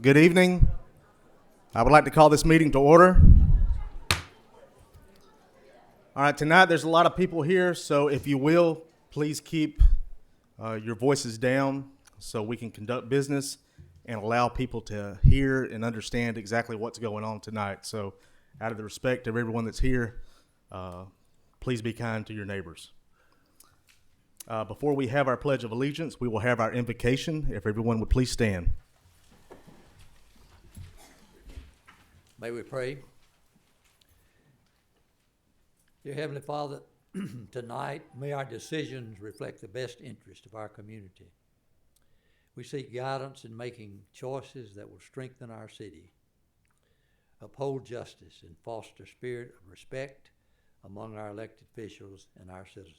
Good evening. I would like to call this meeting to order. All right, tonight there's a lot of people here, so if you will, please keep your voices down so we can conduct business and allow people to hear and understand exactly what's going on tonight. So out of the respect of everyone that's here, please be kind to your neighbors. Before we have our Pledge of Allegiance, we will have our invocation. If everyone would please stand. May we pray? Dear Heavenly Father, tonight may our decisions reflect the best interest of our community. We seek guidance in making choices that will strengthen our city, uphold justice, and foster a spirit of respect among our elected officials and our citizens.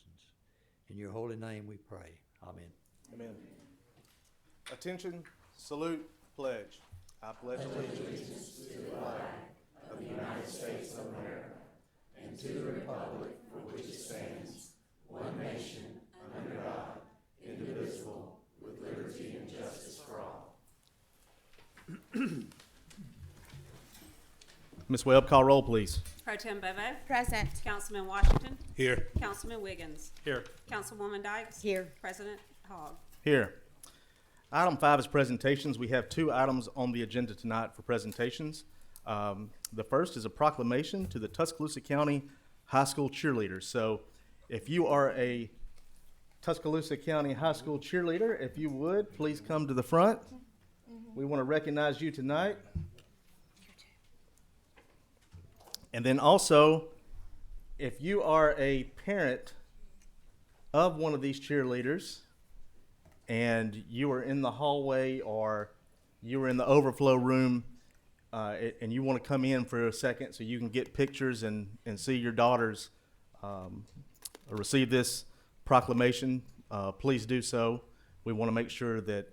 In your holy name we pray. Amen. Amen. Attention, salute, pledge. I pledge allegiance to the flag of the United States of America and to the republic for which it stands, one nation, under God, indivisible, with liberty and justice for all. Ms. Webb, call roll, please. Pro Tem Bovo. Present. Councilman Washington. Here. Councilman Wiggins. Here. Councilwoman Dykes. Here. President Hogg. Here. Item 5 is presentations. We have 2 items on the agenda tonight for presentations. The first is a proclamation to the Tuscaloosa County High School cheerleaders. So if you are a Tuscaloosa County High School cheerleader, if you would, please come to the front. We want to recognize you tonight. And then also, if you are a parent of one of these cheerleaders and you are in the hallway or you are in the overflow room and you want to come in for a second so you can get pictures and see your daughters receive this proclamation, please do so. We want to make sure that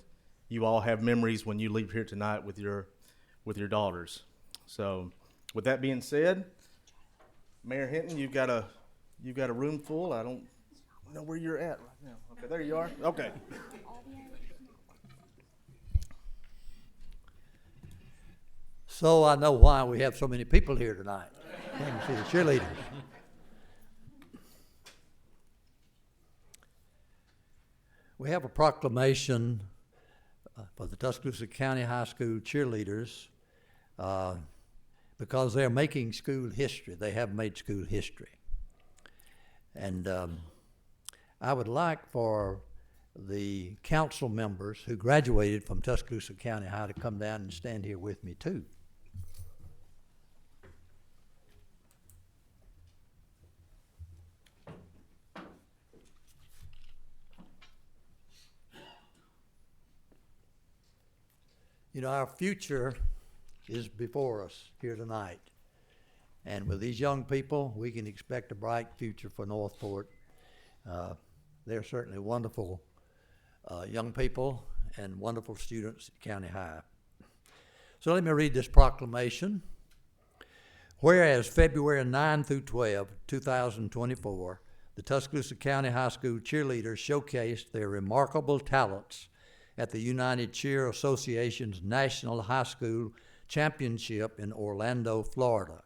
you all have memories when you leave here tonight with your daughters. So with that being said, Mayor Hinton, you've got a room full. I don't know where you're at right now. Okay, there you are. Okay. So I know why we have so many people here tonight. Came to see the cheerleaders. We have a proclamation for the Tuscaloosa County High School cheerleaders because they're making school history. They have made school history. And I would like for the council members who graduated from Tuscaloosa County High to come down and stand here with me too. You know, our future is before us here tonight. And with these young people, we can expect a bright future for Northport. They're certainly wonderful young people and wonderful students at County High. So let me read this proclamation. Whereas February 9 through 12, 2024, the Tuscaloosa County High School cheerleaders showcased their remarkable talents at the United Cheer Association's National High School Championship in Orlando, Florida.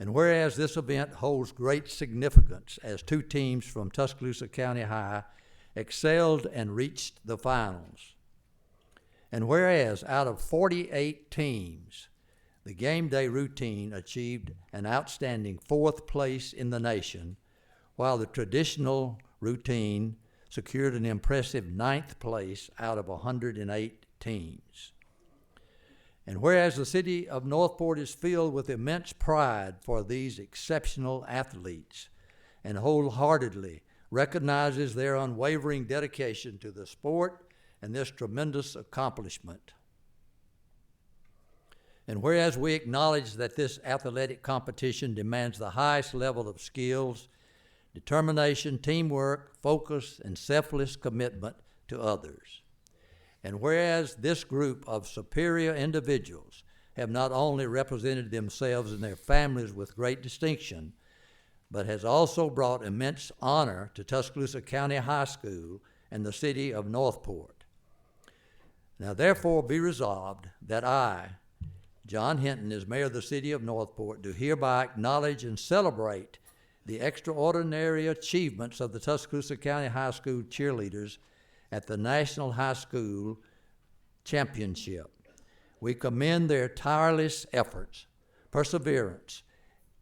And whereas this event holds great significance as 2 teams from Tuscaloosa County High excelled and reached the finals. And whereas out of 48 teams, the game day routine achieved an outstanding 4th place in the nation, while the traditional routine secured an impressive 9th place out of 108 teams. And whereas the city of Northport is filled with immense pride for these exceptional athletes and wholeheartedly recognizes their unwavering dedication to the sport and this tremendous accomplishment. And whereas we acknowledge that this athletic competition demands the highest level of skills, determination, teamwork, focus, and selfless commitment to others. And whereas this group of superior individuals have not only represented themselves and their families with great distinction, but has also brought immense honor to Tuscaloosa County High School and the city of Northport. Now therefore be resolved that I, John Hinton, as mayor of the city of Northport, do hereby acknowledge and celebrate the extraordinary achievements of the Tuscaloosa County High School cheerleaders at the National High School Championship. We commend their tireless efforts, perseverance,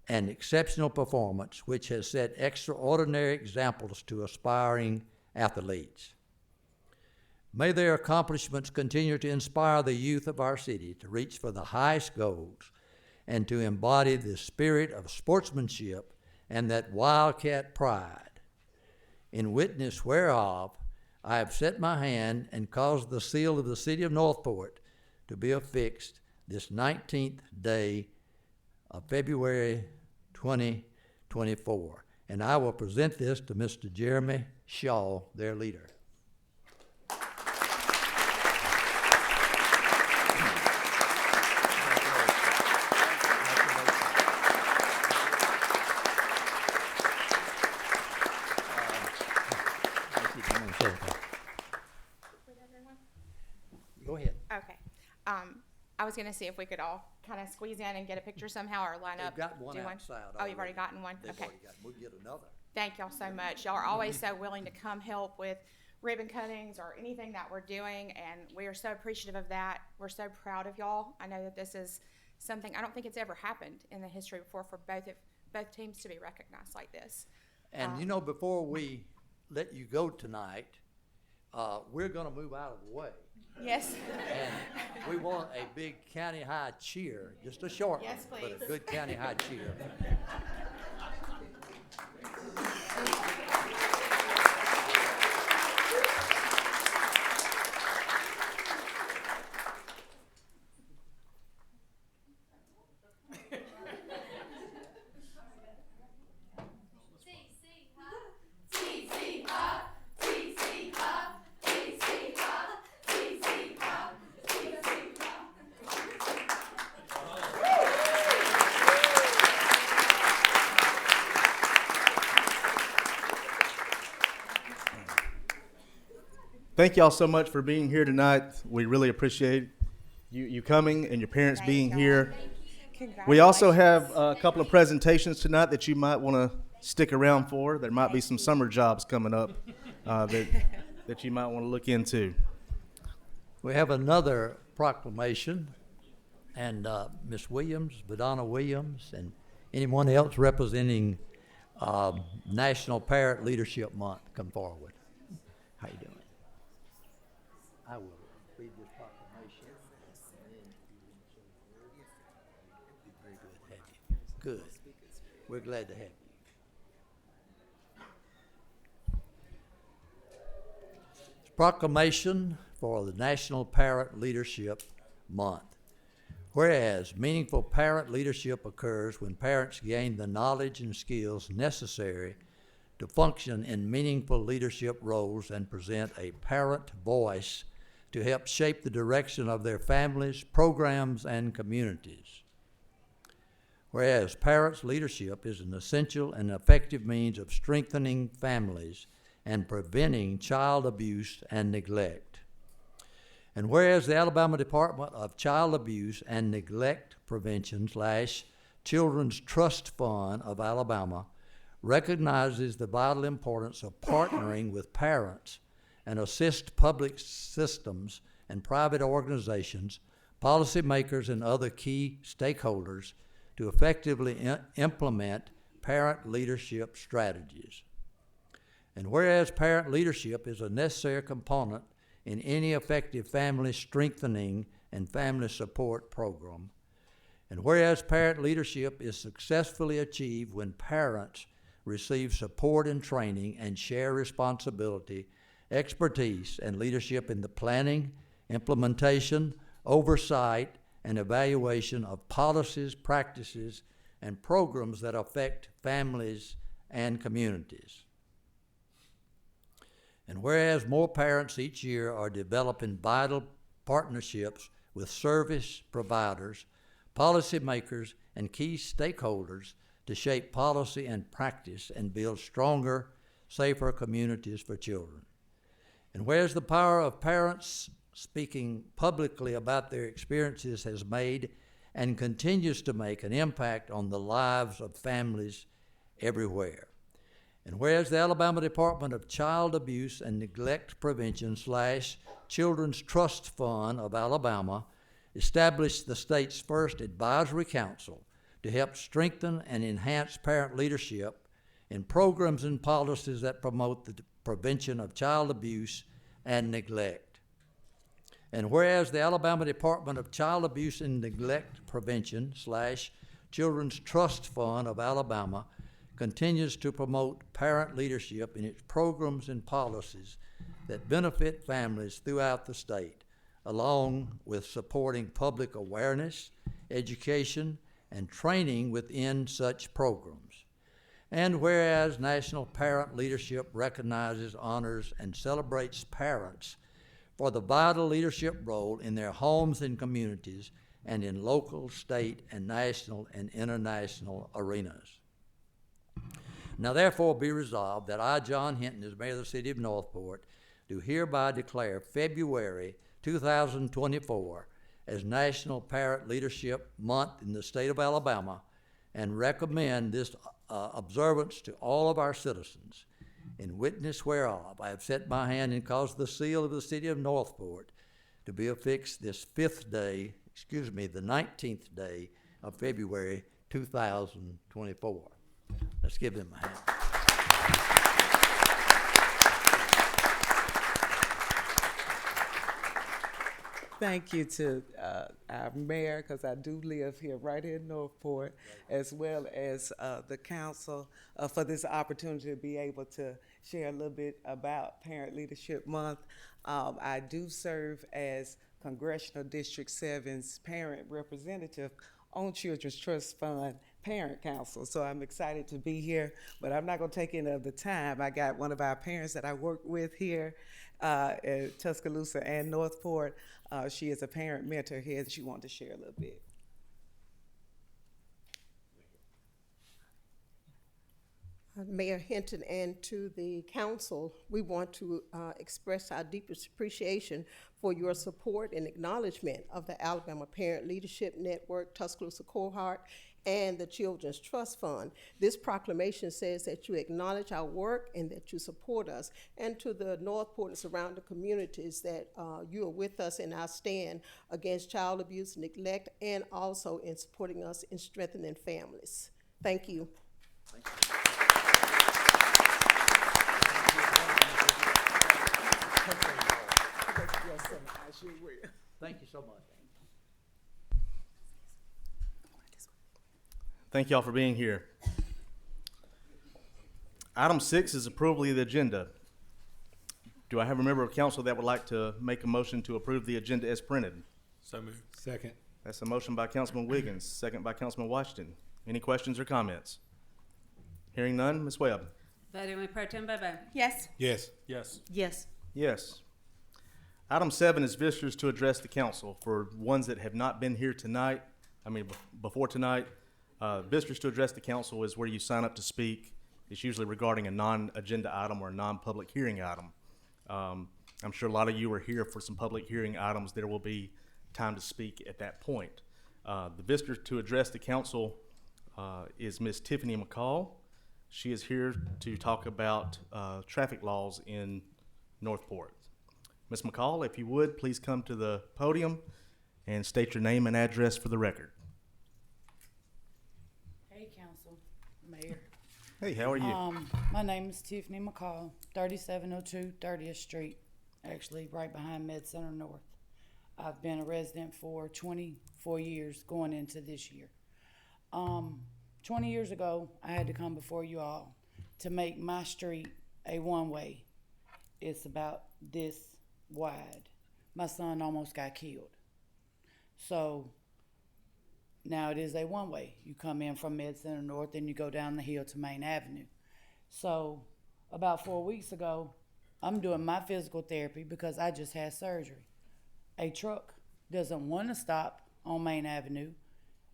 and exceptional performance, which has set extraordinary examples to aspiring athletes. May their accomplishments continue to inspire the youth of our city to reach for the highest goals and to embody the spirit of sportsmanship and that wildcat pride. In witness whereof, I have set my hand and caused the seal of the city of Northport to be affixed this 19th day of February 2024. And I will present this to Mr. Jeremy Shaw, their leader. Go ahead. Okay. I was gonna see if we could all kind of squeeze in and get a picture somehow or line up. We've got one do outside. Oh, you've already gotten one? They've Okay. already got, we'll get another. Thank y'all so much. Y'all are always so willing to come help with ribbon cuttings or anything that we're doing, and we are so appreciative of that. We're so proud of y'all. I know that this is something, I don't think it's ever happened in the history before for both teams to be recognized like this. And you know, before we let you go tonight, we're gonna move out of the way. Yes. And we want a big county high cheer, just a short Yes, one, but a please. good county high cheer. Thank y'all so much for being here tonight. We really appreciate you coming and your parents Thank being y'all. here. We also have a Congratulations. couple of presentations tonight that you might want to stick around for. There might be some summer jobs coming up that you might want to look into. We have another proclamation, and Ms. Williams, Vidana Williams, and anyone else representing National Parent Leadership Month, come forward. How you doing? I will read this proclamation. And then be very good to have you. Good. We're glad to have you. Proclamation for the National Parent Leadership Month. Whereas meaningful parent leadership occurs when parents gain the knowledge and skills necessary to function in meaningful leadership roles and present a parent voice to help shape the direction of their families, programs, and communities. Whereas parents' leadership is an essential and effective means of strengthening families and preventing child abuse and neglect. And whereas the Alabama Department of Child Abuse and Neglect Prevention / Children's Trust Fund of Alabama recognizes the vital importance of partnering with parents and assist public systems and private organizations, policymakers, and other key stakeholders to effectively implement parent leadership strategies. And whereas parent leadership is a necessary component in any effective family strengthening and family support program, and whereas parent leadership is successfully achieved when parents receive support and training and share responsibility, expertise, and leadership in the planning, implementation, oversight, and evaluation of policies, practices, and programs that affect families and communities. And whereas more parents each year are developing vital partnerships with service providers, policymakers, and key stakeholders to shape policy and practice and build stronger, safer communities for children. And whereas the power of parents speaking publicly about their experiences has made and continues to make an impact on the lives of families everywhere. And whereas the Alabama Department of Child Abuse and Neglect Prevention / Children's Trust Fund of Alabama established the state's first advisory council to help strengthen and enhance parent leadership in programs and policies that promote the prevention of child abuse and neglect. And whereas the Alabama Department of Child Abuse and Neglect Prevention / Children's Trust Fund of Alabama continues to promote parent leadership in its programs and policies that benefit families throughout the state, along with supporting public awareness, education, and training within such programs. And whereas National Parent Leadership recognizes, honors, and celebrates parents for the vital leadership role in their homes and communities and in local, state, and national and international arenas. Now therefore be resolved that I, John Hinton, as Mayor of the City of Northport, do hereby declare February 2024 as National Parent Leadership Month in the state of Alabama and recommend this observance to all of our citizens. In witness whereof, I have set my hand and caused the seal of the City of Northport to be affixed this the 19th day of February 2024. Let's give them a hand. Thank you to our mayor, because I do live here, right here in Northport, as well as the council for this opportunity to be able to share a little bit about Parent Leadership Month. I do serve as Congressional District 7's parent representative on Children's Trust Fund Parent Council. So I'm excited to be here, but I'm not going to take any of the time. I got one of our parents that I work with here at Tuscaloosa and Northport. She is a parent mentor here, and she wanted to share a little bit. Mayor Hinton and to the council, we want to express our deepest appreciation for your support and acknowledgement of the Alabama Parent Leadership Network, Tuscaloosa Cohort, and the Children's Trust Fund. This proclamation says that you acknowledge our work and that you support us, and to the Northport and surrounding communities that you are with us in our stand against child abuse, neglect, and also in supporting us in strengthening families. Thank you. Thank you. Thank you so much. Thank y'all for being here. Item 6 is approval of the agenda. Do I have a member of council that would like to make a motion to approve the agenda as printed? So moved. Second. That's a motion by Councilman Wiggins, second by Councilman Washington. Any questions or comments? Hearing none, Ms. Webb. Voting with Pro Tem Bobo. Yes. Yes. Yes. Yes. Yes. Item 7 is visitors to address the council. For ones that have not been here tonight, before tonight, visitors to address the council is where you sign up to speak. It's usually regarding a non-agenda item or a non-public hearing item. I'm sure a lot of you are here for some public hearing items. There will be time to speak at that point. The visitor to address the council is Ms. Tiffany McCall. She is here to talk about traffic laws in Northport. Ms. McCall, if you would, please come to the podium and state your name and address for the record. Hey, Council, Mayor. Hey, how are you? My name is Tiffany McCall, 3702 30th Street, actually right behind Med Center North. I've been a resident for 24 years going into this year. 20 years ago, I had to come before you all to make my street a one-way. It's about this wide. My son almost got killed. So now it is a one-way. You come in from Med Center North and you go down the hill to Main Avenue. So about 4 weeks ago, I'm doing my physical therapy because I just had surgery. A truck doesn't want to stop on Main Avenue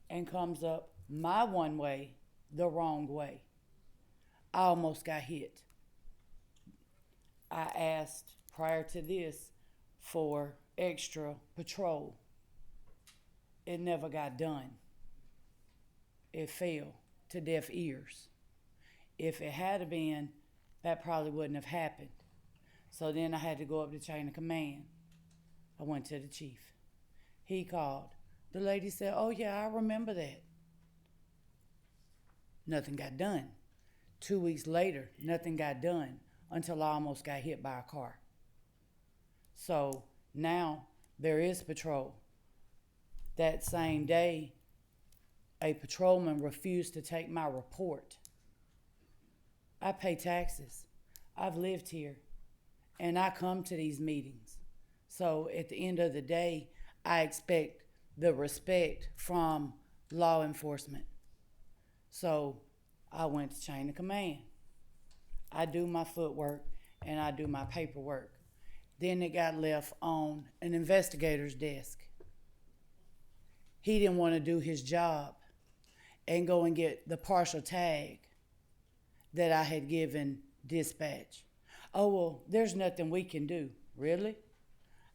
and comes up my one way the wrong way. I almost got hit. I asked prior to this for extra patrol. It never got done. It fell to deaf ears. If it had been, that probably wouldn't have happened. So then I had to go up the chain of command. I went to the chief. He called. The lady said, "Oh yeah, I remember that." Nothing got done. 2 weeks later, nothing got done until I almost got hit by a car. So now there is patrol. That same day, a patrolman refused to take my report. I pay taxes. I've lived here, and I come to these meetings. So at the end of the day, I expect the respect from law enforcement. So I went to chain of command. I do my footwork and I do my paperwork. Then it got left on an investigator's desk. He didn't want to do his job and go and get the partial tag that I had given dispatch. Oh, well, there's nothing we can do. Really?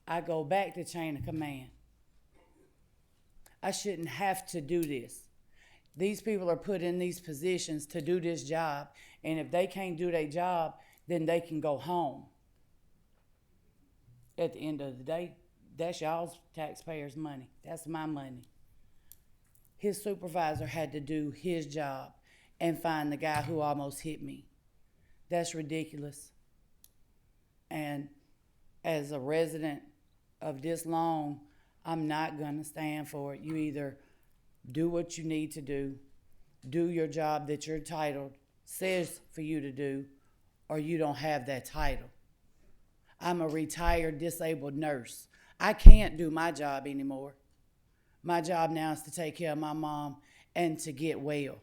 I go back to chain of command. I shouldn't have to do this. These people are put in these positions to do this job, and if they can't do their job, then they can go home. At the end of the day, that's y'all's taxpayers' money. That's my money. His supervisor had to do his job and find the guy who almost hit me. That's ridiculous. And as a resident of this long, I'm not gonna stand for it. You either do what you need to do your job that your title says for you to do, or you don't have that title. I'm a retired disabled nurse. I can't do my job anymore. My job now is to take care of my mom and to get well.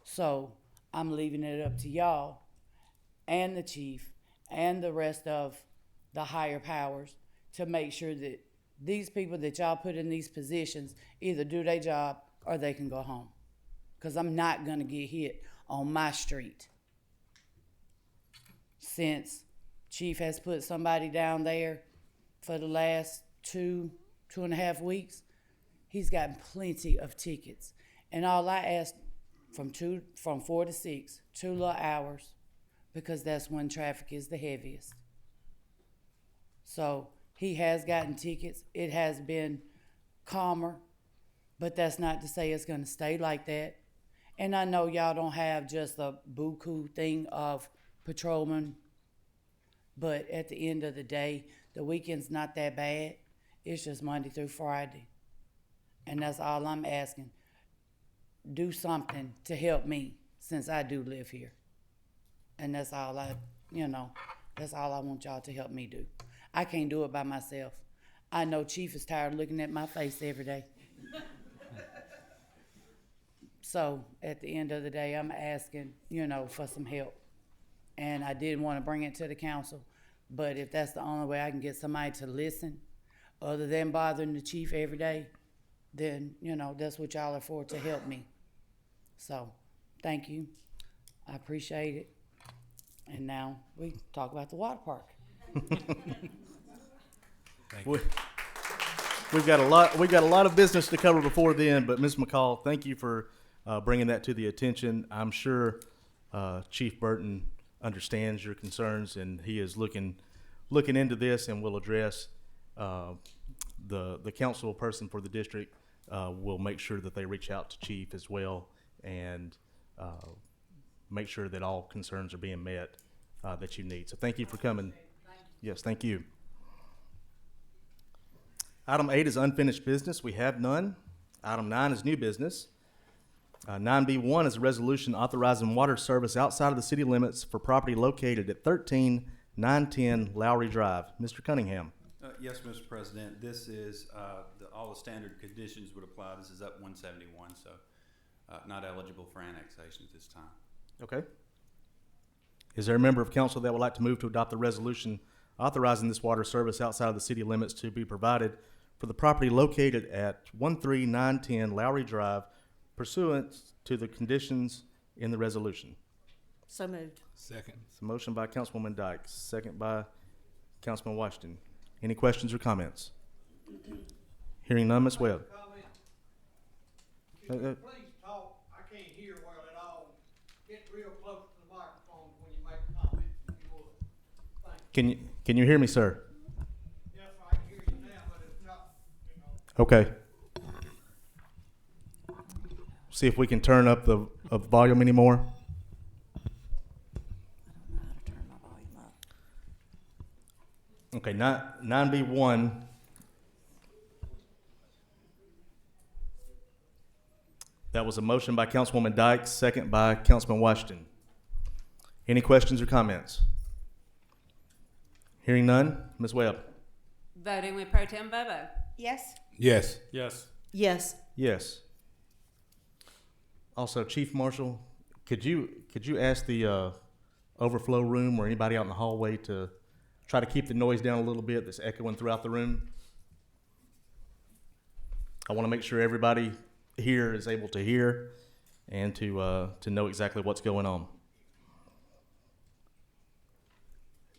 So I'm leaving it up to y'all and the chief and the rest of the higher powers to make sure that these people that y'all put in these positions either do their job or they can go home. Because I'm not going to get hit on my street. Since chief has put somebody down there for the last two and a half weeks, he's gotten plenty of tickets. And all I asked from 4 to 6, 2 little hours, because that's when traffic is the heaviest. So he has gotten tickets. It has been calmer, but that's not to say it's going to stay like that. And I know y'all don't have just a buku thing of patrolmen, but at the end of the day, the weekend's not that bad. It's just Monday through Friday. And that's all I'm asking. Do something to help me since I do live here. And that's all that's all I want y'all to help me do. I can't do it by myself. I know Chief is tired of looking at my face every day. So at the end of the day, I'm asking, for some help. And I didn't want to bring it to the council, but if that's the only way I can get somebody to listen, other than bothering the chief every day, then, that's what y'all are for, to help me. So, thank you. I appreciate it. And now we talk about the water park. We've got a lot of business to cover before then, but Ms. McCall, thank you for bringing that to the attention. I'm sure Chief Burton understands your concerns, and he is looking into this, and will address the council person for the district. Will make sure that they reach out to Chief as well, and make sure that all concerns are being met that you need. So thank you for coming. Yes, thank you. Item 8 is unfinished business. We have none. Item 9 is new business. 9B1 is a resolution authorizing water service outside of the city limits for property located at 13910 Lowry Drive. Mr. Cunningham. Yes, Mr. President. This is, all the standard conditions would apply. This is up 171, so not eligible for annexation at this time. Okay. Is there a member of council that would like to move to adopt the resolution authorizing this water service outside of the city limits to be provided for the property located at 13910 Lowry Drive pursuant to the conditions in the resolution? So moved. Second. It's a motion by Councilwoman Dykes, second by Councilman Washington. Any questions or comments? Hearing none, Ms. Webb. Comment? Uh, Could uh. you please talk, I can't hear well at all, get real close to the microphone when you make a comment, if you would. Thank you. Can you hear me, sir? Yes, I can hear you now, but it's not, Okay. See if we can turn up the volume anymore. Okay, 9B1. That was a motion by Councilwoman Dykes, second by Councilman Washington. Any questions or comments? Hearing none, Ms. Webb. Voting with Pro Tem Bobo. Yes? Yes. Yes. Yes. Yes. Also, Chief Marshal, could you ask the overflow room or anybody out in the hallway to try to keep the noise down a little bit that's echoing throughout the room? I want to make sure everybody here is able to hear and to know exactly what's going on.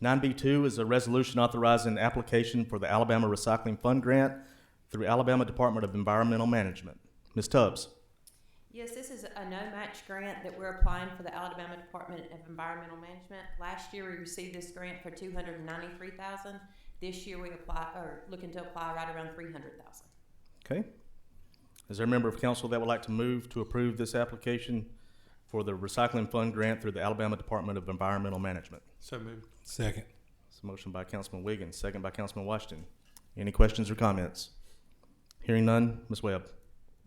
9B2 is a resolution authorizing application for the Alabama Recycling Fund Grant through Alabama Department of Environmental Management. Ms. Tubbs. Yes, this is a no-match grant that we're applying for the Alabama Department of Environmental Management. Last year, we received this grant for $293,000. This year, looking to apply right around $300,000. Okay. Is there a member of council that would like to move to approve this application for the Recycling Fund Grant through the Alabama Department of Environmental Management? So moved. Second. It's a motion by Councilman Wiggins, second by Councilman Washington. Any questions or comments? Hearing none, Ms. Webb.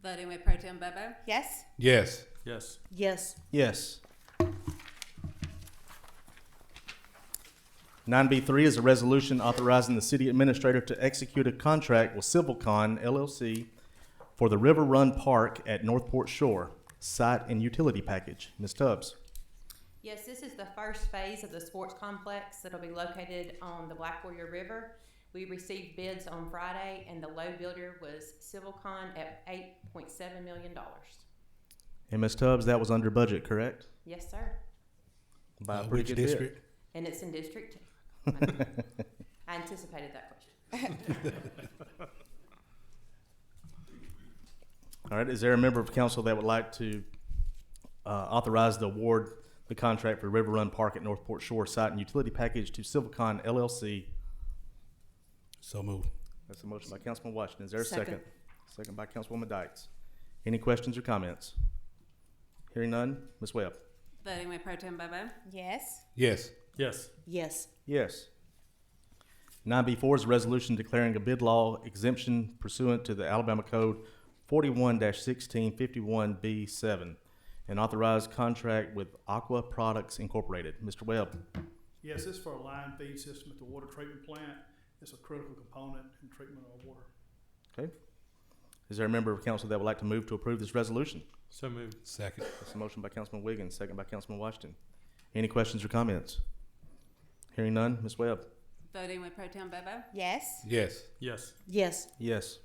Voting with Pro Tem Bobo. Yes? Yes. Yes. Yes. Yes. 9B3 is a resolution authorizing the city administrator to execute a contract with CivilCon LLC for the River Run Park at Northport Shore, site and utility package. Ms. Tubbs. Yes, this is the first phase of the sports complex that'll be located on the Black Warrior River. We received bids on Friday, and the low bidder was CivilCon at $8.7 million. And Ms. Tubbs, that was under budget, correct? Yes, sir. By a pretty Which good bit. district? And it's in District 2. I anticipated that question. All right, is there a member of council that would like to authorize the award the contract for River Run Park at Northport Shore site and utility package to CivilCon LLC? So moved. That's a motion by Councilman Washington. Is there a second? Second. Second by Councilwoman Dykes. Any questions or comments? Hearing none, Ms. Webb. Voting with Pro Tem Bobo. Yes? Yes. Yes. Yes. Yes. 9B4 is a resolution declaring a bid law exemption pursuant to the Alabama Code 41-1651B7, an authorized contract with Aqua Products Incorporated. Mr. Webb. Yes, this is for a line feed system at the water treatment plant. It's a critical component in treatment of water. Okay. Is there a member of council that would like to move to approve this resolution? So moved. Second. That's a motion by Councilman Wiggins, second by Councilman Washington. Any questions or comments? Hearing none, Ms. Webb. Voting with Pro Tem Bobo. Yes? Yes. Yes. Yes. Yes.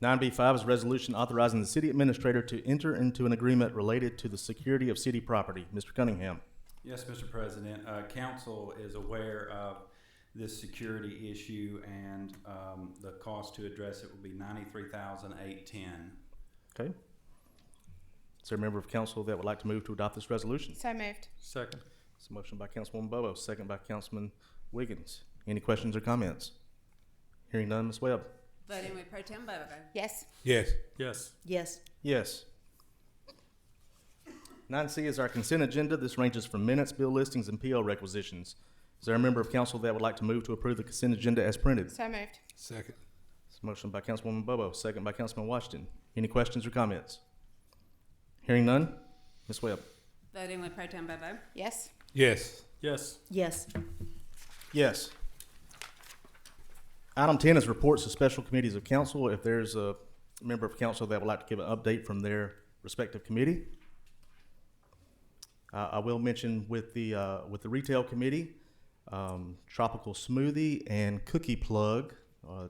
9B5 is a resolution authorizing the city administrator to enter into an agreement related to the security of city property. Mr. Cunningham. Yes, Mr. President. Council is aware of this security issue, and the cost to address it will be $93,810. Okay. Is there a member of council that would like to move to adopt this resolution? So moved. Second. It's a motion by Councilwoman Bobo, second by Councilman Wiggins. Any questions or comments? Hearing none, Ms. Webb. Voting with Pro Tem Bobo. Yes? Yes. Yes. Yes. Yes. 9C is our consent agenda. This ranges from minutes, bill listings, and PO requisitions. Is there a member of council that would like to move to approve the consent agenda as printed? So moved. Second. It's a motion by Councilwoman Bobo, second by Councilman Washington. Any questions or comments? Hearing none, Ms. Webb. Voting with Pro Tem Bobo. Yes? Yes. Yes. Yes. Yes. Item 10 is reports to special committees of council. If there's a member of council that would like to give an update from their respective committee. I will mention with the retail committee, Tropical Smoothie and Cookie Plug,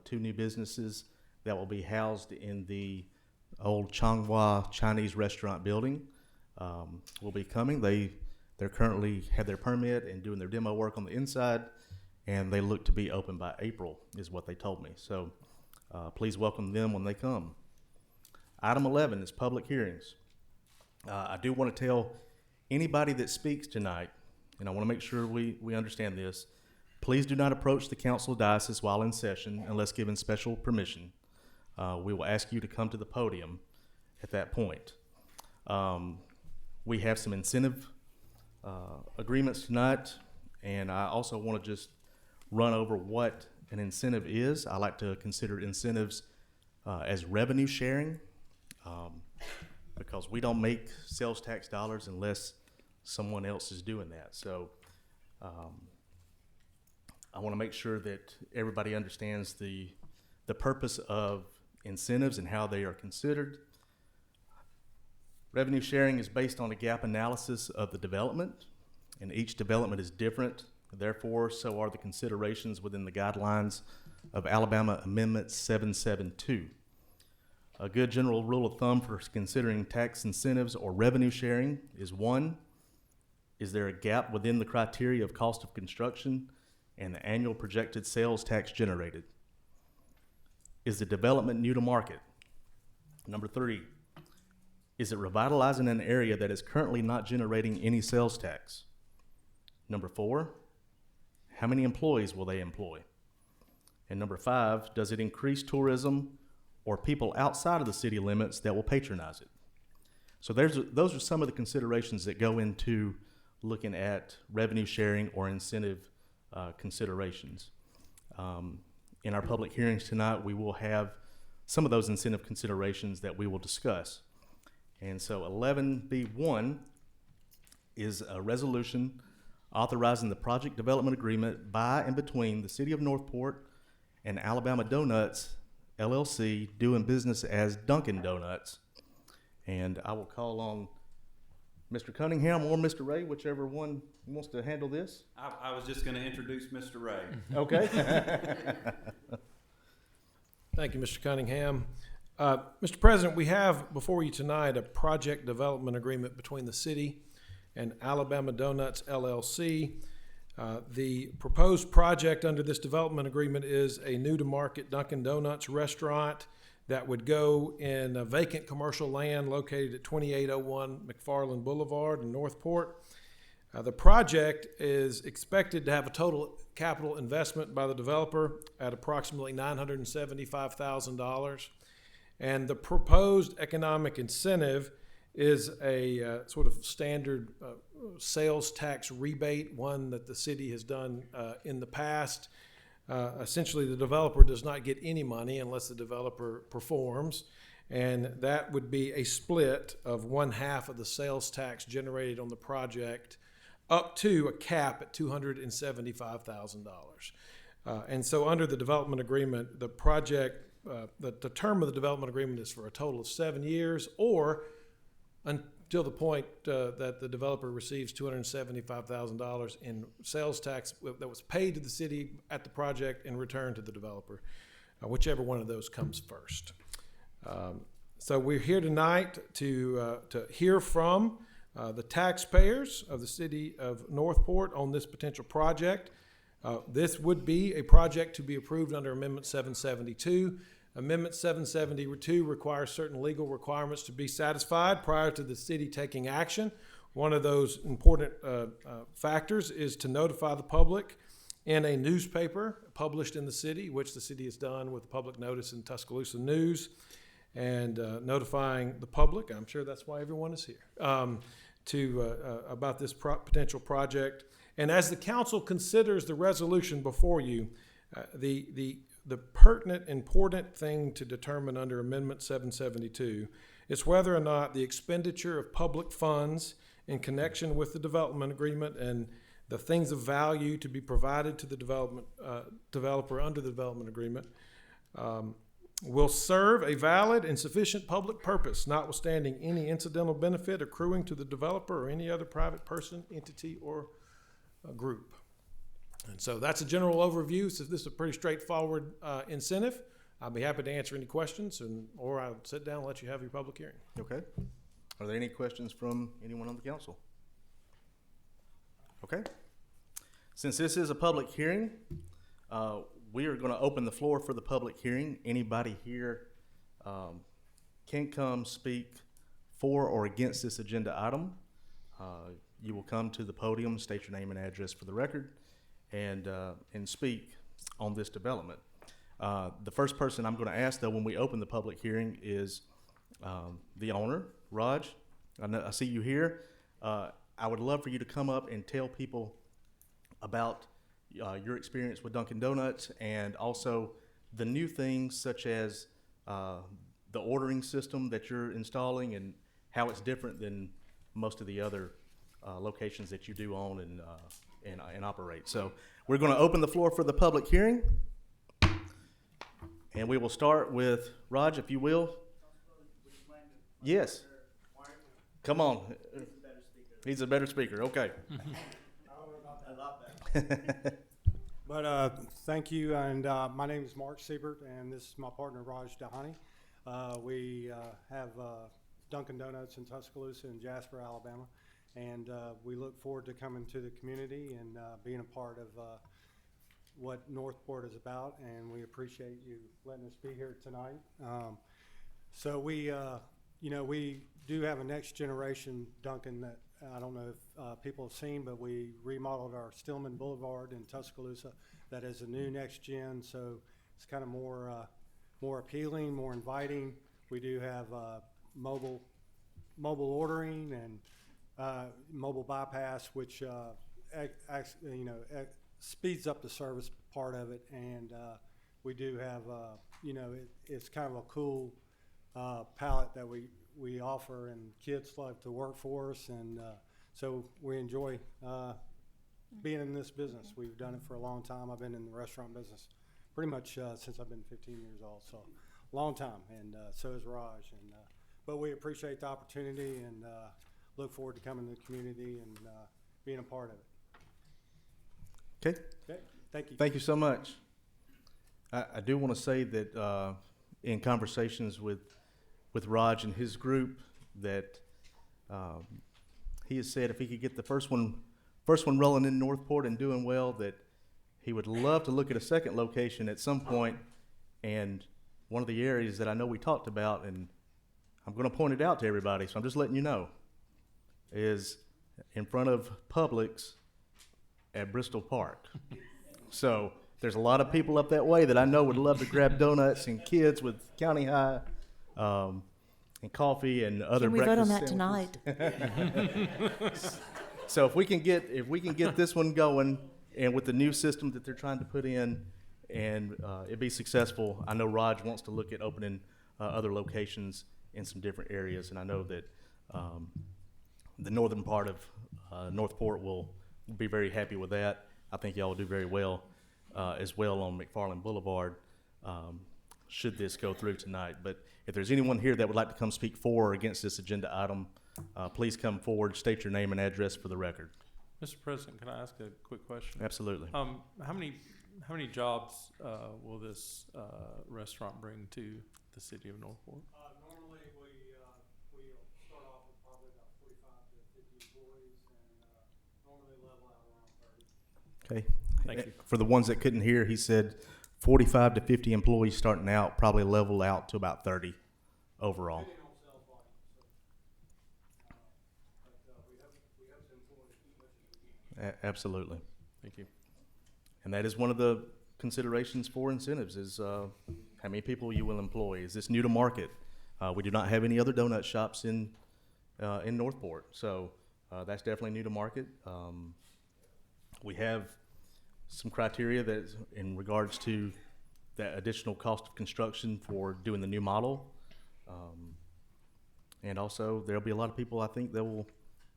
two new businesses that will be housed in the old Changhua Chinese restaurant building, will be coming. They're currently have their permit and doing their demo work on the inside, and they look to be open by April, is what they told me. So Please welcome them when they come. Item 11 is public hearings. I do want to tell anybody that speaks tonight, and I want to make sure we understand this, please do not approach the council diocese while in session unless given special permission. We will ask you to come to the podium at that point. We have some incentive agreements tonight, and I also want to just run over what an incentive is. I like to consider incentives as revenue sharing, because we don't make sales tax dollars unless someone else is doing that. So I want to make sure that everybody understands the purpose of incentives and how they are considered. Revenue sharing is based on a gap analysis of the development, and each development is different. Therefore, so are the considerations within the guidelines of Alabama Amendment 772. A good general rule of thumb for considering tax incentives or revenue sharing is: 1, is there a gap within the criteria of cost of construction and the annual projected sales tax generated? Is the development new to market? Number 3, is it revitalizing an area that is currently not generating any sales tax? Number 4, how many employees will they employ? And number 5, does it increase tourism or people outside of the city limits that will patronize it? So those are some of the considerations that go into looking at revenue sharing or incentive considerations. In our public hearings tonight, we will have some of those incentive considerations that we will discuss. And so 11B1 is a resolution authorizing the project development agreement by and between the City of Northport and Alabama Donuts, LLC, doing business as Dunkin' Donuts. And I will call on Mr. Cunningham or Mr. Ray, whichever one wants to handle this. I was just going to introduce Mr. Ray. Okay. Thank you, Mr. Cunningham. Mr. President, we have before you tonight a project development agreement between the city and Alabama Donuts, LLC. The proposed project under this development agreement is a new-to-market Dunkin' Donuts restaurant that would go in a vacant commercial land located at 2801 McFarland Boulevard in Northport. The project is expected to have a total capital investment by the developer at approximately $975,000. And the proposed economic incentive is a sort of standard sales tax rebate, one that the city has done in the past. Essentially, the developer does not get any money unless the developer performs, and that would be a split of 1/2 of the sales tax generated on the project up to a cap at $275,000. And so under the development agreement, the project, the term of the development agreement is for a total of 7 years, or until the point that the developer receives $275,000 in sales tax that was paid to the city at the project in return to the developer, whichever one of those comes first. So we're here tonight to hear from the taxpayers of the city of Northport on this potential project. This would be a project to be approved under Amendment 772. Amendment 772 requires certain legal requirements to be satisfied prior to the city taking action. One of those important factors is to notify the public in a newspaper published in the city, which the city has done with public notice in Tuscaloosa News, and notifying the public, I'm sure that's why everyone is here, about this potential project. And as the council considers the resolution before you, the pertinent, important thing to determine under Amendment 772 is whether or not the expenditure of public funds in connection with the development agreement and the things of value to be provided to the developer under the development agreement will serve a valid and sufficient public purpose, notwithstanding any incidental benefit accruing to the developer or any other private person, entity, or group. And so that's a general overview. So this is a pretty straightforward incentive. I'll be happy to answer any questions, or I'll sit down and let you have your public hearing. Okay. Are there any questions from anyone on the council? Okay. Since this is a public hearing, we are going to open the floor for the public hearing. Anybody here can come speak for or against this agenda item. You will come to the podium, state your name and address for the record, and speak on this development. The first person I'm going to ask, though, when we open the public hearing is the owner, Raj. I see you here. I would love for you to come up and tell people about your experience with Dunkin' Donuts, and also the new things such as the ordering system that you're installing and how it's different than most of the other locations that you do own and operate. So we're going to open the floor for the public hearing, and we will start with Raj, if you will. Yes. Come on. He's a better speaker. Okay. But thank you, and my name is Mark Siebert, and this is my partner Raj Dahani. We have Dunkin' Donuts in Tuscaloosa and Jasper, Alabama, and we look forward to coming to the community and being a part of what Northport is about, and we appreciate you letting us be here tonight. So we, we do have a next generation Dunkin' that I don't know if people have seen, but we remodeled our Stillman Boulevard in Tuscaloosa. That is a new next gen, so it's kind of more appealing, more inviting. We do have mobile ordering and mobile bypass, which speeds up the service part of it. And we do have it's kind of a cool palette that we offer, and kids love to work for us, and so we enjoy being in this business. We've done it for a long time. I've been in the restaurant business pretty much since I've been 15 years old, so long time, and so is Raj. And but we appreciate the opportunity and look forward to coming to the community and being a part of it. Okay. Okay, thank you. Thank you so much. I do want to say that in conversations with Raj and his group, that he has said if he could get the first one rolling in Northport and doing well, that he would love to look at a second location at some point. And one of the areas that I know we talked about, and I'm going to point it out to everybody, so I'm just letting you know, is in front of Publix at Bristol Park. So there's a lot of people up that way that I know would love to grab donuts, and kids with County High and coffee and other Can we breakfast vote on that sandwiches. tonight? So if we can get this one going, and with the new system that they're trying to put in, and it be successful, I know Raj wants to look at opening other locations in some different areas, and I know that the northern part of Northport will be very happy with that. I think y'all will do very well as well on McFarland Boulevard should this go through tonight. But if there's anyone here that would like to come speak for or against this agenda item, please come forward, state your name and address for the record. Mr. President, can I ask a quick question? Absolutely. How many jobs will this restaurant bring to the city of Northport? Normally, we'll start off with probably about 45 to 50 employees, and normally level out around 30. Okay. Thank you. For the ones that couldn't hear, he said 45 to 50 employees starting out, probably level out to about 30 overall. Depending on sales volume, but we have to employ as much as we can. Absolutely. Thank you. And that is one of the considerations for incentives is how many people you will employ. Is this new to market? We do not have any other donut shops in Northport, so that's definitely new to market. We have some criteria that in regards to that additional cost of construction for doing the new model. And also there'll be a lot of people, I think, that will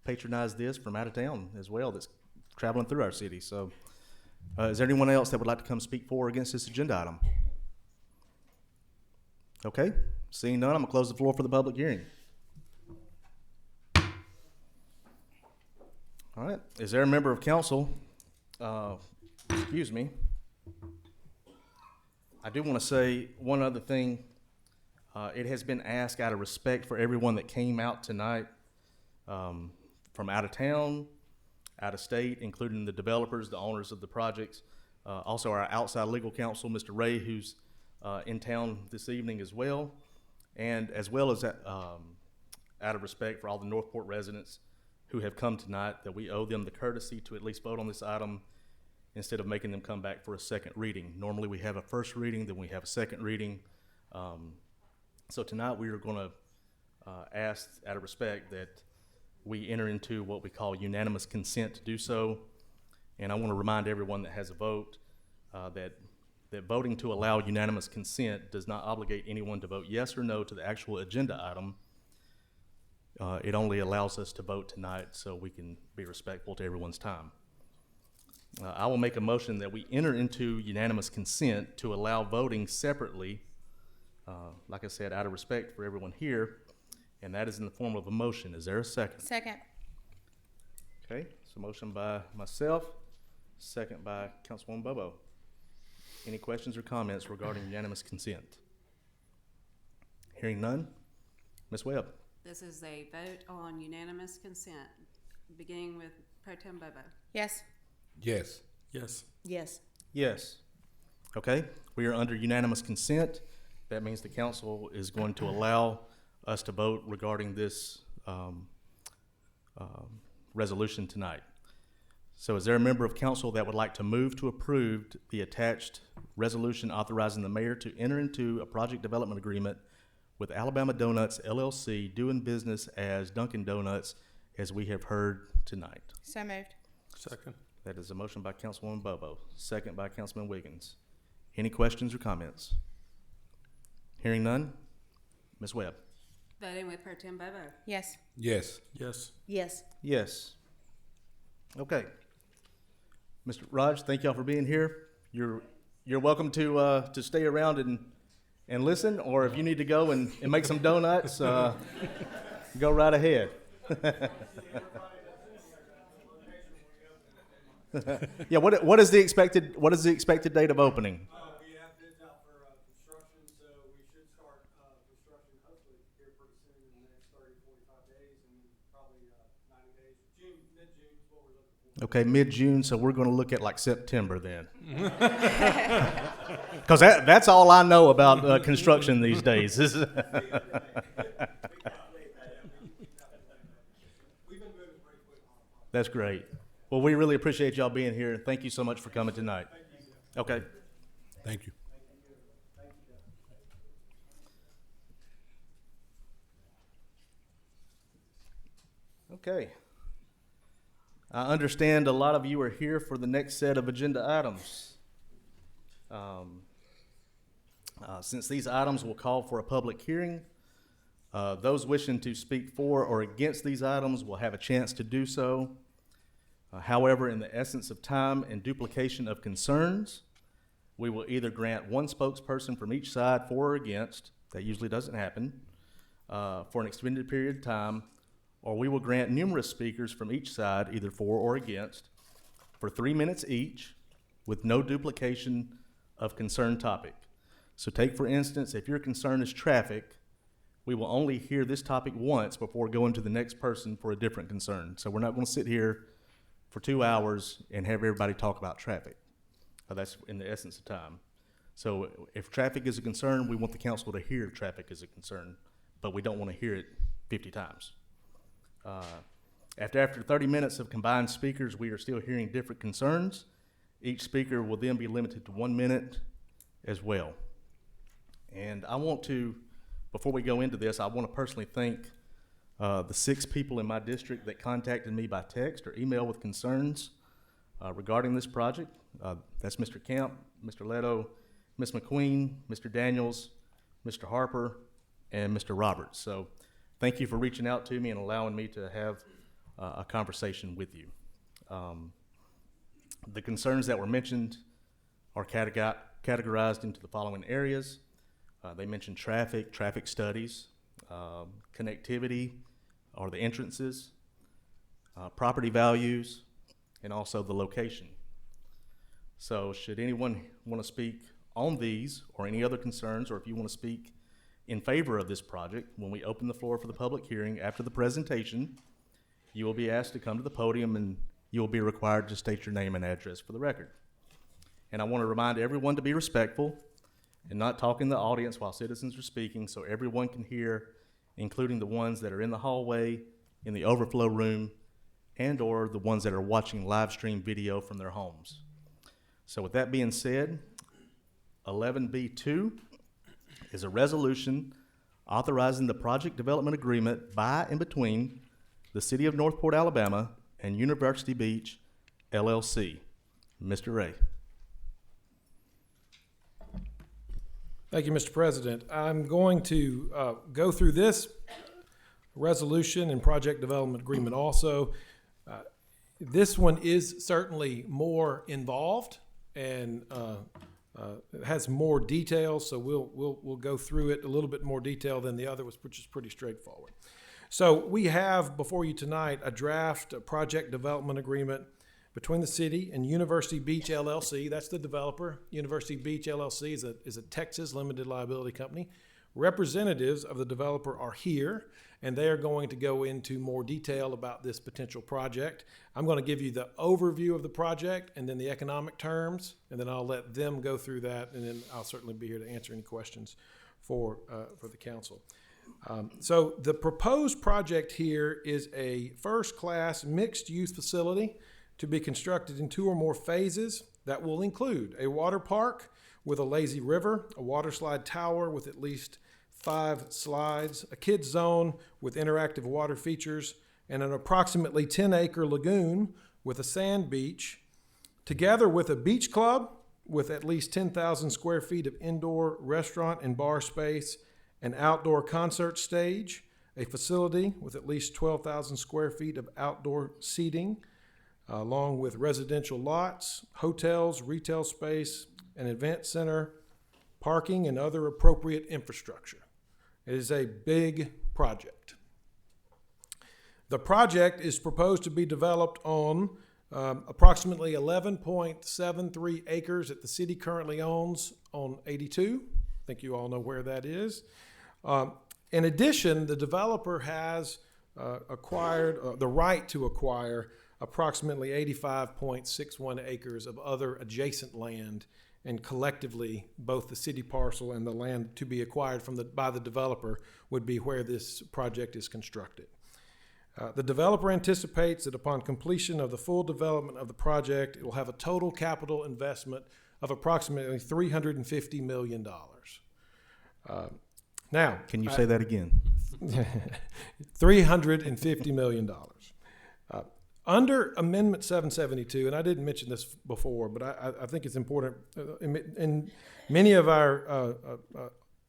patronize this from out of town as well that's traveling through our city. So is there anyone else that would like to come speak for or against this agenda item? Okay, seeing none, I'm gonna close the floor for the public hearing. All right, is there a member of council, excuse me. I do want to say one other thing. It has been asked out of respect for everyone that came out tonight from out of town, out of state, including the developers, the owners of the projects. Also our outside legal counsel, Mr. Ray, who's in town this evening as well. And as well as out of respect for all the Northport residents who have come tonight, that we owe them the courtesy to at least vote on this item instead of making them come back for a second reading. Normally we have a first reading, then we have a second reading. So tonight we are going to ask, out of respect, that we enter into what we call unanimous consent to do so. And I want to remind everyone that has a vote that voting to allow unanimous consent does not obligate anyone to vote yes or no to the actual agenda item. It only allows us to vote tonight so we can be respectful to everyone's time. I will make a motion that we enter into unanimous consent to allow voting separately, like I said, out of respect for everyone here, and that is in the form of a motion. Is there a second? Second. Okay, so motion by myself, second by Councilwoman Bobo. Any questions or comments regarding unanimous consent? Hearing none, Ms. Webb. This is a vote on unanimous consent, beginning with Pro Tem Bobo. Yes. Yes. Yes. Yes. Yes. Okay, we are under unanimous consent. That means the council is going to allow us to vote regarding this resolution tonight. So is there a member of council that would like to move to approve the attached resolution authorizing the mayor to enter into a project development agreement with Alabama Donuts LLC, doing business as Dunkin' Donuts, as we have heard tonight? So moved. Second. That is a motion by Councilwoman Bobo, second by Councilman Wiggins. Any questions or comments? Hearing none, Ms. Webb. Voting with Pro Tem Bobo. Yes. Yes. Yes. Yes. Yes. Okay. Mr. Raj, thank y'all for being here. You're welcome to stay around and listen, or if you need to go and make some donuts, go right ahead. Yeah. What is the expected date of opening? We have bids out for construction, so we should start construction hopefully here pretty soon in the next 30, 45 days, and probably 90 days. Mid-June is what we're looking for. Okay, mid-June, so we're going to look at like September then. Because that's all I know about construction these days. We've been moving pretty quick on it. That's great. Well, we really appreciate y'all being here, and thank you so much for coming tonight. Okay. Thank you. Okay. I understand a lot of you are here for the next set of agenda items. Since these items will call for a public hearing, those wishing to speak for or against these items will have a chance to do so. However, in the essence of time and duplication of concerns, we will either grant one spokesperson from each side for or against, that usually doesn't happen, for an extended period of time, or we will grant numerous speakers from each side, either for or against, for 3 minutes each, with no duplication of concerned topic. So take, for instance, if your concern is traffic, we will only hear this topic once before going to the next person for a different concern. So we're not going to sit here for 2 hours and have everybody talk about traffic. That's in the essence of time. So if traffic is a concern, we want the council to hear traffic is a concern, but we don't want to hear it 50 times. After 30 minutes of combined speakers, we are still hearing different concerns. Each speaker will then be limited to 1 minute as well. And I want to, before we go into this, I want to personally thank the 6 people in my district that contacted me by text or email with concerns regarding this project. That's Mr. Camp, Mr. Leto, Ms. McQueen, Mr. Daniels, Mr. Harper, and Mr. Roberts. So thank you for reaching out to me and allowing me to have a conversation with you. The concerns that were mentioned are categorized into the following areas. They mentioned traffic studies, connectivity or the entrances, property values, and also the location. So should anyone want to speak on these or any other concerns, or if you want to speak in favor of this project, when we open the floor for the public hearing after the presentation, you will be asked to come to the podium and you will be required to state your name and address for the record. And I want to remind everyone to be respectful and not talk in the audience while citizens are speaking so everyone can hear, including the ones that are in the hallway, in the overflow room, and or the ones that are watching live stream video from their homes. So with that being said, 11B2 is a resolution authorizing the project development agreement by and between the City of Northport, Alabama and University Beach, LLC. Mr. Ray. Thank you, Mr. President. I'm going to go through this resolution and project development agreement also. This one is certainly more involved and it has more details, so we'll go through it a little bit more detail than the other was, which is pretty straightforward. So we have before you tonight a draft project development agreement between the city and University Beach LLC. That's the developer. University Beach LLC is a Texas limited liability company. Representatives of the developer are here, and they are going to go into more detail about this potential project. I'm going to give you the overview of the project and then the economic terms, and then I'll let them go through that, and then I'll certainly be here to answer any questions for the council. So the proposed project here is a first-class mixed-use facility to be constructed in 2 or more phases that will include a water park with a lazy river, a water slide tower with at least 5 slides, a kids zone with interactive water features, and an approximately 10-acre lagoon with a sand beach, together with a beach club with at least 10,000 square feet of indoor restaurant and bar space, an outdoor concert stage, a facility with at least 12,000 square feet of outdoor seating, along with residential lots, hotels, retail space, an event center, parking, and other appropriate infrastructure. It is a big project. The project is proposed to be developed on approximately 11.73 acres that the city currently owns on 82. I think you all know where that is. In addition, the developer has acquired the right to acquire approximately 85.61 acres of other adjacent land, and collectively both the city parcel and the land to be acquired by the developer would be where this project is constructed. The developer anticipates that upon completion of the full development of the project, it will have a total capital investment of approximately $350 million. Now, Can you say that again? $350 million. Under Amendment 772, and I didn't mention this before, but I think it's important, and many of our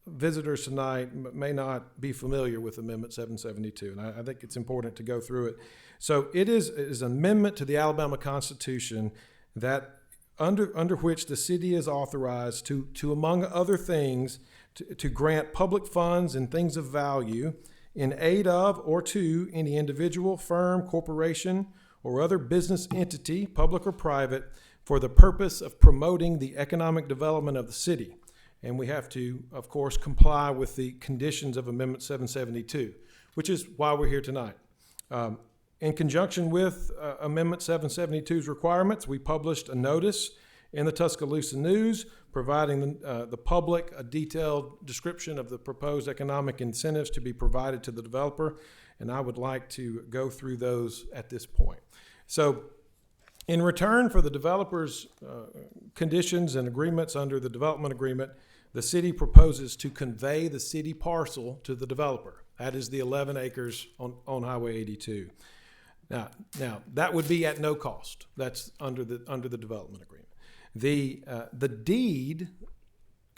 visitors tonight may not be familiar with Amendment 772, and I think it's important to go through it. So it is an amendment to the Alabama Constitution that under which the city is authorized to among other things, to grant public funds and things of value in aid of or to any individual, firm, corporation, or other business entity, public or private, for the purpose of promoting the economic development of the city. And we have to, of course, comply with the conditions of Amendment 772, which is why we're here tonight. In conjunction with Amendment 772's requirements, we published a notice in the Tuscaloosa News providing the public a detailed description of the proposed economic incentives to be provided to the developer, and I would like to go through those at this point. So, in return for the developer's conditions and agreements under the development agreement, the city proposes to convey the city parcel to the developer. That is the 11 acres on Highway 82. Now that would be at no cost. That's under the development agreement. The deed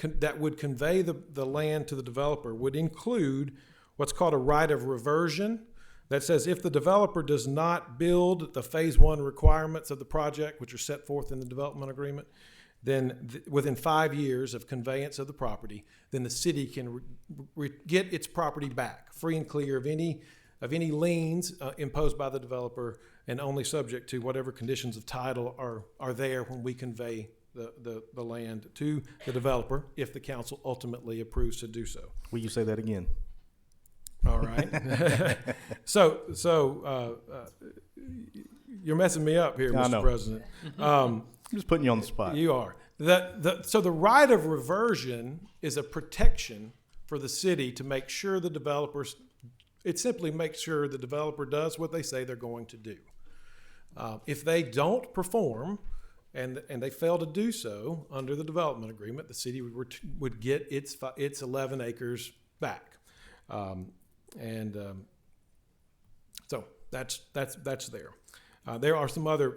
that would convey the land to the developer would include what's called a right of reversion. That says if the developer does not build the phase 1 requirements of the project, which are set forth in the development agreement, then within 5 years of conveyance of the property, then the city can get its property back, free and clear of any liens imposed by the developer, and only subject to whatever conditions of title are there when we convey the land to the developer, if the council ultimately approves to do so. Will you say that again? All right. So you're messing me up here, I Mr. know. President. I'm just putting you on the spot. You are. So the right of reversion is a protection for the city to make sure the developers, it simply makes sure the developer does what they say they're going to do. If they don't perform and they fail to do so under the development agreement, the city would get its 11 acres back. So that's there. There are some other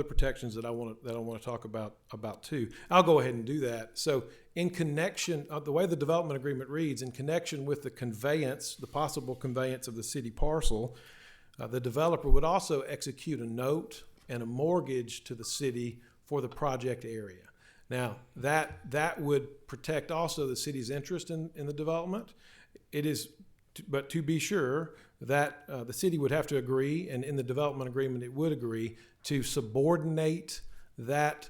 protections that I want to talk about too. I'll go ahead and do that. So in connection, the way the development agreement reads, in connection with the possible conveyance of the city parcel, the developer would also execute a note and a mortgage to the city for the project area. Now that would protect also the city's interest in the development. But to be sure that the city would have to agree, and in the development agreement it would agree, to subordinate that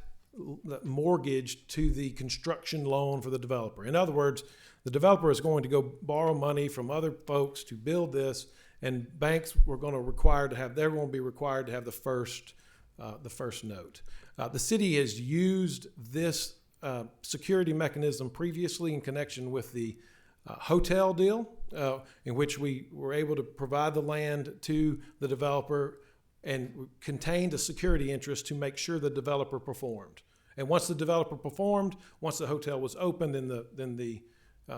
mortgage to the construction loan for the developer. In other words, the developer is going to go borrow money from other folks to build this, and banks they're going to be required to have the first note. The city has used this security mechanism previously in connection with the hotel deal, in which we were able to provide the land to the developer and contained a security interest to make sure the developer performed. And once the developer performed, once the hotel was open, then the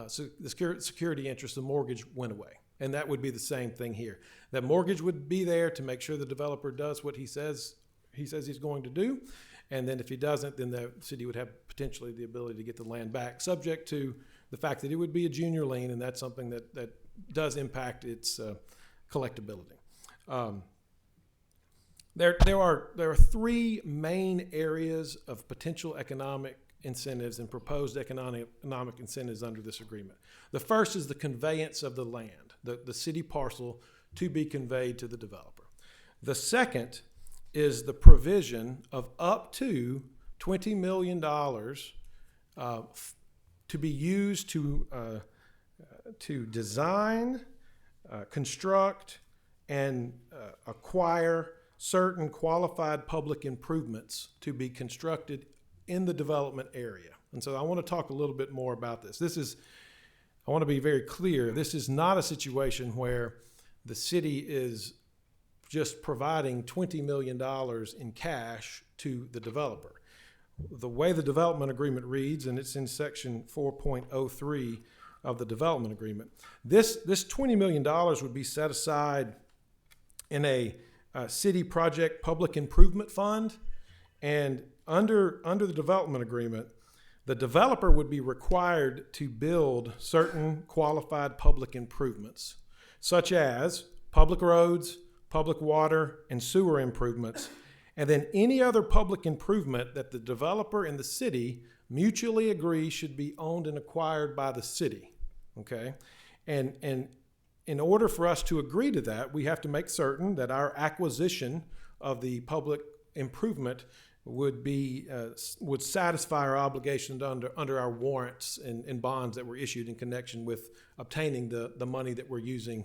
security interest, the mortgage went away. And that would be the same thing here. That mortgage would be there to make sure the developer does what he says he's going to do. And then if he doesn't, then the city would have potentially the ability to get the land back, subject to the fact that it would be a junior lien, and that's something that does impact its collectability. There are three main areas of potential economic incentives and proposed economic incentives under this agreement. The first is the conveyance of the land, the city parcel to be conveyed to the developer. The second is the provision of up to $20 million to be used to design, construct, and acquire certain qualified public improvements to be constructed in the development area. And so I want to talk a little bit more about this. I want to be very clear, this is not a situation where the city is just providing $20 million in cash to the developer. The way the development agreement reads, and it's in section 4.03 of the development agreement, this $20 million would be set aside in a city project public improvement fund. And under the development agreement, the developer would be required to build certain qualified public improvements, such as public roads, public water, and sewer improvements, and then any other public improvement that the developer and the city mutually agree should be owned and acquired by the city. Okay? And in order for us to agree to that, we have to make certain that our acquisition of the public improvement would satisfy our obligations under our warrants and bonds that were issued in connection with obtaining the money that we're using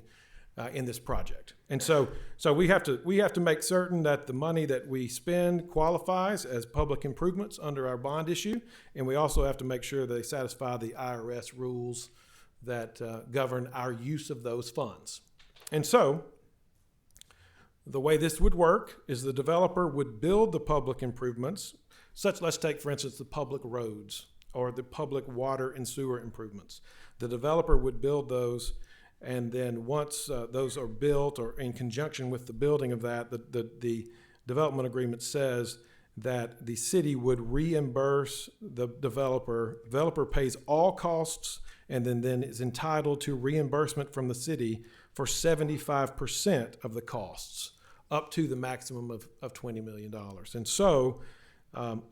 in this project. And so we have to make certain that the money that we spend qualifies as public improvements under our bond issue, and we also have to make sure they satisfy the IRS rules that govern our use of those funds. And so the way this would work is the developer would build the public improvements, let's take, for instance, the public roads or the public water and sewer improvements. The developer would build those, and then once those are built, or in conjunction with the building of that, the development agreement says that the city would reimburse the developer. The developer pays all costs and then is entitled to reimbursement from the city for 75% of the costs, up to the maximum of $20 million. And so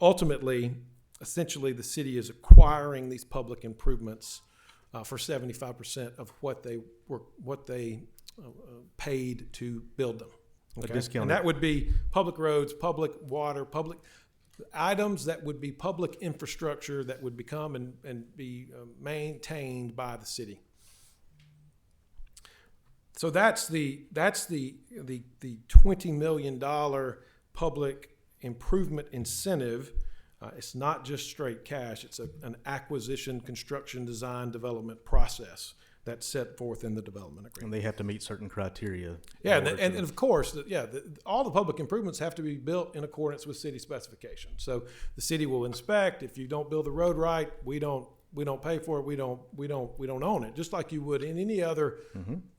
ultimately, essentially, the city is acquiring these public improvements for 75% of what they paid to build them. Okay? And that would be public roads, public water, public items that would be public infrastructure that would become and be maintained by the city. So that's the $20 million public improvement incentive It's not just straight cash. It's an acquisition, construction, design, development process that's set forth in the development And agreement. they have to meet certain criteria. Yeah, in order and to- of course, all the public improvements have to be built in accordance with city specifications. So the city will inspect. If you don't build the road right, we don't pay for it. We don't own it. Just like you would in any other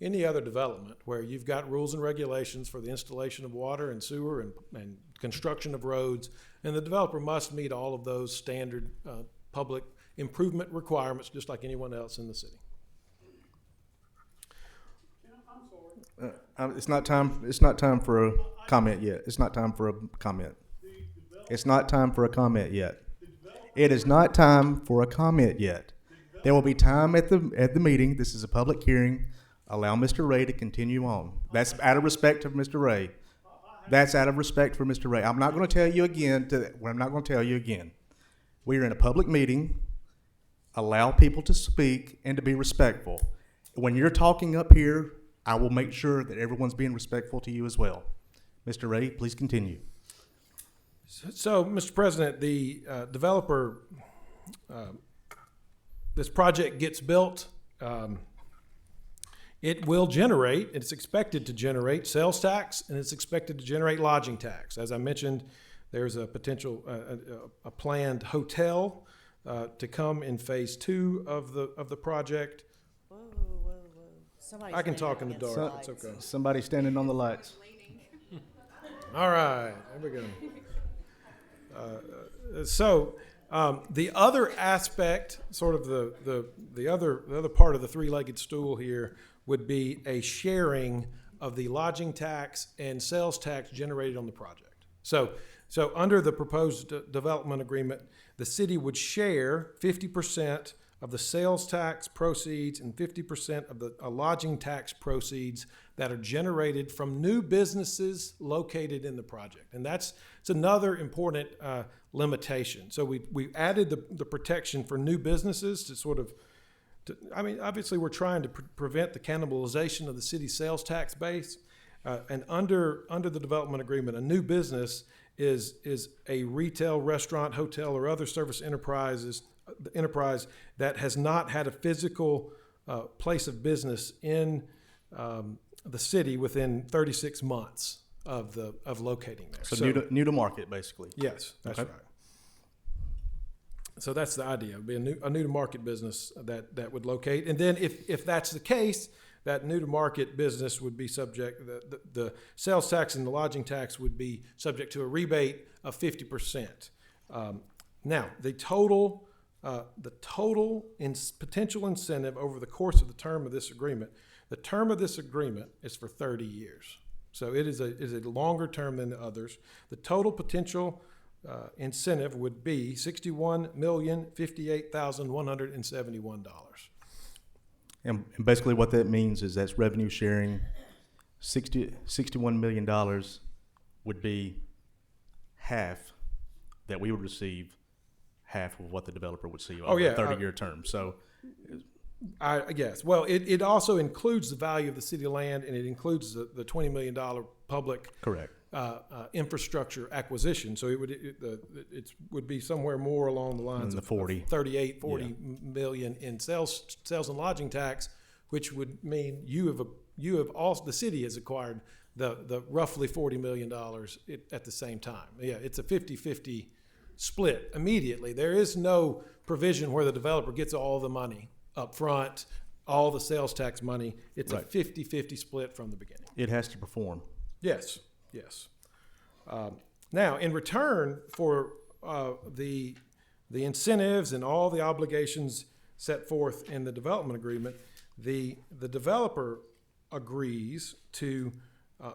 development where you've got rules and regulations for the installation of water and sewer and construction of roads, and the developer must meet all of those standard public improvement requirements, just like anyone else in the city. It's not time. It's not time for a comment yet. It's not time for a comment. It's not time for a comment yet. It is not time for a comment yet. There will be time at the meeting. This is a public hearing. Allow Mr. Ray to continue on. That's out of respect for Mr. Ray. That's out of respect for Mr. Ray. I'm not going to tell you again. I'm not going to tell you again. We are in a public meeting. Allow people to speak and to be respectful. When you're talking up here, I will make sure that everyone's being respectful to you as well. Mr. Ray, please continue. So, Mr. President, the developer, this project gets built. It will generate, it's expected to generate sales tax, and it's expected to generate lodging tax. As I mentioned, there's a potential, a planned hotel to come in phase 2 of the project. I can talk in the dark, it's okay. Somebody standing on the lights. All right, there we go. So the other aspect, sort of the other part of the three-legged stool here, would be a sharing of the lodging tax and sales tax generated on the project. So under the proposed development agreement, the city would share 50% of the sales tax proceeds and 50% of the lodging tax proceeds that are generated from new businesses located in the project. And it's another important limitation. So we added the protection for new businesses to sort of, obviously we're trying to prevent the cannibalization of the city's sales tax base. And under the development agreement, a new business is a retail, restaurant, hotel, or other service enterprise that has not had a physical place of business in the city within 36 months of locating there. So new to market, basically. Yes, that's Okay. right. So that's the idea. It'd be a new to market business that would locate, and then if that's the case, that new to market business would be subject, the sales tax and the lodging tax would be subject to a rebate of 50%. Now, the total potential incentive over the course of the term of this agreement, the term of this agreement is for 30 years. So it is a longer term than the others. The total potential incentive would be $61,058,171. And basically what that means is that's revenue sharing. $61 million would be half that we would receive, half of what the developer would see over a 30-year term. So, Yes. Well, it also includes the value of the city land, and it includes the $20 million public correct. Infrastructure acquisition. So it would be somewhere more along the lines In the of 40. 40 million in sales and lodging tax, which would mean the city has acquired the roughly $40 million at the same time. Yeah, it's a 50-50 split immediately. There is no provision where the developer gets all the money up front, all the sales tax money. It's Right. a 50-50 split from the beginning. It has to perform. Yes. Now, in return for the incentives and all the obligations set forth in the development agreement, the developer agrees to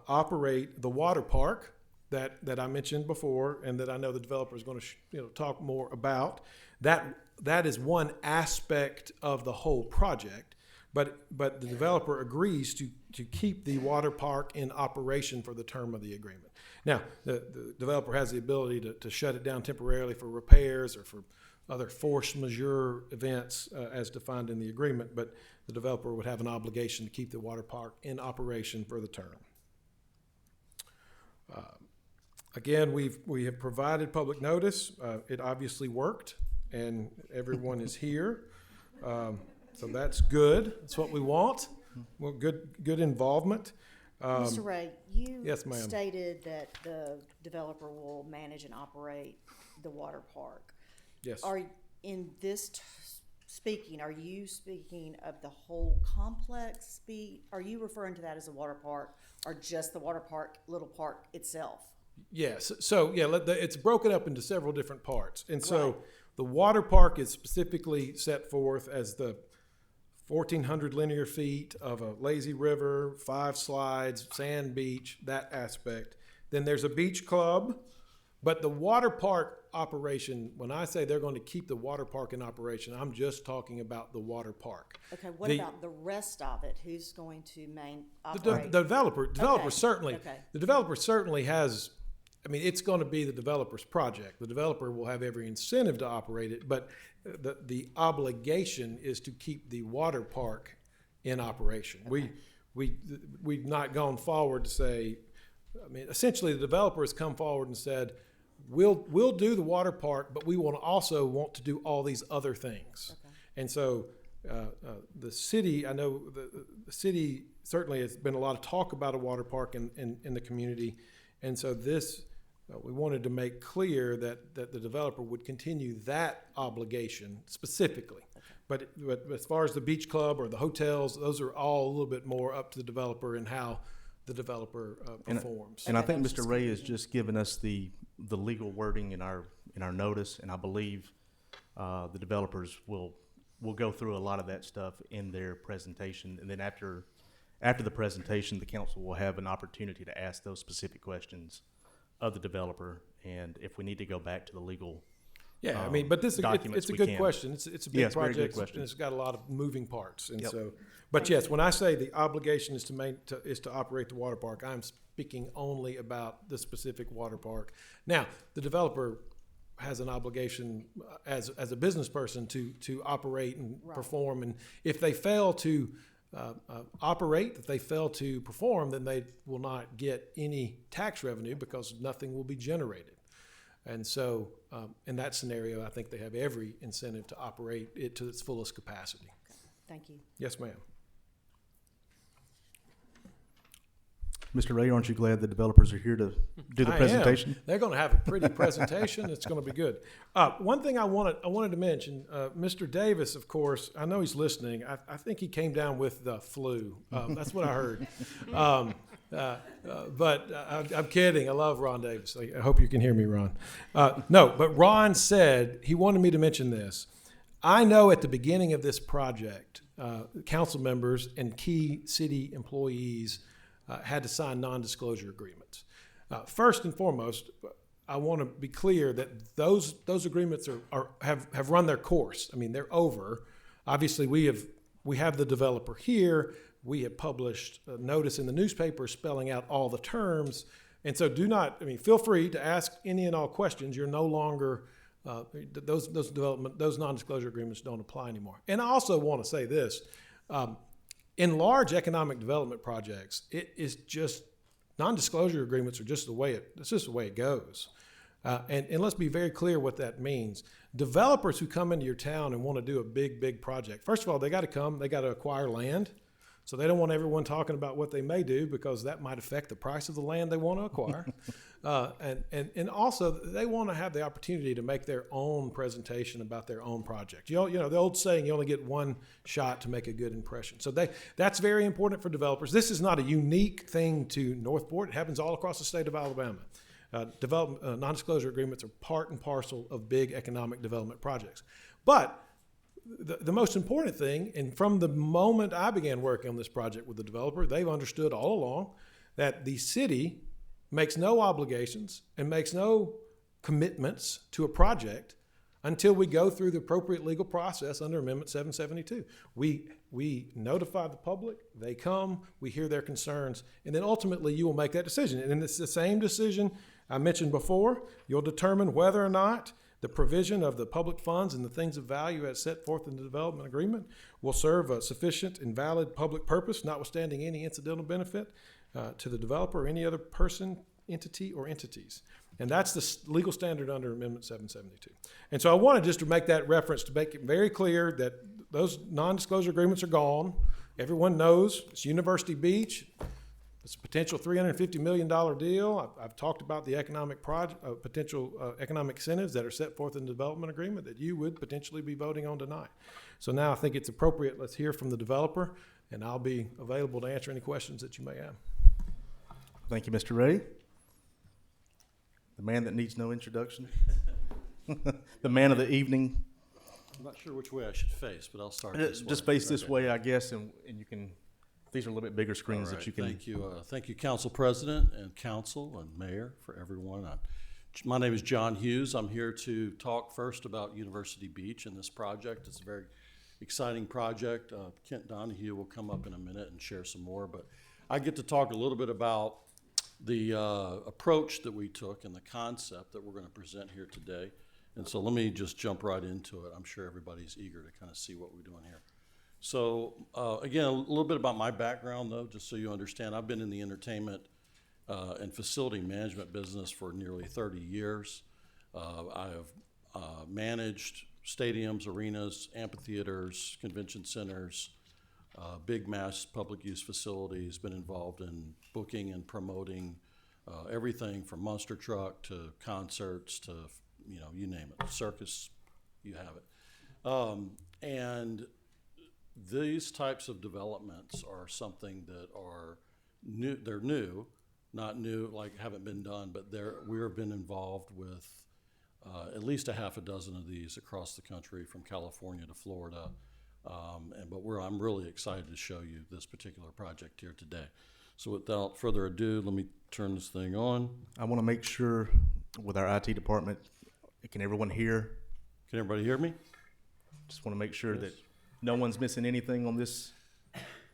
operate the water park that I mentioned before, and that I know the developer is going to talk more about. That is one aspect of the whole project. But the developer agrees to keep the water park in operation for the term of the agreement. Now, the developer has the ability to shut it down temporarily for repairs or for other force majeure events as defined in the agreement, but the developer would have an obligation to keep the water park in operation for the term. Again, we have provided public notice. It obviously worked, and everyone is here. So that's good. That's what we want. Well, good involvement. Mr. Ray, you yes, ma'am. stated that the developer will manage and operate the water park. Yes. Are you speaking of the whole complex? Are you referring to that as a water park, or just the water park, little park itself? Yes. So yeah, it's broken up into several different parts, and so Right. the water park is specifically set forth as the 1,400 linear feet of a lazy river, 5 slides, sand beach, that aspect. Then there's a beach club, but the water park operation, when I say they're going to keep the water park in operation, I'm just talking about the water park. Okay, what about the rest of it? Who's going to The operate? developer Okay, certainly, okay. the developer certainly has, I mean, it's going to be the developer's project. The developer will have every incentive to operate it, but the obligation is to keep the water park in operation. Okay. We've not gone forward to say, I mean, essentially the developer has come forward and said, we'll do the water park, but we also want to do all these other things. Okay. And so the city, I know the city certainly has been a lot of talk about a water park in the community. And so we wanted to make clear that the developer would continue that obligation specifically. Okay. But as far as the beach club or the hotels, those are all a little bit more up to the developer and how the developer performs. And I think Mr. Ray has just given us the legal wording in our notice, and I believe the developers will go through a lot of that stuff in their presentation, and then after the presentation, the council will have an opportunity to ask those specific questions of the developer, and if we need to go back to the legal yeah, I mean, but it's a good question. It's a big project, very good question. and it's got a lot of moving parts, and Yep. so. But yes, when I say the obligation is to operate the water park, I'm speaking only about the specific water park. Now, the developer has an obligation as a business person to operate and Right. perform, and if they fail to operate, if they fail to perform, then they will not get any tax revenue because nothing will be generated. And so, in that scenario, I think they have every incentive to operate it to its fullest capacity. Thank you. Yes, ma'am. Mr. Ray, aren't you glad the developers are here to do the I presentation? am. They're going to have a pretty presentation. It's going to be good. One thing I wanted to mention, Mr. Davis, of course, I know he's listening. I think he came down with the flu. That's what I heard. But I'm kidding. I love Ron Davis. I hope you can hear me, Ron. No, but Ron said he wanted me to mention this. I know at the beginning of this project, council members and key city employees had to sign non-disclosure agreements. First and foremost, I want to be clear that those agreements have run their course. I mean, they're over. Obviously, we have the developer here. We have published a notice in the newspaper spelling out all the terms. And so feel free to ask any and all questions. You're no longer, those non-disclosure agreements don't apply anymore. And I also want to say this, in large economic development projects, it is just, non-disclosure agreements are just the way it goes. And let's be very clear what that means. Developers who come into your town and want to do a big project, first of all, they got to acquire land. So they don't want everyone talking about what they may do because that might affect the price of the land they want to acquire. And also they want to have the opportunity to make their own presentation about their own project. You know, the old saying, you only get one shot to make a good impression. So that's very important for developers. This is not a unique thing to Northport. It happens all across the state of Alabama. Non-disclosure agreements are part and parcel of big economic development projects. But the most important thing, and from the moment I began working on this project with the developer, they've understood all along that the city makes no obligations and makes no commitments to a project until we go through the appropriate legal process under Amendment 772. We notify the public, they come, we hear their concerns, and then ultimately you will make that decision. And it's the same decision I mentioned before. You'll determine whether or not the provision of the public funds and the things of value as set forth in the development agreement will serve a sufficient and valid public purpose, notwithstanding any incidental benefit to the developer or any other person, entity, or entities. And that's the legal standard under Amendment 772. And so I wanted just to make that reference to make it very clear that those non-disclosure agreements are gone. Everyone knows it's University Beach. It's a potential $350 million deal. I've talked about the potential economic incentives that are set forth in the development agreement that you would potentially be voting on tonight. So now I think it's appropriate, let's hear from the developer, and I'll be available to answer any questions that you may have. Thank you, Mr. Reddy. The man that needs no introduction. The man of the evening. I'm not sure which way I should face, but I'll start this way. Just face this Okay. way, I guess, and you can, these are a little bit bigger screens All that right. you can. Thank you, Council President and Council and Mayor, for everyone. My name is John Hughes. I'm here to talk first about University Beach and this project. It's a very exciting project. Kent Donahue will come up in a minute and share some more, but I get to talk a little bit about the approach that we took and the concept that we're going to present here today. And so let me just jump right into it. I'm sure everybody's eager to kind of see what we're doing here. So again, a little bit about my background, though, just so you understand. I've been in the entertainment and facility management business for nearly 30 years. I have managed stadiums, arenas, amphitheaters, convention centers, big mass public use facilities, been involved in booking and promoting everything from monster truck to concerts to, you name it, circus, you have it. And these types of developments are something that are new. They're new, not new, like haven't been done, but we have been involved with at least a half a dozen of these across the country, from California to Florida. I'm really excited to show you this particular project here today. So without further ado, let me turn this thing on. I want to make sure with our IT department, can everyone hear? Can everybody hear me? Just want to make sure that no one's missing anything on this.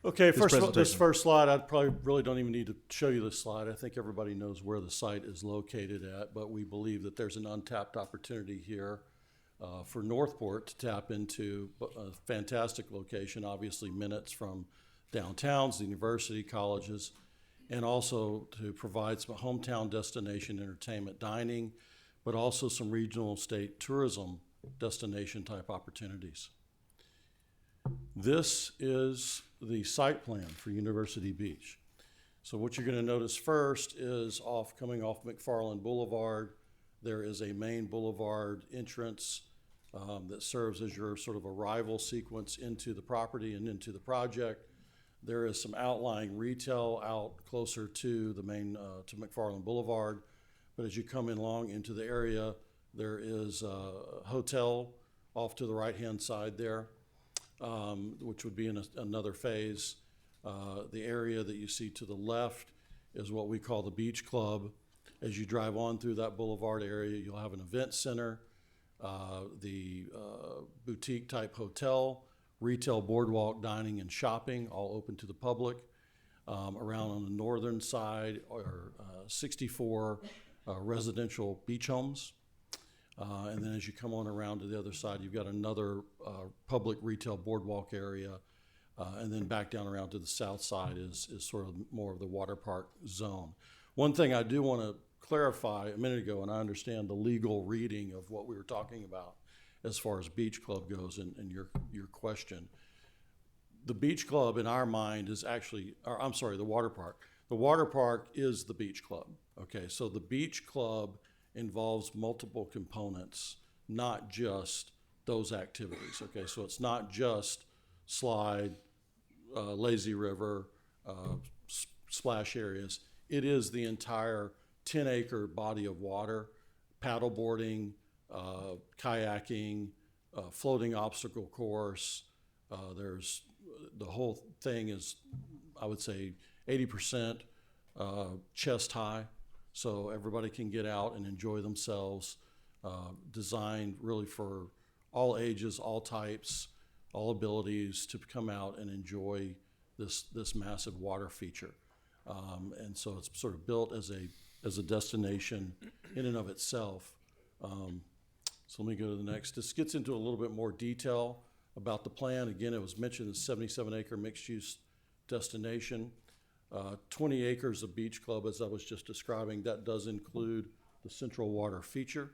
Okay, first of all, this presentation. first slide, I probably really don't even need to show you this slide. I think everybody knows where the site is located at, but we believe that there's an untapped opportunity here for Northport to tap into a fantastic location, obviously minutes from downtowns, the university, colleges, and also to provide some hometown destination entertainment dining, but also some regional state tourism destination type opportunities. This is the site plan for University Beach. So what you're going to notice first is coming off McFarland Boulevard, there is a main boulevard entrance that serves as your sort of arrival sequence into the property and into the project. There is some outlying retail out closer to the main, to McFarland Boulevard. But as you come along into the area, there is a hotel off to the right-hand side there, which would be in another phase. The area that you see to the left is what we call the Beach Club. As you drive on through that boulevard area, you'll have an event center, the boutique-type hotel, retail boardwalk, dining and shopping, all open to the public. Around on the northern side are 64 residential beach homes. And then as you come on around to the other side, you've got another public retail boardwalk area. And then back down around to the south side is sort of more of the water park zone. One thing I do want to clarify a minute ago, and I understand the legal reading of what we were talking about as far as Beach Club goes and your question. The Beach Club in our mind is actually, or I'm sorry, the water park. The water park is the Beach Club. Okay, so the Beach Club involves multiple components, not just those activities. Okay, so it's not just slide, lazy river, splash areas. It is the entire 10-acre body of water, paddle boarding, kayaking, floating obstacle course. There's the whole thing is, I would say, 80% chest high, so everybody can get out and enjoy themselves. Designed really for all ages, all types, all abilities to come out and enjoy this massive water feature. And so it's sort of built as a destination in and of itself. So let me go to the next. This gets into a little bit more detail about the plan. Again, it was mentioned as 77-acre mixed-use destination. 20 acres of beach club, as I was just describing, that does include the Central Water feature.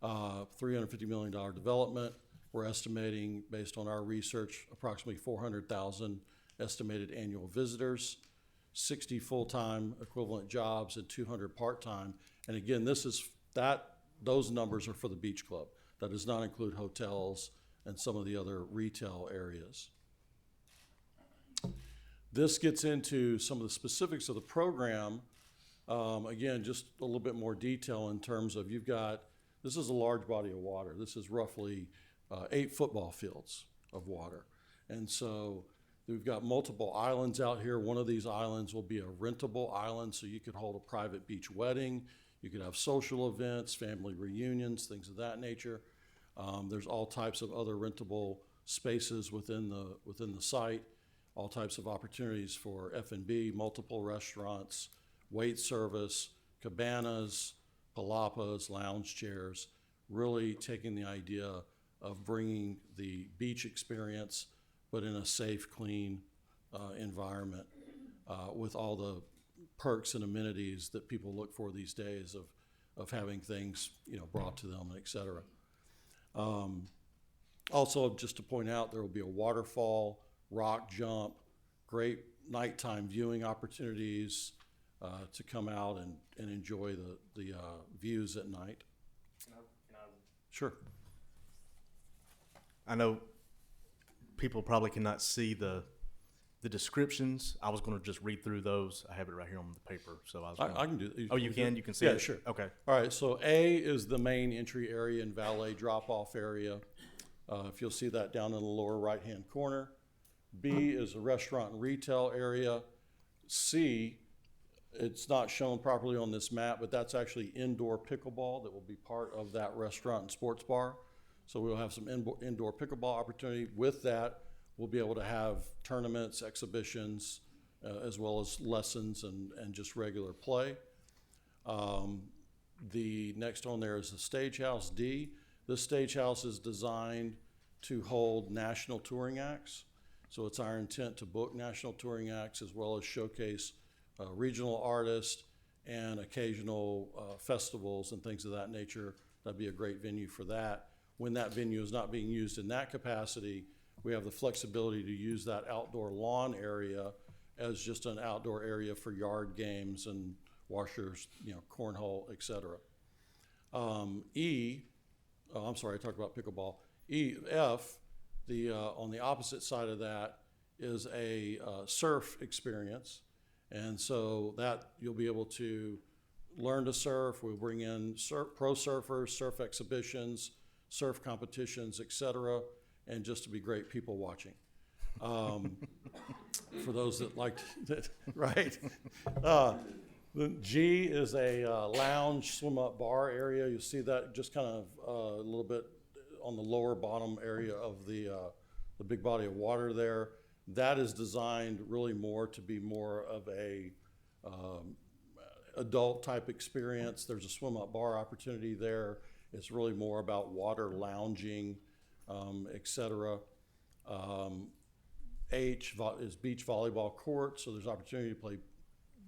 $350 million development. We're estimating, based on our research, approximately 400,000 estimated annual visitors, 60 full-time equivalent jobs and 200 part-time. And again, those numbers are for the beach club. That does not include hotels and some of the other retail areas. This gets into some of the specifics of the program. Again, just a little bit more detail in terms of this is a large body of water. This is roughly 8 football fields of water. And so we've got multiple islands out here. One of these islands will be a rentable island, so you could hold a private beach wedding. You could have social events, family reunions, things of that nature. There's all types of other rentable spaces within the site, all types of opportunities for F&B, multiple restaurants, wait service, cabanas, palapas, lounge chairs, really taking the idea of bringing the beach experience, but in a safe, clean environment with all the perks and amenities that people look for these days of having things, brought to them, et cetera. Also, just to point out, there will be a waterfall, rock jump, great nighttime viewing opportunities to come out and enjoy the views at night. Sure. I know people probably cannot see the descriptions. I was going to just read through those. I have it right here on the paper, so I was. I can do that. Oh, you can? You can see Yeah, it? sure. Okay. All right, so A is the main entry area and valet drop-off area. If you'll see that down in the lower right-hand corner. B is a restaurant and retail area. C, it's not shown properly on this map, but that's actually indoor pickleball that will be part of that restaurant and sports bar. So we'll have some indoor pickleball opportunity. With that, we'll be able to have tournaments, exhibitions, as well as lessons and just regular play. The next on there is the Stage House, D. This Stage House is designed to hold national touring acts. So it's our intent to book national touring acts as well as showcase regional artists and occasional festivals and things of that nature. That'd be a great venue for that. When that venue is not being used in that capacity, we have the flexibility to use that outdoor lawn area as just an outdoor area for yard games and washers, cornhole, et cetera. I'm sorry, I talked about pickleball. F, on the opposite side of that is a surf experience. And so that you'll be able to learn to surf. We'll bring in pro surfers, surf exhibitions, surf competitions, et cetera, and just to be great people watching. For those that like that, right? The G is a lounge swim-up bar area. You'll see that just kind of a little bit on the lower bottom area of the big body of water there. That is designed really more to be more of a adult type experience. There's a swim-up bar opportunity there. It's really more about water lounging, et cetera. H is beach volleyball court, so there's opportunity to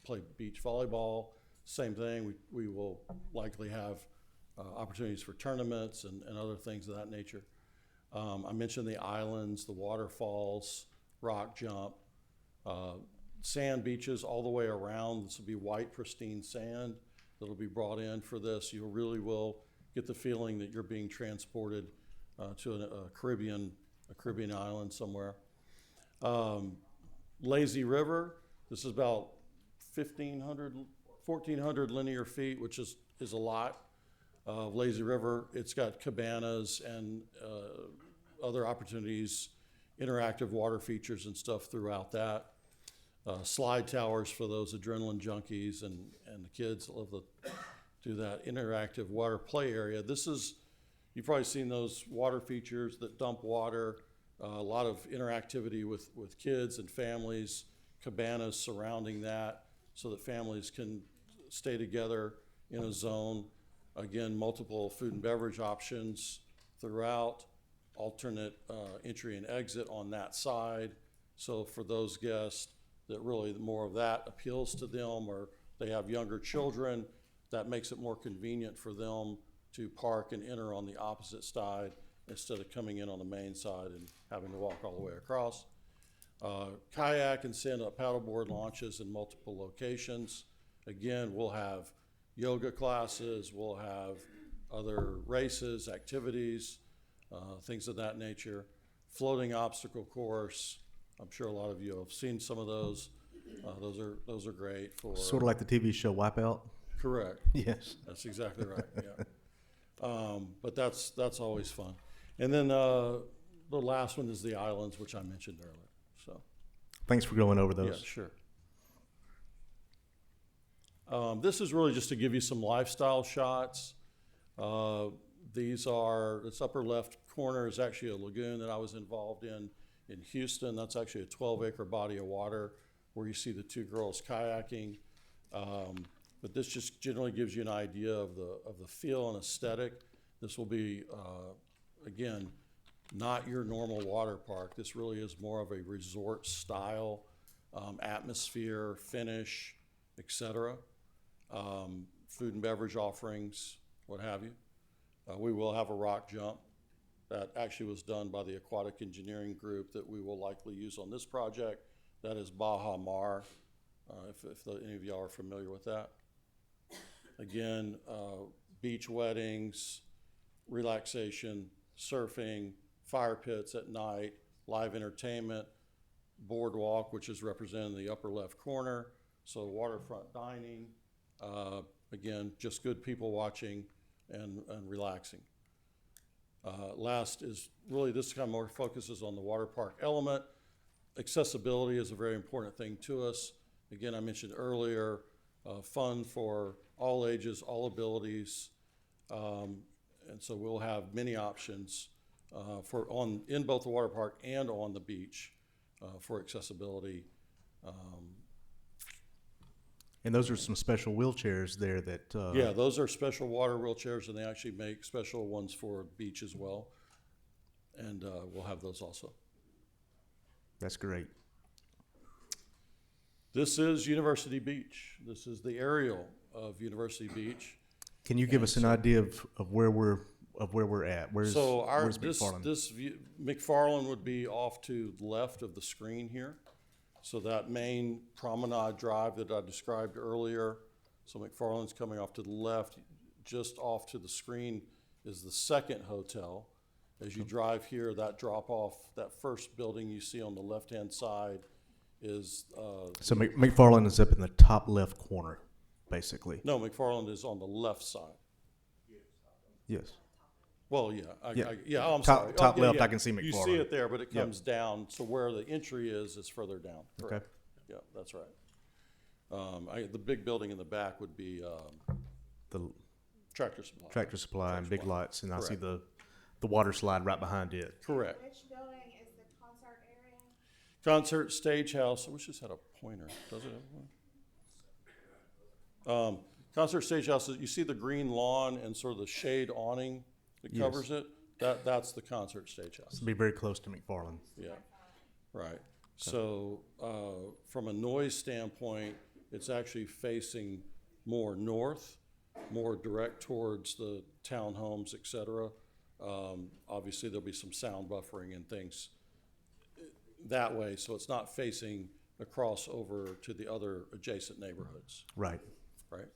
play beach volleyball. Same thing, we will likely have opportunities for tournaments and other things of that nature. I mentioned the islands, the waterfalls, rock jump, sand beaches all the way around. This will be white, pristine sand that'll be brought in for this. You really will get the feeling that you're being transported to a Caribbean island somewhere. Lazy River, this is about 1,400 linear feet, which is a lot. Lazy River, it's got cabanas and other opportunities, interactive water features and stuff throughout that. Slide towers for those adrenaline junkies and the kids that love to do that. Interactive water play area. You've probably seen those water features that dump water. A lot of interactivity with kids and families, cabanas surrounding that so that families can stay together in a zone. Again, multiple food and beverage options throughout, alternate entry and exit on that side. So for those guests that really more of that appeals to them, or they have younger children, That makes it more convenient for them to park and enter on the opposite side instead of coming in on the main side and having to walk all the way across. Kayak and stand-up paddleboard launches in multiple locations. Again, we'll have yoga classes, we'll have other races, activities, things of that nature. Floating obstacle course, I'm sure a lot of you have seen some of those. Those are great for. Sort of like the TV show Wipeout. Correct. Yes. That's exactly right, yeah. But that's always fun. And then the last one is the islands, which I mentioned earlier, so. Thanks for going over Yeah, those. sure. This is really just to give you some lifestyle shots. These are, this upper left corner is actually a lagoon that I was involved in Houston. That's actually a 12-acre body of water where you see the two girls kayaking. But this just generally gives you an idea of the feel and aesthetic. This will be, again, not your normal water park. This really is more of a resort style atmosphere, finish, etc. Food and beverage offerings, what have you. We will have a rock jump that actually was done by the aquatic engineering group that we will likely use on this project. That is Baja Mar, if any of y'all are familiar with that. Again, beach weddings, relaxation, surfing, fire pits at night, live entertainment, boardwalk, which is represented in the upper left corner, so waterfront dining. Again, just good people watching and relaxing. Last is really, this kind of more focuses on the water park element. Accessibility is a very important thing to us. Again, I mentioned earlier, fun for all ages, all abilities. And so we'll have many options in both the water park and on the beach for accessibility. And those are some special wheelchairs there that. Yeah, those are special water wheelchairs, and they actually make special ones for beach as well. And we'll have those also. That's great. This is University Beach. This is the aerial of University Beach. Can you give us an idea of where we're at? Where's McFarland? This view, McFarland would be off to the left of the screen here. So that main promenade drive that I described earlier. So McFarland's coming off to the left. Just off to the screen is the second hotel. As you drive here, that drop off, that first building you see on the left-hand side is. So McFarland is up in the top left corner, basically. No, McFarland is on the left side. Yes. Well, yeah, I'm Top- sorry. top yeah, left, yeah. I can see You see McFarland. it there, but it Yep. comes down, so where the entry is further down. Okay. Correct. Yeah, that's right. The big building in the back would be The Tractor Supply. Tractor Supply and Big Supply. Lots, and I see Correct. the water slide right behind it. Correct. Which building is the concert area? Concert Stage House, I wish this had a pointer, does it have one? Concert Stage House, you see the green lawn and sort of the shade awning that Yes. covers it? That's the Concert Stage House. Be very close to McFarland. Yeah, right. So from a noise standpoint, it's actually facing more north, more direct towards the townhomes, et cetera. Obviously, there'll be some sound buffering and things that way, so it's not facing across over to the other adjacent neighborhoods, Right. right?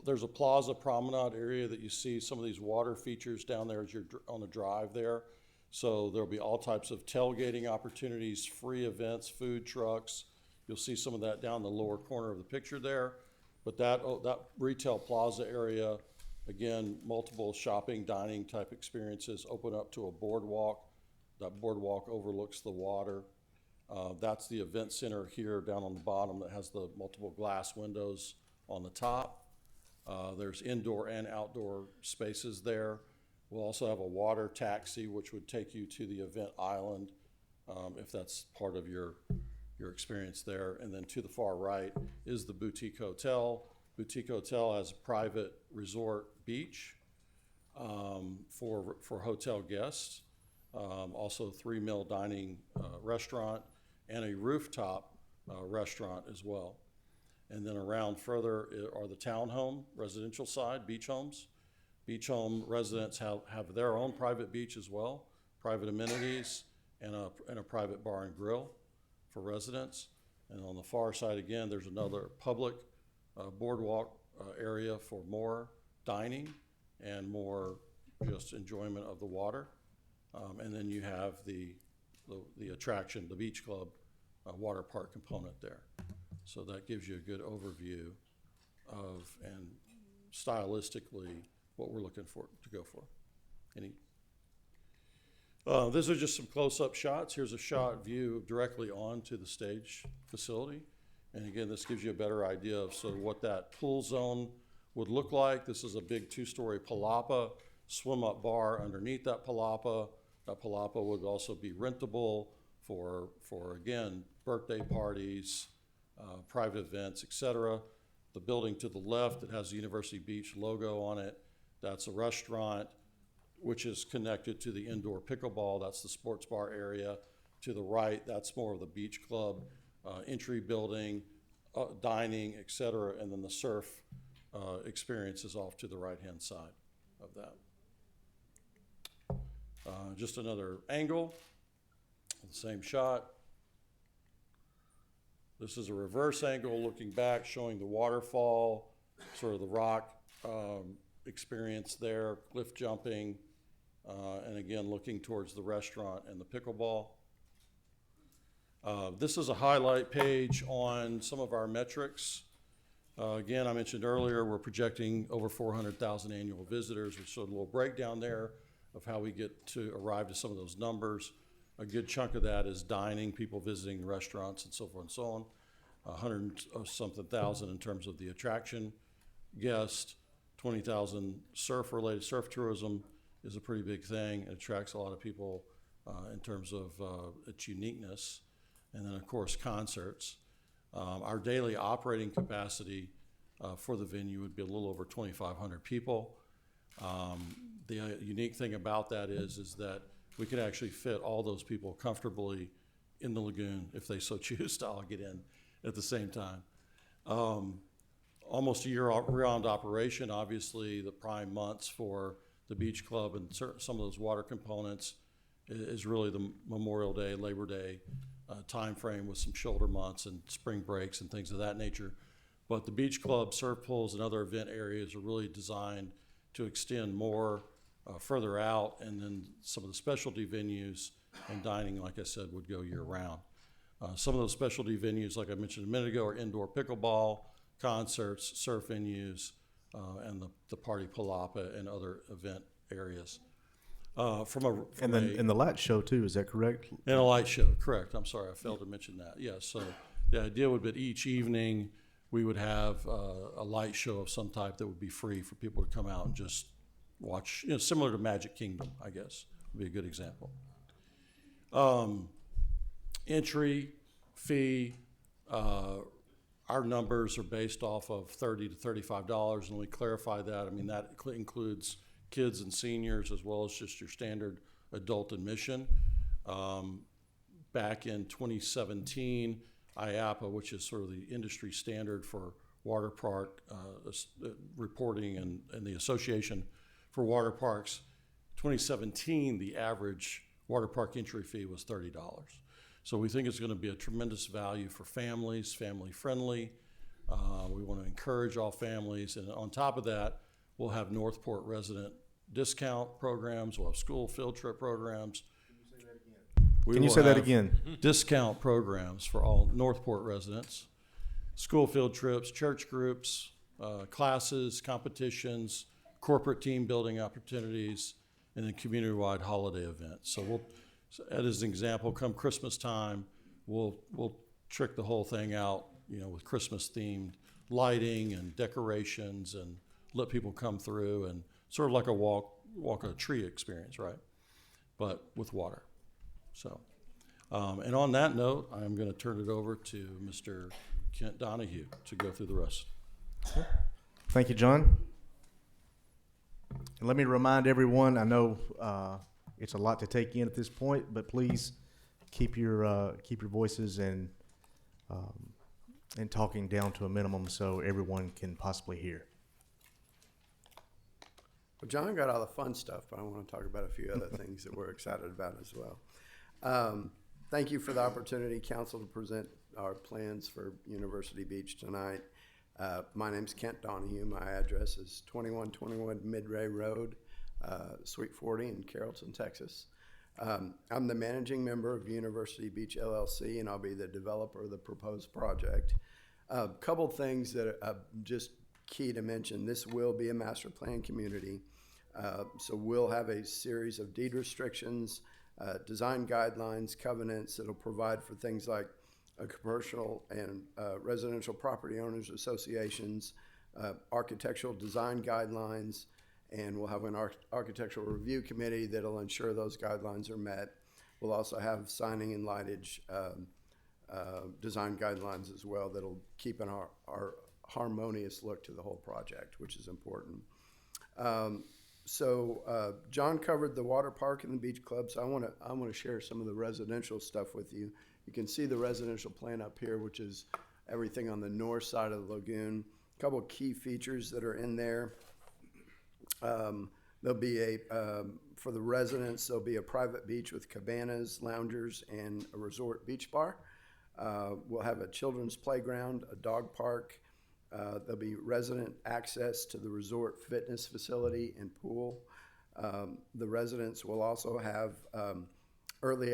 There's a plaza promenade area that you see some of these water features down there as you're on the drive there. So there'll be all types of tailgating opportunities, free events, food trucks. You'll see some of that down the lower corner of the picture there. But that retail plaza area, again, multiple shopping, dining type experiences open up to a boardwalk. That boardwalk overlooks the water. That's the event center here down on the bottom that has the multiple glass windows on the top. There's indoor and outdoor spaces there. We'll also have a water taxi, which would take you to the event island, if that's part of your experience there. And then to the far right is the Boutique Hotel. Boutique Hotel has a private resort beach for hotel guests. Also 3-meal dining restaurant and a rooftop restaurant as well. And then around further are the townhome residential side, beach homes. Beach home residents have their own private beach as well, private amenities, and a private bar and grill for residents. And on the far side, again, there's another public boardwalk area for more dining and more just enjoyment of the water. And then you have the attraction, the beach club water park component there. So that gives you a good overview of, and stylistically, what we're looking for to go for. These are just some close-up shots. Here's a shot view directly onto the stage facility. And again, this gives you a better idea of sort of what that pool zone would look like. This is a big two-story palapa, swim-up bar underneath that palapa. That palapa would also be rentable for again, birthday parties, private events, etc. The building to the left that has the University Beach logo on it, that's a restaurant, which is connected to the indoor pickleball. That's the sports bar area. To the right, that's more of the beach club, entry building, dining, etc. And then the surf experience is off to the right-hand side of that. Just another angle, the same shot. This is a reverse angle looking back, showing the waterfall, sort of the rock experience there, cliff jumping, and again, looking towards the restaurant and the pickleball. This is a highlight page on some of our metrics. Again, I mentioned earlier, we're projecting over 400,000 annual visitors. We showed a little breakdown there of how we get to arrive to some of those numbers. A good chunk of that is dining, people visiting restaurants and so forth and so on. 100-something thousand in terms of the attraction guests. 20,000 surf-related. Surf tourism is a pretty big thing. It attracts a lot of people in terms of its uniqueness. And then, of course, concerts. Our daily operating capacity for the venue would be a little over 2,500 people. The unique thing about that is that we could actually fit all those people comfortably in the lagoon if they so choose to all get in at the same time. Almost a year-round operation. Obviously, the prime months for the beach club and some of those water components is really the Memorial Day, Labor Day time frame with some shoulder months and spring breaks and things of that nature. But the beach club, surf pools, and other event areas are really designed to extend more further out, and then some of the specialty venues and dining, like I said, would go year-round. Some of those specialty venues, like I mentioned a minute ago, are indoor pickleball, concerts, surf venues, and the party palapa and other event areas. And the light show too, is that correct? And a light show, correct. I'm sorry, I failed to mention that. Yes, so the idea would be that each evening we would have a light show of some type that would be free for people to come out and just watch, similar to Magic Kingdom, I guess, would be a good example. Entry fee, our numbers are based off of $30 to $35, and let me clarify that. I mean, that includes kids and seniors as well as just your standard adult admission. Back in 2017, IAPA, which is sort of the industry standard for water park reporting and the Association for Water Parks, 2017, the average water park entry fee was $30. So we think it's going to be a tremendous value for families, family friendly. We want to encourage all families, and on top of that, we'll have Northport resident discount programs, we'll have school field trip programs. Can you say that again? Discount programs for all Northport residents, school field trips, church groups, classes, competitions, corporate team building opportunities, and then community-wide holiday events. So as an example, come Christmas time, we'll trick the whole thing out, with Christmas-themed lighting and decorations, and let people come through, and sort of like a walk a tree experience, right? But with water. So, and on that note, I'm going to turn it over to Mr. Kent Donahue to go through the rest. Thank you, John. And let me remind everyone, I know it's a lot to take in at this point, but please keep your voices and and talking down to a minimum so everyone can possibly hear. Well, John got all the fun stuff, but I want to talk about a few other things that we're excited about as well. Thank you for the opportunity, council, to present our plans for University Beach tonight. My name's Kent Donahue. My address is 2121 Midray Road, Suite 40 in Carrollton, Texas. I'm the managing member of University Beach LLC, and I'll be the developer of the proposed project. A couple things that are just key to mention. This will be a master plan community. So we'll have a series of deed restrictions, design guidelines, covenants that'll provide for things like commercial and residential property owners associations, architectural design guidelines, and we'll have an architectural review committee that'll ensure those guidelines are met. We'll also have signing and lightage design guidelines as well that'll keep our harmonious look to the whole project, which is important. John covered the water park and the beach club, so I want to share some of the residential stuff with you. You can see the residential plan up here, which is everything on the north side of the lagoon. A couple of key features that are in there. There'll be for the residents, there'll be a private beach with cabanas, loungers, and a resort beach bar. We'll have a children's playground, a dog park. There'll be resident access to the resort fitness facility and pool. The residents will also have early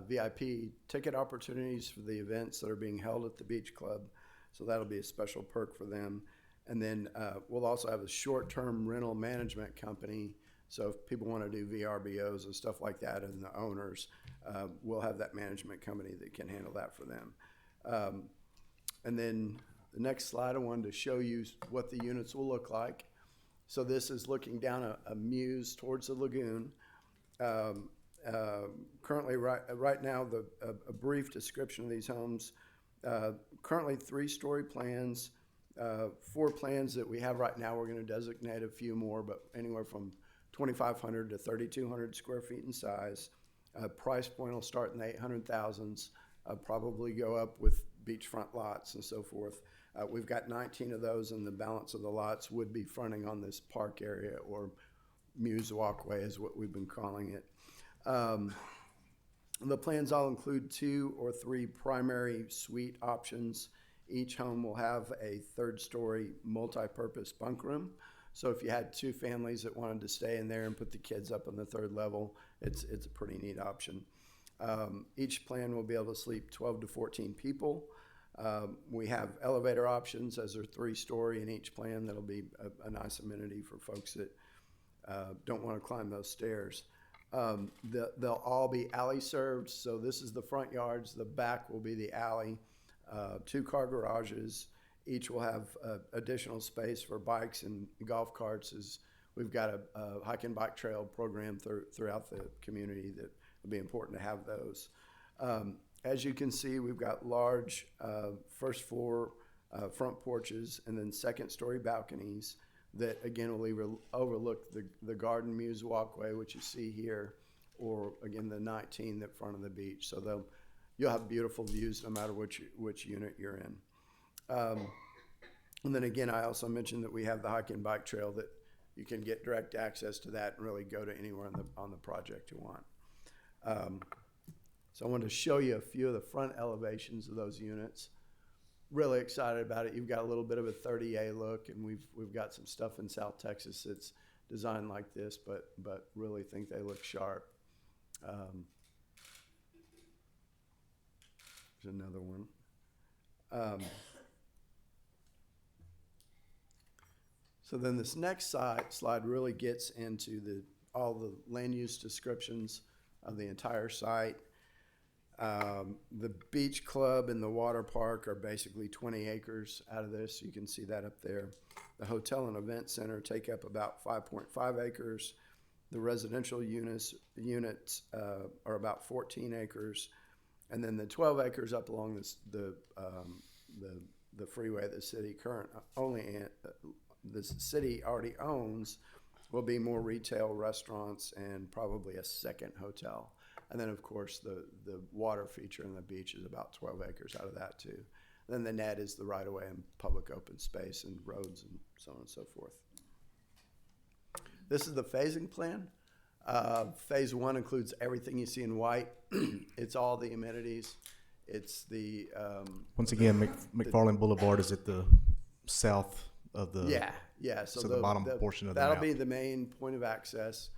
VIP ticket opportunities for the events that are being held at the beach club. So that'll be a special perk for them. And then we'll also have a short-term rental management company. So if people want to do VRBOs and stuff like that, and the owners, we'll have that management company that can handle that for them. And then the next slide, I wanted to show you what the units will look like. So this is looking down a mews towards the lagoon. Currently, right now, a brief description of these homes. Currently 3-story plans, 4 plans that we have right now. We're going to designate a few more, but anywhere from 2,500 to 3,200 square feet in size. Price point will start in the 800,000s, probably go up with beachfront lots and so forth. We've got 19 of those, and the balance of the lots would be fronting on this park area, or Muse Walkway is what we've been calling it. The plans all include 2 or 3 primary suite options. Each home will have a 3rd-story multi-purpose bunk room. So if you had 2 families that wanted to stay in there and put the kids up on the 3rd level, it's a pretty neat option. Each plan will be able to sleep 12 to 14 people. We have elevator options, as they're 3-story in each plan. That'll be a nice amenity for folks that don't want to climb those stairs. They'll all be alley served, so this is the front yards. The back will be the alley. 2-car garages. Each will have additional space for bikes and golf carts, as we've got a hike and bike trail program throughout the community that will be important to have those. As you can see, we've got large first floor front porches and then 2nd-story balconies that, again, will overlook the Garden Muse Walkway, which you see here, or, again, the 19 that front of the beach. So you'll have beautiful views no matter which unit you're in. And then, again, I also mentioned that we have the hike and bike trail that you can get direct access to that and really go to anywhere on the project you want. So I wanted to show you a few of the front elevations of those units. Really excited about it. You've got a little bit of a 30A look, and we've got some stuff in South Texas that's designed like this, but really think they look sharp. There's another one. So then this next slide really gets into all the land use descriptions of the entire site. The beach club and the water park are basically 20 acres out of this. You can see that up there. The hotel and event center take up about 5.5 acres. The residential units are about 14 acres. And then the 12 acres up along the freeway the city already owns will be more retail, restaurants, and probably a 2nd hotel. And then, of course, the water feature in the beach is about 12 acres out of that, too. Then the net is the right of way and public open space and roads and so on and so forth. This is the phasing plan. Phase 1 includes everything you see in white. It's all the amenities. It's the Once again, McFarland Boulevard is at the south of the yeah. So the bottom portion of the that'll map. be the main point of access.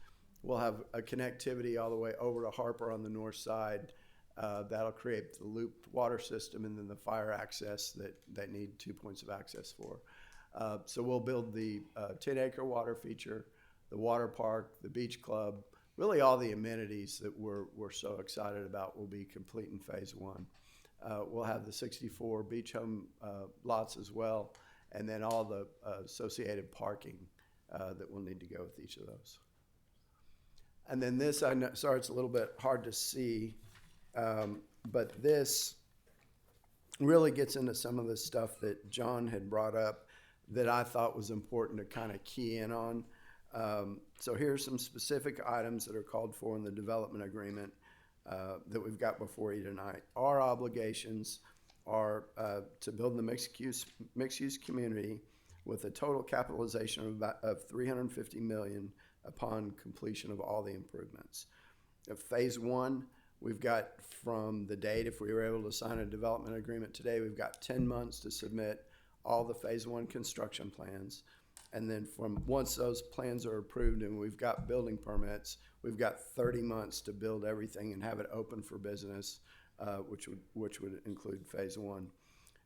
We'll have a connectivity all the way over to Harper on the north side. That'll create the looped water system and then the fire access that they need 2 points of access for. So we'll build the 10-acre water feature, the water park, the beach club, really all the amenities that we're so excited about will be complete in phase 1. We'll have the 64 beach home lots as well, and then all the associated parking that will need to go with each of those. And then this, I know, sorry, it's a little bit hard to see, but this really gets into some of the stuff that John had brought up that I thought was important to kind of key in on. So here's some specific items that are called for in the development agreement that we've got before you tonight. Our obligations are to build the mixed-use community with a total capitalization of $350 million upon completion of all the improvements. Phase 1, we've got from the date, if we were able to sign a development agreement today, we've got 10 months to submit all the phase 1 construction plans. And then from once those plans are approved and we've got building permits, we've got 30 months to build everything and have it open for business, which would include phase 1.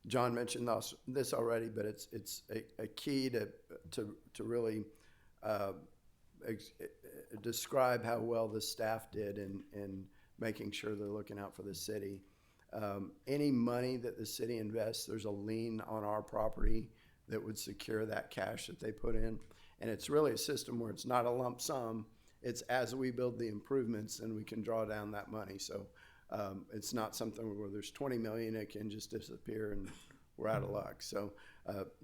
John mentioned this already, but it's a key to really describe how well the staff did in making sure they're looking out for the city. Any money that the city invests, there's a lien on our property that would secure that cash that they put in. And it's really a system where it's not a lump sum. It's as we build the improvements and we can draw down that money. So it's not something where there's 20 million, it can just disappear and we're out of luck. So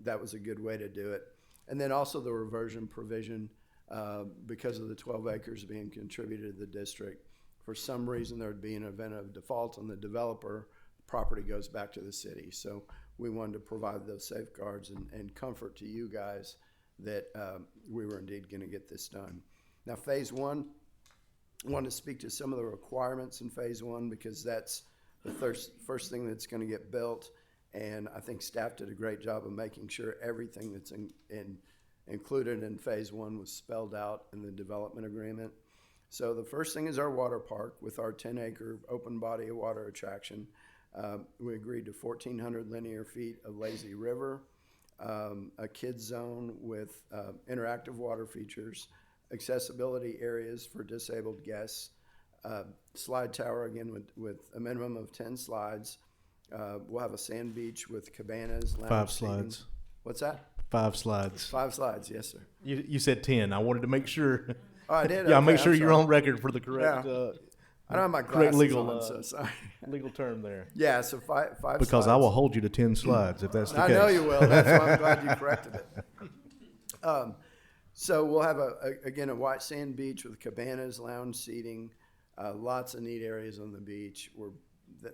that was a good way to do it. And then also the reversion provision, because of the 12 acres being contributed to the district. For some reason, there would be an event of default on the developer, the property goes back to the city. So we wanted to provide those safeguards and comfort to you guys that we were indeed going to get this done. Now, phase 1, I want to speak to some of the requirements in phase 1 because that's the first thing that's going to get built. And I think staff did a great job of making sure everything that's included in phase 1 was spelled out in the development agreement. So the first thing is our water park with our 10-acre open body of water attraction. We agreed to 1,400 linear feet of lazy river, a kids zone with interactive water features, accessibility areas for disabled guests, slide tower again with a minimum of 10 slides. We'll have a sand beach with cabanas, lounge 5 seating. slides. What's that? 5 slides. 5 slides, yes, sir. You said 10. I wanted to make sure. Oh, I did? Yeah, Okay, make sure I'm you're sorry. on record for the correct. Yeah. I don't have my correct glasses legal, on, so sorry. legal term there. Yeah, so five Because slides. I will hold you to 10 slides if that's the I case. know you will. That's why I'm glad you corrected it. So we'll have, again, a white sand beach with cabanas, lounge seating, lots of neat areas on the beach.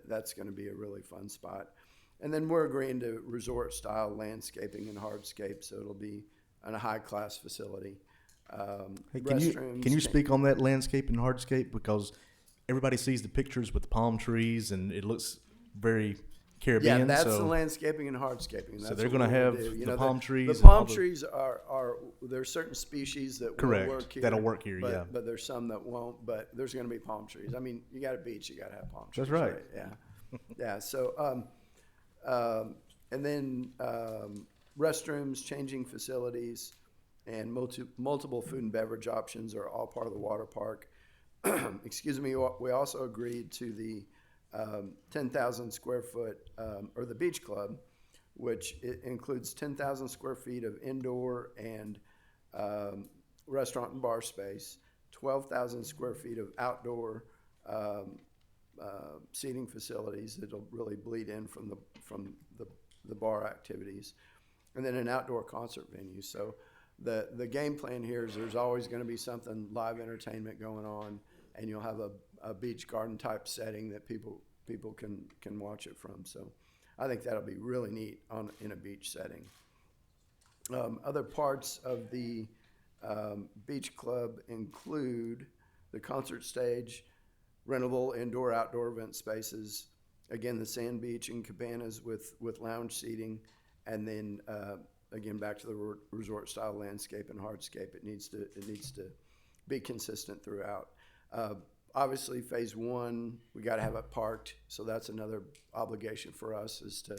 That's going to be a really fun spot. And then we're agreeing to resort-style landscaping and hardscape, so it'll be a high-class facility. Hey, can you speak on that landscape and hardscape? Because everybody sees the pictures with the palm trees and it looks very Caribbean. Yeah, that's so the landscaping and hardscaping. So That's they're what going to we're have do. You the know, palm trees. The and palm all the- trees are there's certain species that Correct. will work here. That'll work here, but, yeah. But there's some that won't. But there's going to be palm trees. I mean, you got a beach, you got to have palm trees. That's right. Yeah, yeah. So and then restrooms, changing facilities, and multiple food and beverage options are all part of the water park. Excuse me. We also agreed to the 10,000 square foot, or the beach club, which it includes 10,000 square feet of indoor and restaurant and bar space, 12,000 square feet of outdoor seating facilities that'll really bleed in from the bar activities, and then an outdoor concert venue. So the game plan here is there's always going to be something live entertainment going on, and you'll have a beach garden type setting that people can watch it from. So I think that'll be really neat in a beach setting. Other parts of the beach club include the concert stage, rentable indoor-outdoor event spaces, again, the sand beach and cabanas with lounge seating, and then again, back to the resort-style landscape and hardscape. It needs to be consistent throughout. Obviously, phase one, we got to have it parked, so that's another obligation for us, is to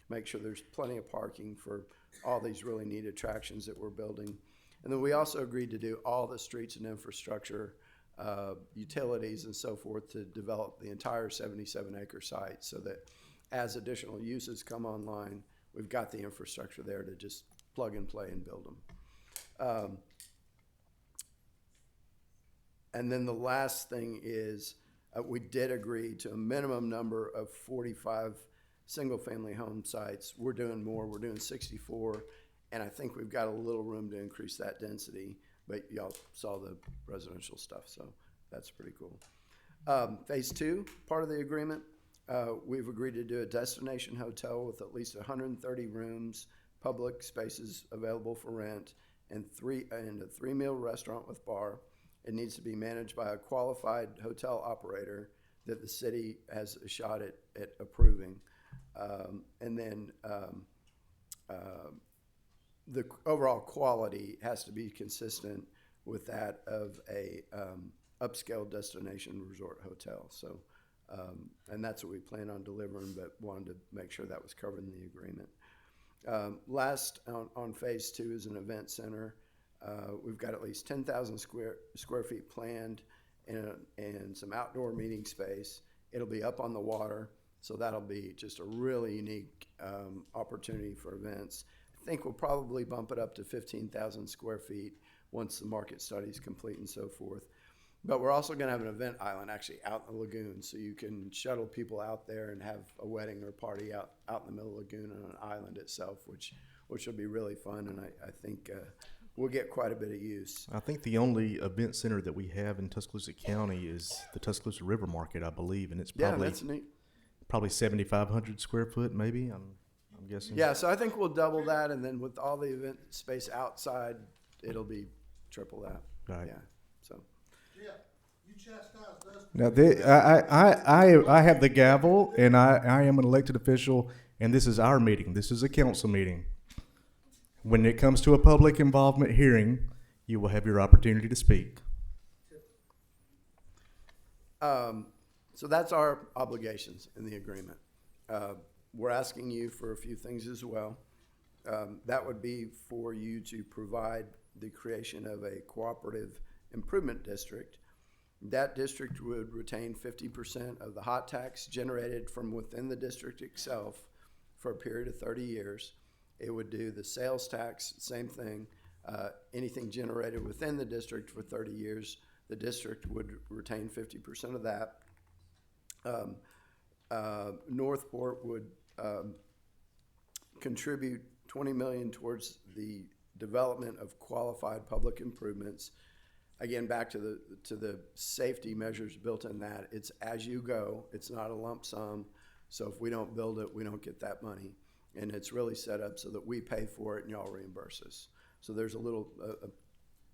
make sure there's plenty of parking for all these really neat attractions that we're building. And then we also agreed to do all the streets and infrastructure, utilities and so forth, to develop the entire 77-acre site, so that as additional uses come online, we've got the infrastructure there to just plug and play and build them. And then the last thing is we did agree to a minimum number of 45 single-family home sites. We're doing more. We're doing 64, and I think we've got a little room to increase that density, but y'all saw the residential stuff, so that's pretty cool. Phase two, part of the agreement, we've agreed to do a destination hotel with at least 130 rooms, public spaces available for rent, and a three-meal restaurant with bar. It needs to be managed by a qualified hotel operator that the city has a shot at approving. And then the overall quality has to be consistent with that of a upscale destination resort hotel. So, and that's what we plan on delivering, but wanted to make sure that was covered in the agreement. Last on phase two is an event center. We've got at least 10,000 square feet planned and some outdoor meeting space. It'll be up on the water, so that'll be just a really unique opportunity for events. I think we'll probably bump it up to 15,000 square feet once the market study is complete and so forth. But we're also going to have an event island actually out in the lagoon, so you can shuttle people out there and have a wedding or party out in the middle of the lagoon on an island itself, which will be really fun, and I think we'll get quite a bit of use. I think the only event center that we have in Tuscaloosa County is the Tuscaloosa River Market, I believe, and it's probably that's neat. Probably 7,500 square foot, maybe. I'm guessing. Yeah, so I think we'll double that, and then with all the event space outside, it'll be triple that. Right. Yeah. So. Yeah, you chastised us. Now, I have the gavel, and I am an elected official, and this is our meeting. This is a council meeting. When it comes to a public involvement hearing, you will have your opportunity to speak. So that's our obligations in the agreement. We're asking you for a few things as well. That would be for you to provide the creation of a cooperative improvement district. That district would retain 50% of the hot tax generated from within the district itself for a period of 30 years. It would do the sales tax, same thing. Anything generated within the district for 30 years, the district would retain 50% of that. Northport would contribute $20 million towards the development of qualified public improvements. Again, back to the safety measures built in that. It's as you go. It's not a lump sum. So if we don't build it, we don't get that money. And it's really set up so that we pay for it and y'all reimburse us. So there's a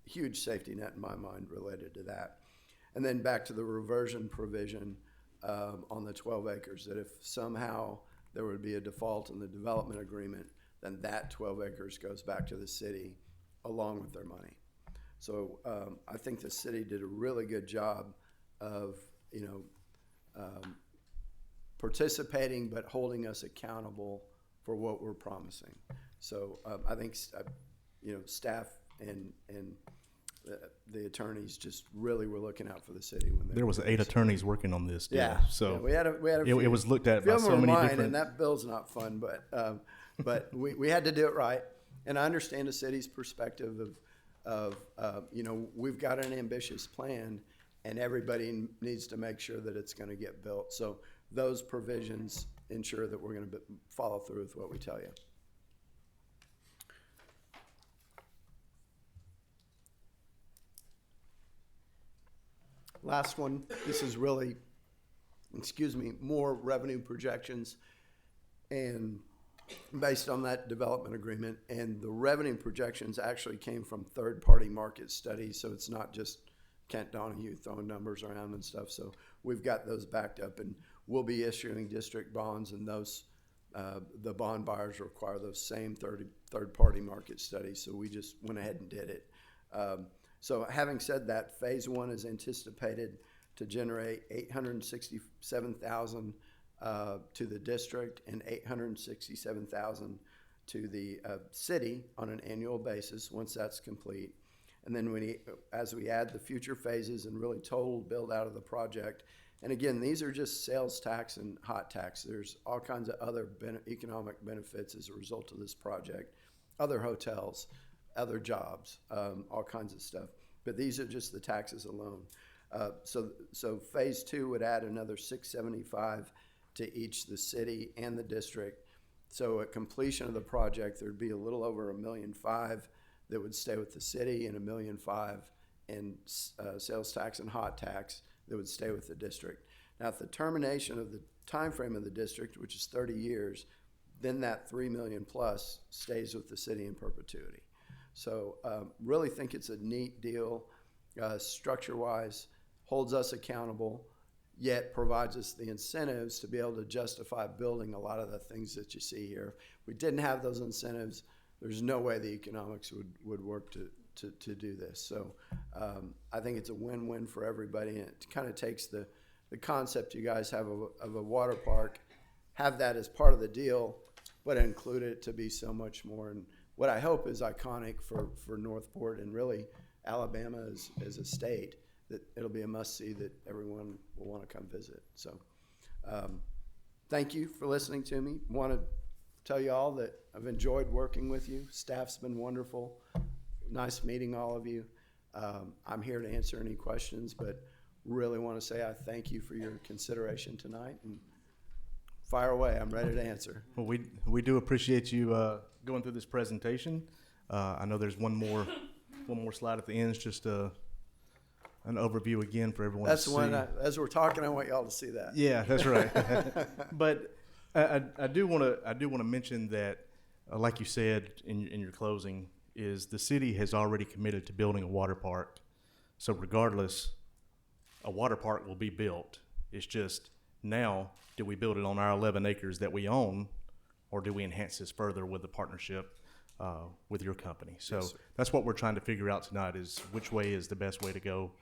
huge safety net in my mind related to that. And then back to the reversion provision on the 12 acres, that if somehow there would be a default in the development agreement, then that 12 acres goes back to the city along with their money. So I think the city did a really good job of, participating but holding us accountable for what we're promising. So I think, staff and the attorneys just really were looking out for the city when there was 8 attorneys working on this deal. Yeah. So we had a few, it was looked at by so many different. And that bill's not fun, but we had to do it right. And I understand the city's perspective of we've got an ambitious plan, and everybody needs to make sure that it's going to get built. So those provisions ensure that we're going to follow through with what we tell you. Last one, this is really, more revenue projections. And based on that development agreement, and the revenue projections actually came from third-party market studies, so it's not just Kent Donahue throwing numbers around and stuff. So we've got those backed up, and we'll be issuing district bonds, and those, the bond buyers require those same third-party market studies, so we just went ahead and did it. So having said that, phase one is anticipated to generate $867,000 to the district and $867,000 to the city on an annual basis once that's complete. And then as we add the future phases and really total build out of the project, and again, these are just sales tax and hot tax. There's all kinds of other economic benefits as a result of this project, other hotels, other jobs, all kinds of stuff. But these are just the taxes alone. So phase two would add another $675 to each the city and the district. So at completion of the project, there'd be a little over $1.5 million that would stay with the city and $1.5 million in sales tax and hot tax that would stay with the district. Now, at the termination of the time frame of the district, which is 30 years, then that $3 million plus stays with the city in perpetuity. So really think it's a neat deal, structure-wise, holds us accountable, yet provides us the incentives to be able to justify building a lot of the things that you see here. If we didn't have those incentives, there's no way the economics would work to do this. So I think it's a win-win for everybody, and it kind of takes the concept you guys have of a water park, have that as part of the deal, but include it to be so much more. And what I hope is iconic for Northport and really Alabama as a state, that it'll be a must-see that everyone will want to come visit. So thank you for listening to me. Want to tell you all that I've enjoyed working with you. Staff's been wonderful. Nice meeting all of you. I'm here to answer any questions, but really want to say I thank you for your consideration tonight, and fire away. I'm ready to answer. Well, we do appreciate you going through this presentation. I know there's one more slide at the end. It's just an overview again for everyone That's to the see. one, as we're talking, I want y'all to see that. Yeah, that's right. But I do want to mention that, like you said in your closing, is the city has already committed to building a water park. So regardless, a water park will be built. It's just now, do we build it on our 11 acres that we own, or do we enhance this further with the partnership with your company? So Yes, sir. that's what we're trying to figure out tonight, is which way is the best way to go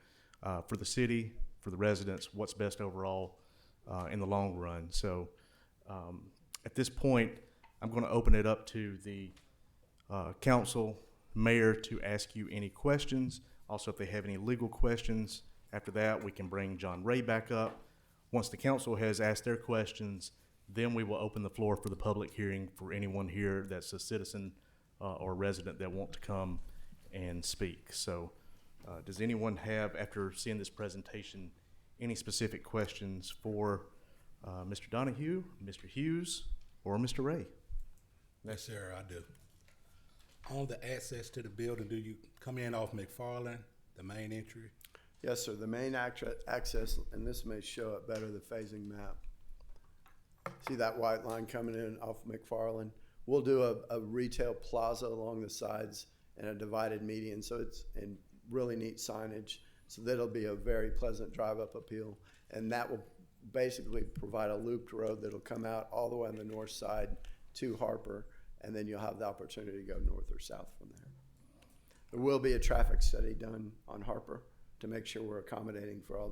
for the city, for the residents, what's best overall in the long run. So at this point, I'm going to open it up to the council, mayor, to ask you any questions. Also, if they have any legal questions, after that, we can bring John Ray back up. Once the council has asked their questions, then we will open the floor for the public hearing for anyone here that's a citizen or resident that want to come and speak. So does anyone have, after seeing this presentation, any specific questions for Mr. Donahue, Mr. Hughes, or Mr. Ray? Yes, sir, I do. On the access to the building, do you come in off McFarland, the main entry? Yes, sir. The main access, and this may show it better, the phasing map. See that white line coming in off McFarland? We'll do a retail plaza along the sides and a divided median, so it's in really neat signage, so that'll be a very pleasant drive-up appeal. And that will basically provide a looped road that'll come out all the way on the north side to Harper, and then you'll have the opportunity to go north or south from there. There will be a traffic study done on Harper to make sure we're accommodating for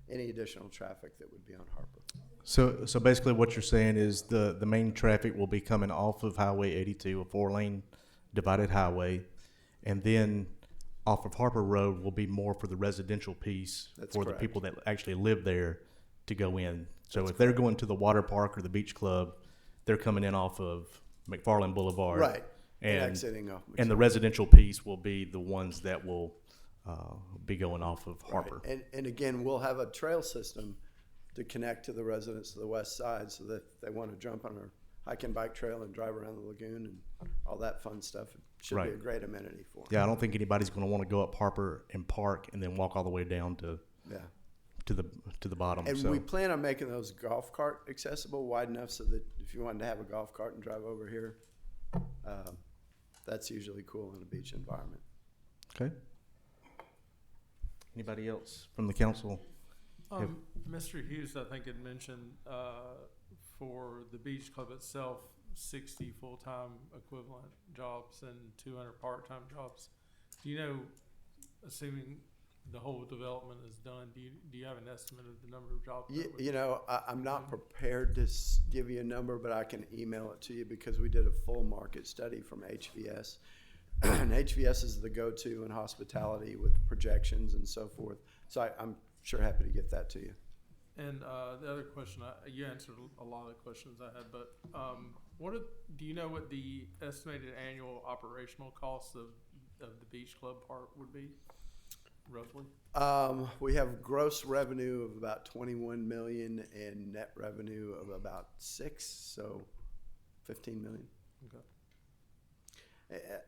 any additional traffic that would be on Harper. So basically what you're saying is the main traffic will be coming off of Highway 82, a 4-lane divided highway, and then off of Harper Road will be more for the residential piece. That's for correct. the people that actually live there to go in. So if they're going to the water park or the beach club, they're coming in off of McFarland Boulevard. Right, and And exiting off And the McFarland. residential piece will be the ones that will be going off of Harper. Right. And again, we'll have a trail system to connect to the residents of the west side, so that if they want to jump on our hike and bike trail and drive around the lagoon and all that fun stuff, it should be Right. a great amenity for them. Yeah, I don't think anybody's going to want to go up Harper and park and then walk all the way down to to the bottom. And so we plan on making those golf cart accessible wide enough so that if you wanted to have a golf cart and drive over here, that's usually cool in a beach environment. okay. Anybody else from the council? Mr. Hughes, I think, had mentioned for the beach club itself, 60 full-time equivalent jobs and 200 part-time jobs. Do you know, assuming the whole development is done, do you have an estimate of the number of jobs? You know, I'm not prepared to give you a number, but I can email it to you because we did a full market study from HVS. And HVS is the go-to in hospitality with projections and so forth. So I'm sure happy to get that to you. And the other question, you answered a lot of the questions I had, but do you know what the estimated annual operational cost of the beach club part would be, roughly? We have gross revenue of about 21 million and net revenue of about 6, so 15 million. Okay.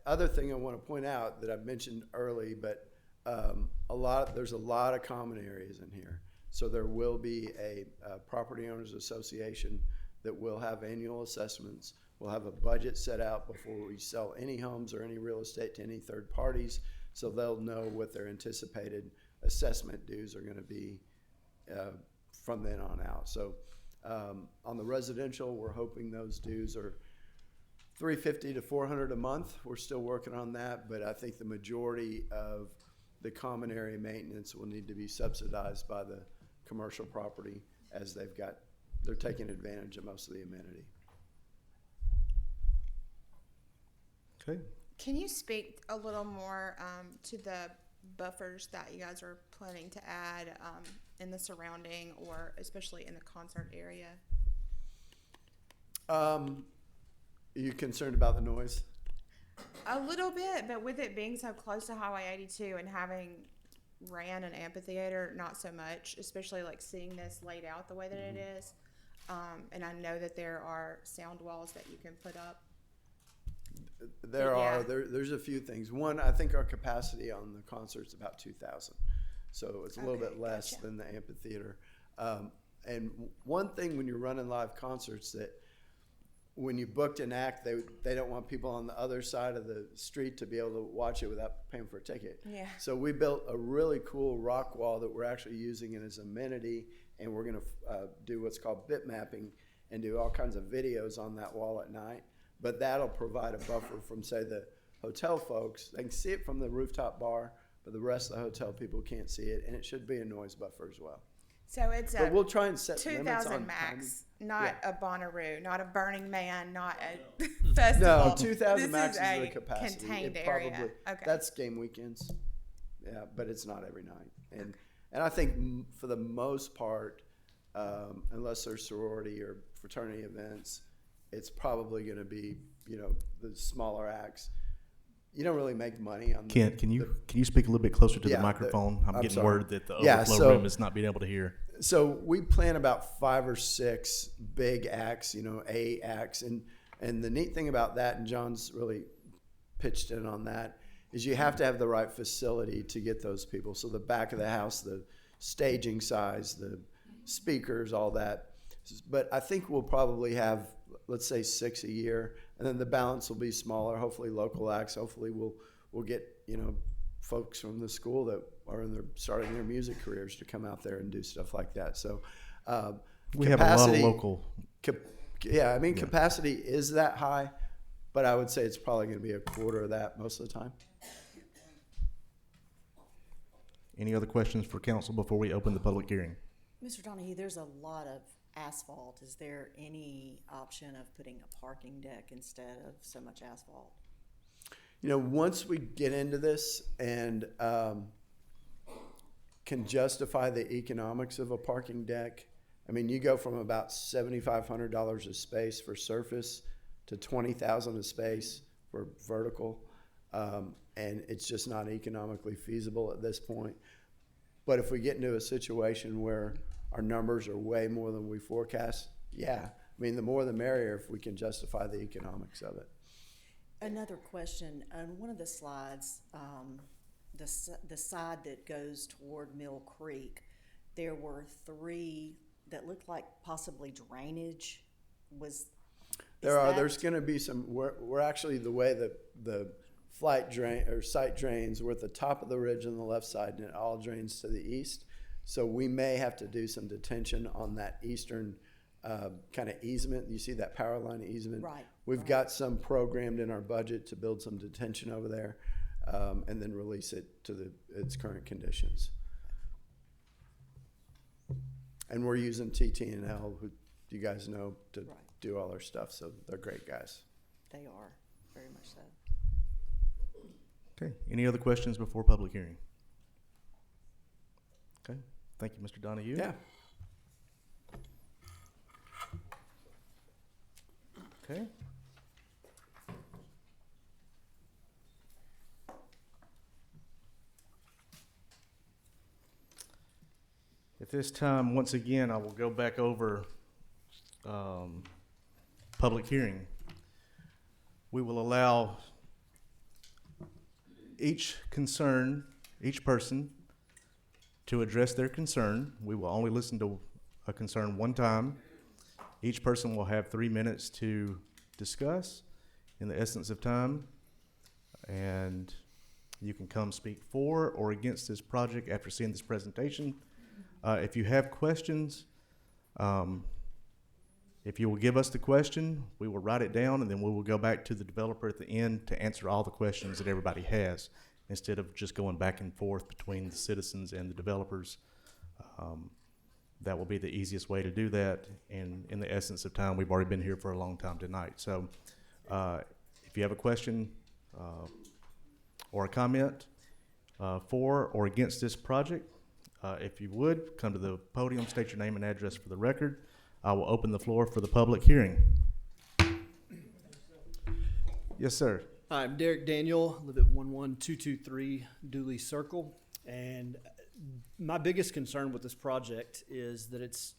Other thing I want to point out that I've mentioned early, but there's a lot of common areas in here. So there will be a property owners association that will have annual assessments. We'll have a budget set out before we sell any homes or any real estate to any third parties, so they'll know what their anticipated assessment dues are going to be from then on out. So on the residential, we're hoping those dues are $350 to $400 a month. We're still working on that, but I think the majority of the common area maintenance will need to be subsidized by the commercial property as they're taking advantage of most of the amenity. Okay. Can you speak a little more to the buffers that you guys are planning to add in the surrounding or especially in the concert area? Are you concerned about the noise? A little bit, but with it being so close to Highway 82 and having ran an amphitheater, not so much, especially like seeing this laid out the way that it is. And I know that there are sound walls that you can put up. There's a few things. One, I think our capacity on the concert is about 2,000. So it's a little bit less than the amphitheater. And one thing when you're running live concerts that when you booked an act, they don't want people on the other side of the street to be able to watch it without paying for a ticket. Yeah. So we built a really cool rock wall that we're actually using it as amenity, and we're going to do what's called bit mapping and do all kinds of videos on that wall at night. But that'll provide a buffer from, say, the hotel folks. They can see it from the rooftop bar, but the rest of the hotel people can't see it, and it should be a noise buffer as well. So it's but we'll try and set 2,000 max, not a Bonnaroo, not a Burning Man, not a festival. No, 2,000 max is the a capacity. contained It area. probably, Okay. That's game weekends. Yeah, but it's not every night. And I think for the most part, unless there's sorority or fraternity events, it's probably going to be, the smaller acts. You don't really make money on. Kent, can you speak a little bit closer to the microphone? I'm getting sorry. word that the overflow room is not being able to hear. So we plan about 5 or 6 big acts, A acts, and the neat thing about that, and John's really pitched in on that, is you have to have the right facility to get those people. So the back of the house, the staging size, the speakers, all that. But I think we'll probably have, let's say, 6 a year, and then the balance will be smaller. Hopefully, local acts. Hopefully, we'll get folks from the school that are starting their music careers to come out there and do stuff like that. So we have a lot of local. Capacity is that high, but I would say it's probably going to be a quarter of that most of the time. Any other questions for council before we open the public hearing? Mr. Donahue, there's a lot of asphalt. Is there any option of putting a parking deck instead of so much asphalt? Once we get into this and can justify the economics of a parking deck, you go from about $7,500 a space for surface to $20,000 a space for vertical, and it's just not economically feasible at this point. But if we get into a situation where our numbers are way more than we forecast, the more the merrier if we can justify the economics of it. Another question, on one of the slides, the side that goes toward Mill Creek, there were 3 that looked like possibly drainage. There's gonna be some, we're actually, the way that the flight drain, or site drains, we're at the top of the ridge on the left side, and it all drains to the east. So we may have to do some detention on that eastern, kind of easement. You see that power line easement? Right. We've got some programmed in our budget to build some detention over there, and then release it to its current conditions. And we're using TT&L, who you guys know, to Right. do all our stuff, so they're great guys. They are, very much so. Okay, any other questions before public hearing? Okay, thank you, Mr. Donahue. Yeah. Okay. At this time, once again, I will go back over public hearing. We will allow each person to address their concern. We will only listen to a concern one time. Each person will have 3 minutes to discuss in the essence of time. And you can come speak for or against this project after seeing this presentation. If you have questions, if you will give us the question, we will write it down, and then we will go back to the developer at the end to answer all the questions that everybody has, instead of just going back and forth between the citizens and the developers. That will be the easiest way to do that. And in the essence of time, we've already been here for a long time tonight. So if you have a question or a comment for or against this project, if you would, come to the podium, state your name and address for the record. I will open the floor for the public hearing. Yes, sir. Hi, I'm Derek Daniel, live at 11223 Dooley Circle, and my biggest concern with this project is that it's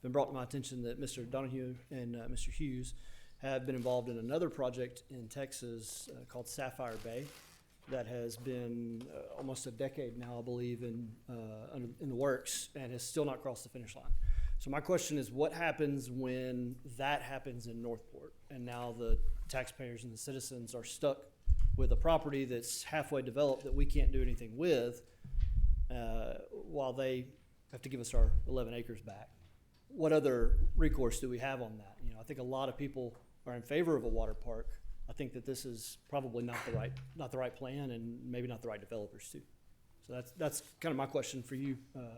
been brought to my attention that Mr. Donahue and Mr. Hughes have been involved in another project in Texas called Sapphire Bay that has been almost a decade now, I believe, in the works, and has still not crossed the finish line. So my question is, what happens when that happens in Northport, and now the taxpayers and the citizens are stuck with a property that's halfway developed that we can't do anything with, while they have to give us our 11 acres back? What other recourse do we have on that? You know, I think a lot of people are in favor of a water park. I think that this is probably not the right plan, and maybe not the right developers too. So that's kind of my question for you,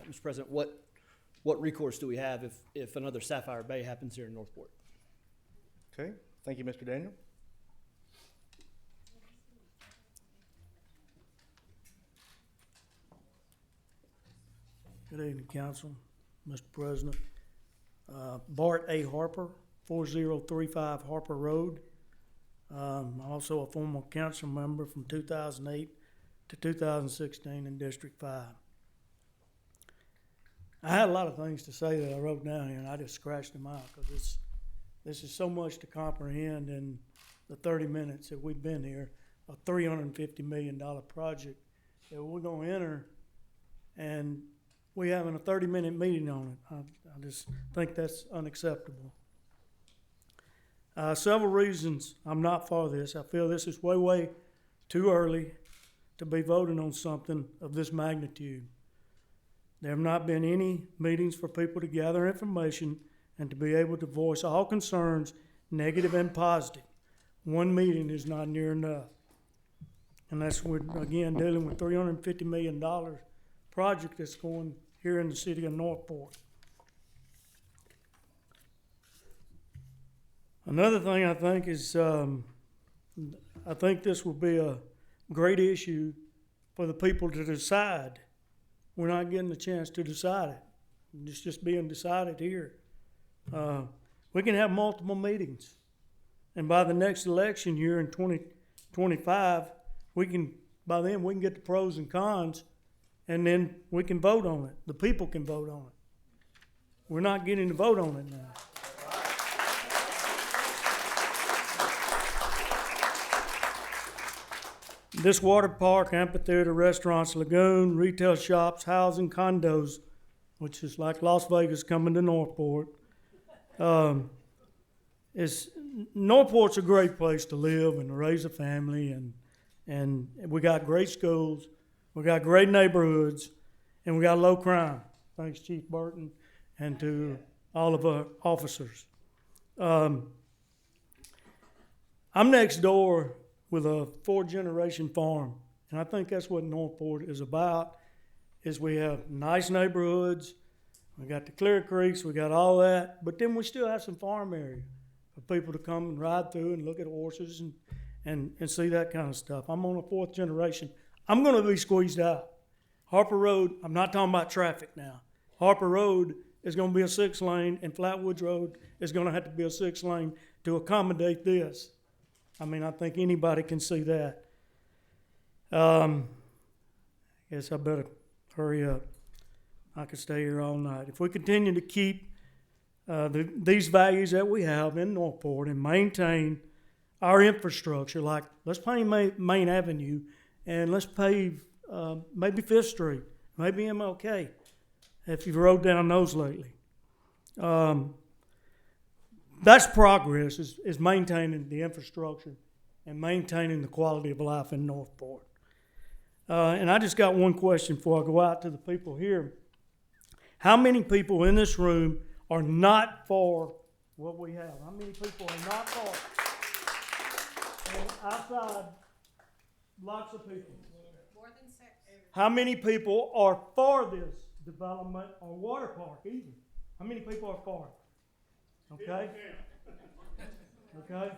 Mr. President. What recourse do we have if another Sapphire Bay happens here in Northport? Okay, thank you, Mr. Daniel. Good evening, Council, Mr. President. Bart A. Harper, 4035 Harper Road. I'm also a former council member from 2008 to 2016 in District 5. I had a lot of things to say that I wrote down here, and I just scratched them out because this is so much to comprehend in the 30 minutes that we've been here. A $350 million project that we're going to enter, and we're having a 30-minute meeting on it. I just think that's unacceptable. Several reasons I'm not for this. I feel this is way too early to be voting on something of this magnitude. There have not been any meetings for people to gather information and to be able to voice all concerns, negative and positive. One meeting is not near enough. And that's we're again dealing with $350 million project that's going here in the city of Northport. Another thing I think is, I think this will be a great issue for the people to decide. We're not getting a chance to decide it. It's just being decided here. We can have multiple meetings. And by the next election year in 2025, by then we can get the pros and cons, and then we can vote on it. The people can vote on it. We're not getting to vote on it now. This water park, amphitheater, restaurants, lagoon, retail shops, housing, condos which is like Las Vegas coming to Northport. Northport's a great place to live and to raise a family, and we got great schools, we got great neighborhoods, and we got low crime. Thanks, Chief Burton, and to all of our officers. I'm next door with a 4th-generation farm, and I think that's what Northport is about. Is we have nice neighborhoods, we got the Clear Creeks, we got all that, but then we still have some farm area for people to come and ride through and look at horses and see that kind of stuff. I'm on a 4th generation. I'm going to be squeezed out. Harper Road, I'm not talking about traffic now. Harper Road is going to be a 6-lane, and Flatwoods Road is going to have to be a 6-lane to accommodate this. I mean, I think anybody can see that. Guess I better hurry up. I could stay here all night. If we continue to keep these values that we have in Northport and maintain our infrastructure, like let's pave Main Avenue and let's pave maybe 5th Street, maybe MLK, if you've rode down those lately. That's progress, is maintaining the infrastructure and maintaining the quality of life in Northport. And I just got one question before I go out to the people here. How many people in this room are not for what we have? How many people are not for it? And outside, lots of people. More than 6. How many people are for this development or water park even? How many people are for it? Okay? Okay?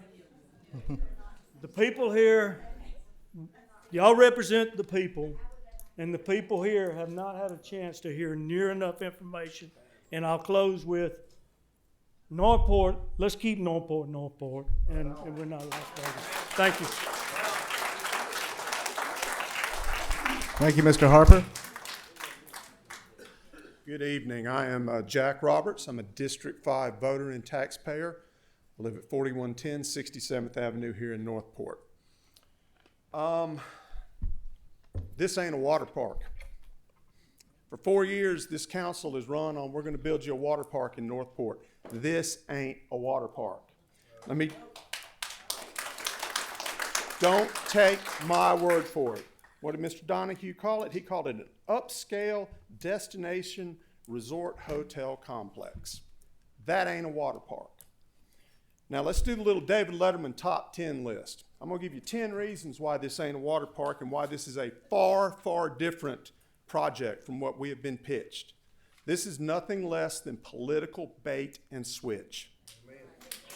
The people here, y'all represent the people, and the people here have not had a chance to hear near enough information. And I'll close with Northport. Let's keep Northport, and we're not Las Vegas. Thank you. Thank you, Mr. Harper. Good evening. I am Jack Roberts. I'm a District 5 voter and taxpayer. I live at 4110 67th Avenue here in Northport. This ain't a water park. For 4 years, this council has run on, we're going to build you a water park in Northport. This ain't a water park. Don't take my word for it. What did Mr. Donahue call it? He called it an upscale destination resort hotel complex. That ain't a water park. Now let's do the little David Letterman top 10 list. I'm going to give you 10 reasons why this ain't a water park and why this is a far, far different project from what we have been pitched. This is nothing less than political bait and switch.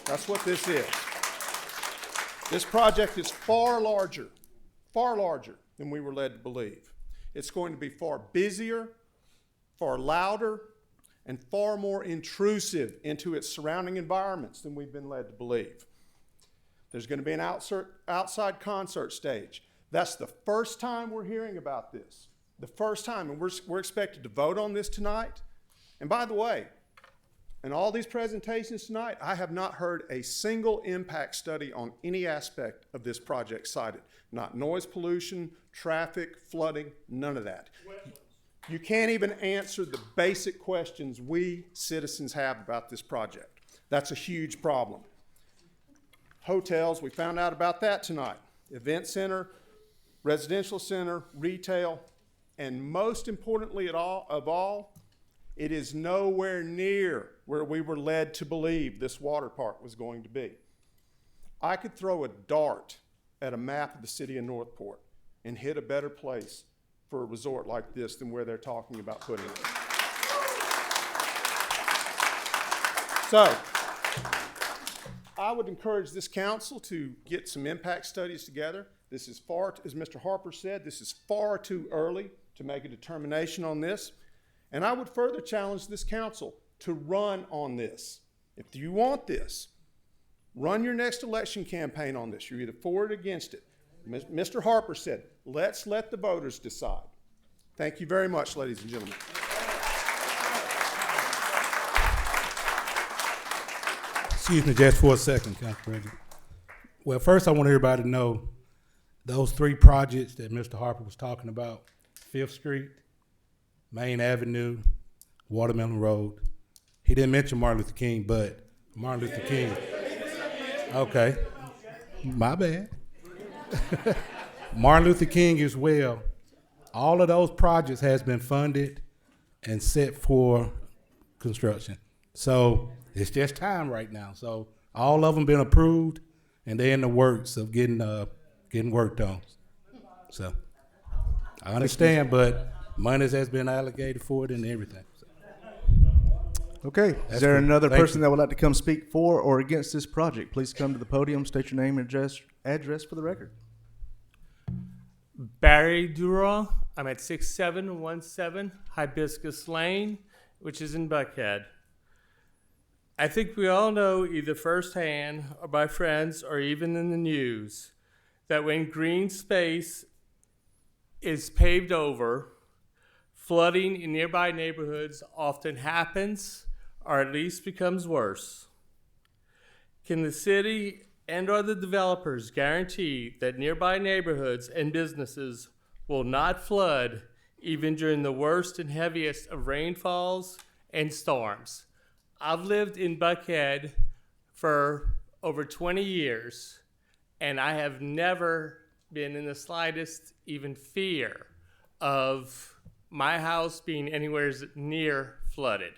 That's what this is. This project is far larger than we were led to believe. It's going to be far busier, far louder, and far more intrusive into its surrounding environments than we've been led to believe. There's going to be an outside concert stage. That's the first time we're hearing about this. The first time, and we're expected to vote on this tonight. And by the way, in all these presentations tonight, I have not heard a single impact study on any aspect of this project cited. Not noise pollution, traffic, flooding, none of that. You can't even answer the basic questions we citizens have about this project. That's a huge problem. Hotels, we found out about that tonight. Event center, residential center, retail, and most importantly of all, it is nowhere near where we were led to believe this water park was going to be. I could throw a dart at a map of the city of Northport and hit a better place for a resort like this than where they're talking about putting it. So, I would encourage this council to get some impact studies together. This is far, as Mr. Harper said, this is far too early to make a determination on this. And I would further challenge this council to run on this. If you want this, run your next election campaign on this. You're either for it or against it. Mr. Harper said, let's let the voters decide. Thank you very much, ladies and gentlemen. Excuse me just for a second, Council President. Well, first I want everybody to know those 3 projects that Mr. Harper was talking about, 5th Street, Main Avenue, Watermelon Road. He didn't mention Martin Luther King, but Martin Luther King. Okay, my bad. Martin Luther King as well. All of those projects has been funded and set for construction. So it's just time right now. So all of them been approved, and they're in the works of getting worked on. So I understand, but monies has been allocated for it and everything. So. Okay. That's Is there cool. another Thank person you. that would like to come speak for or against this project? Please come to the podium, state your name and address for the record. Barry Durrell. I'm at 6717 Hibiscus Lane, which is in Buckhead. I think we all know either firsthand or by friends or even in the news that when green space is paved over, flooding in nearby neighborhoods often happens or at least becomes worse. Can the city and or the developers guarantee that nearby neighborhoods and businesses will not flood even during the worst and heaviest of rainfalls and storms? I've lived in Buckhead for over 20 years, and I have never been in the slightest even fear of my house being anywhere near flooded.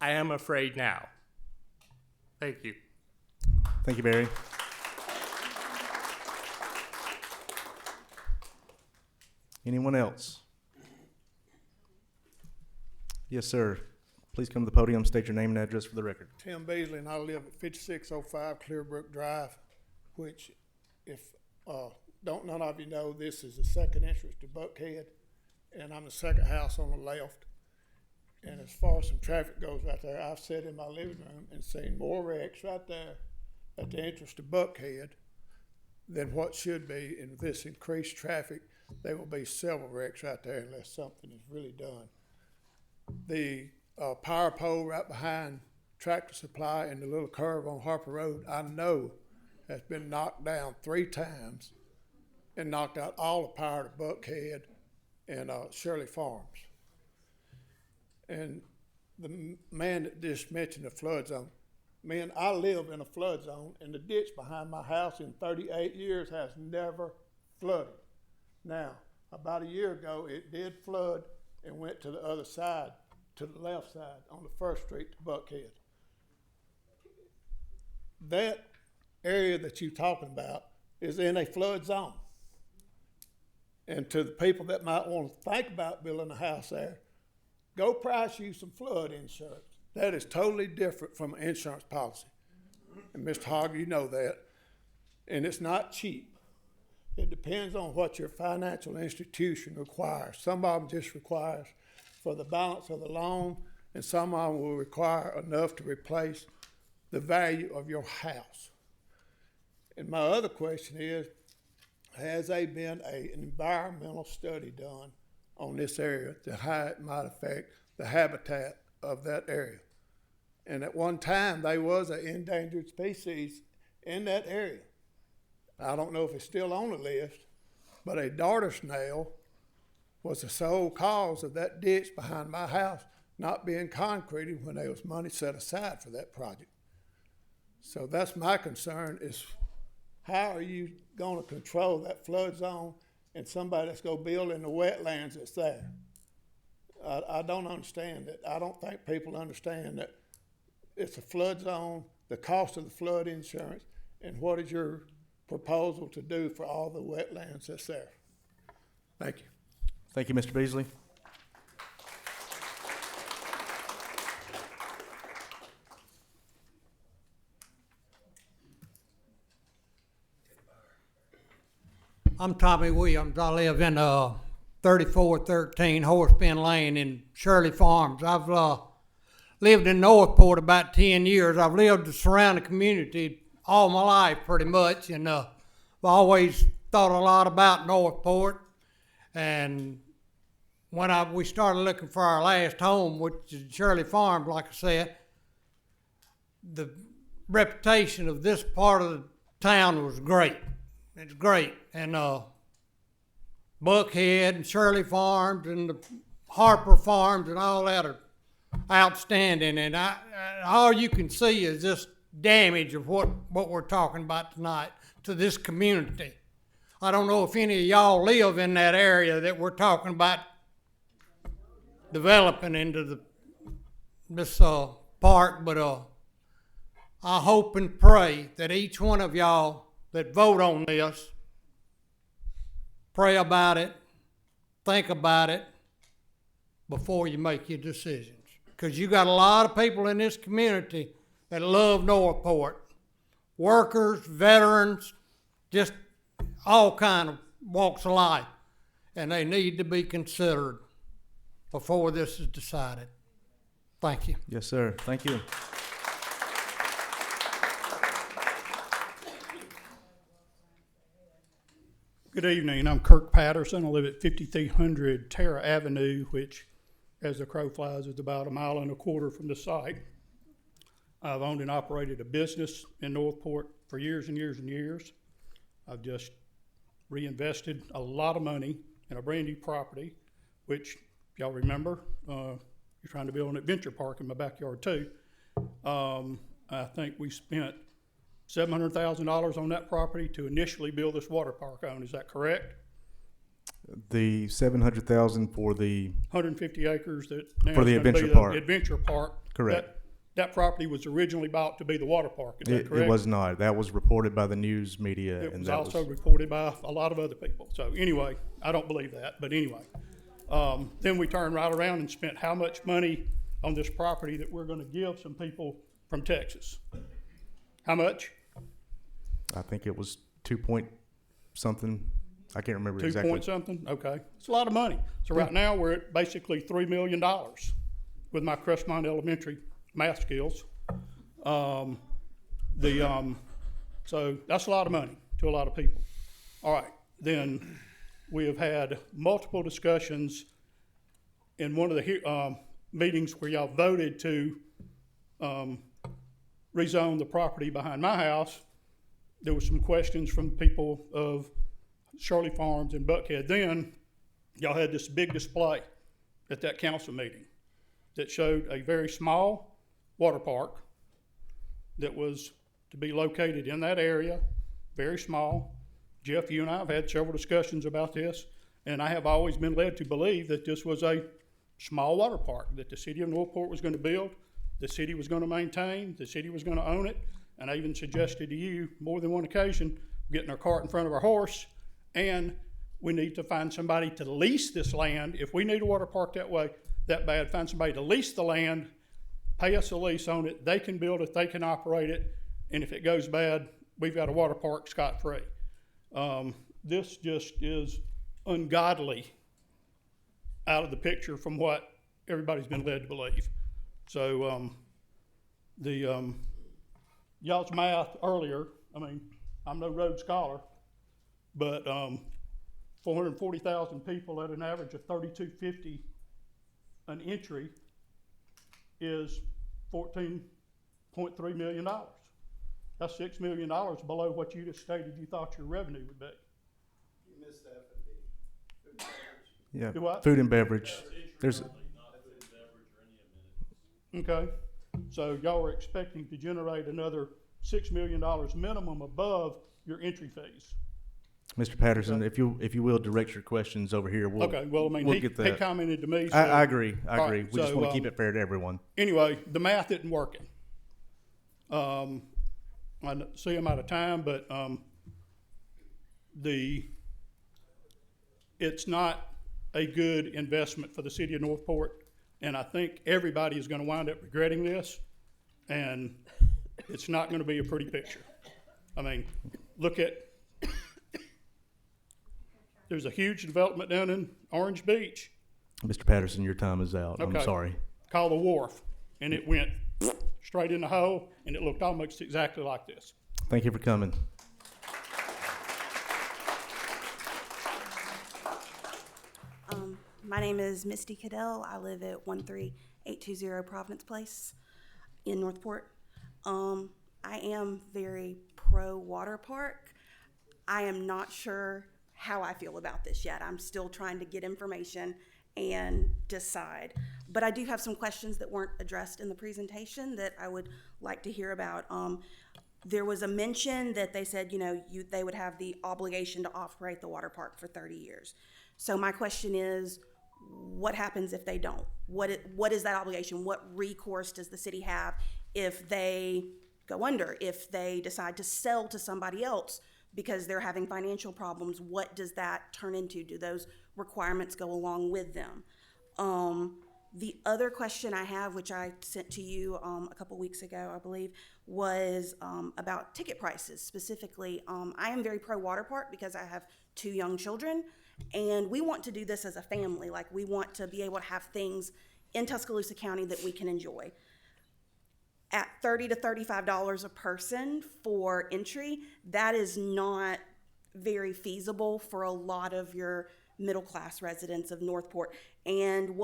I am afraid now. Thank you. Thank you, Barry. Anyone else? Yes, sir. Please come to the podium, state your name and address for the record. Tim Beasley, and I live at 5605 Clearbrook Drive, which, if none of you know, this is the second entrance to Buckhead, and I'm the second house on the left. And as far as some traffic goes right there, I've sat in my living room and seen more wrecks right there at the entrance to Buckhead than what should be. And with this increased traffic, there will be several wrecks right there unless something is really done. The power pole right behind Tractor Supply and the little curve on Harper Road, I know has been knocked down 3 times and knocked out all the power to Buckhead and Shirley Farms. And the man that just mentioned the flood zone, man, I live in a flood zone, and the ditch behind my house in 38 years has never flooded. Now, about a year ago, it did flood and went to the other side, to the left side on the 1st Street to Buckhead. That area that you're talking about is in a flood zone. And to the people that might want to think about building a house there, go price you some flood insurance. That is totally different from an insurance policy. And Mr. Hogg, you know that. And it's not cheap. It depends on what your financial institution requires. Some of them just requires for the balance of the loan, and some of them will require enough to replace the value of your house. And my other question is, has there been an environmental study done on this area to how it might affect the habitat of that area? And at one time, there was an endangered species in that area. I don't know if it's still on the list, but a darter snail was the sole cause of that ditch behind my house not being concreted when there was money set aside for that project. So that's my concern, is how are you going to control that flood zone and somebody that's going to build in the wetlands that's there? I don't understand that. I don't think people understand that it's a flood zone, the cost of the flood insurance, and what is your proposal to do for all the wetlands that's there? Thank you. Thank you, Mr. Beasley. I'm Tommy Williams. I live in 3413 Horsepen Lane in Shirley Farms. I've lived in Northport about 10 years. I've lived the surrounding community all my life pretty much, and I've always thought a lot about Northport. And when we started looking for our last home, which is Shirley Farms, like I said, the reputation of this part of the town was great. It's great. And Buckhead and Shirley Farms and the Harper Farms and all that are outstanding, and all you can see is this damage of what we're talking about tonight to this community. I don't know if any of y'all live in that area that we're talking about developing into this park, but I hope and pray that each one of y'all that vote on this pray about it, think about it before you make your decisions. Because you got a lot of people in this community that love Northport. Workers, veterans, just all kind of walks of life. And they need to be considered before this is decided. Thank you. Yes, sir. Thank you. Good evening. I'm Kirk Patterson. I live at 5300 Terra Avenue, which, as the crow flies, is about 1.25 miles from the site. I've owned and operated a business in Northport for years and years and years. I've just reinvested a lot of money in a brand new property, which, if y'all remember, you're trying to build an adventure park in my backyard too. I think we spent $700,000 on that property to initially build this water park on. Is that correct? The $700,000 for the 150 acres that now for the is gonna adventure be park. the adventure park. Correct. That property was originally bought to be the water park. Is that correct? It was not. That was reported by the news media. It and was that also reported by a lot of other people. So anyway, I don't believe that, but anyway. Then we turned right around and spent how much money on this property that we're gonna give some people from Texas? How much? I think it was 2 point something. I can't remember 2 exactly. point something? Okay. It's a lot of money. So right now we're at basically $3 million with my Crestmont Elementary math skills. So that's a lot of money to a lot of people. All right. Then we have had multiple discussions in one of the meetings where y'all voted to rezone the property behind my house. There were some questions from people of Shirley Farms and Buckhead. Then y'all had this big display at that council meeting that showed a very small water park that was to be located in that area, very small. Jeff, you and I have had several discussions about this, and I have always been led to believe that this was a small water park that the city of Northport was going to build, the city was going to maintain, the city was going to own it. And I even suggested to you more than one occasion, getting our cart in front of our horse, and we need to find somebody to lease this land. If we need a water park that bad, find somebody to lease the land, pay us a lease on it, they can build it, they can operate it, and if it goes bad, we've got a water park scot-free. This just is ungodly out of the picture from what everybody's been led to believe. So y'all's math earlier, I mean, I'm no Rhodes Scholar, but 440,000 people at an average of $32.50 an entry is $14.3 million. That's $6 million below what you just stated you thought your revenue would be. You missed the F&B. Yeah. Do what? Food and beverage. There's. Okay. So y'all are expecting to generate another $6 million minimum above your entry fees. Mr. Patterson, Okay. if you will direct your questions over here, we'll Okay, well, I mean, we'll he get that. commented to me. So, I agree. I all agree. right, We just so, want to keep it fair to everyone. Anyway, the math isn't working. I see I'm out of time, but it's not a good investment for the city of Northport, and I think everybody is going to wind up regretting this, and it's not going to be a pretty picture. I mean, look at, there's a huge development down in Orange Beach. Mr. Patterson, your time is out. I'm Okay. sorry. Called the Wharf, and it went straight in the hole, and it looked almost exactly like this. Thank you for coming. My name is Misty Cadell. I live at 13820 Providence Place in Northport. I am very pro water park. I am not sure how I feel about this yet. I'm still trying to get information and decide. But I do have some questions that weren't addressed in the presentation that I would like to hear about. There was a mention that they said, they would have the obligation to operate the water park for 30 years. So my question is, what happens if they don't? What is that obligation? What recourse does the city have if they go under, if they decide to sell to somebody else because they're having financial problems? What does that turn into? Do those requirements go along with them? The other question I have, which I sent to you a couple weeks ago, I believe, was about ticket prices specifically. I am very pro water park because I have 2 young children, and we want to do this as a family. Like, we want to be able to have things in Tuscaloosa County that we can enjoy. At $30 to $35 a person for entry, that is not very feasible for a lot of your middle-class residents of Northport. And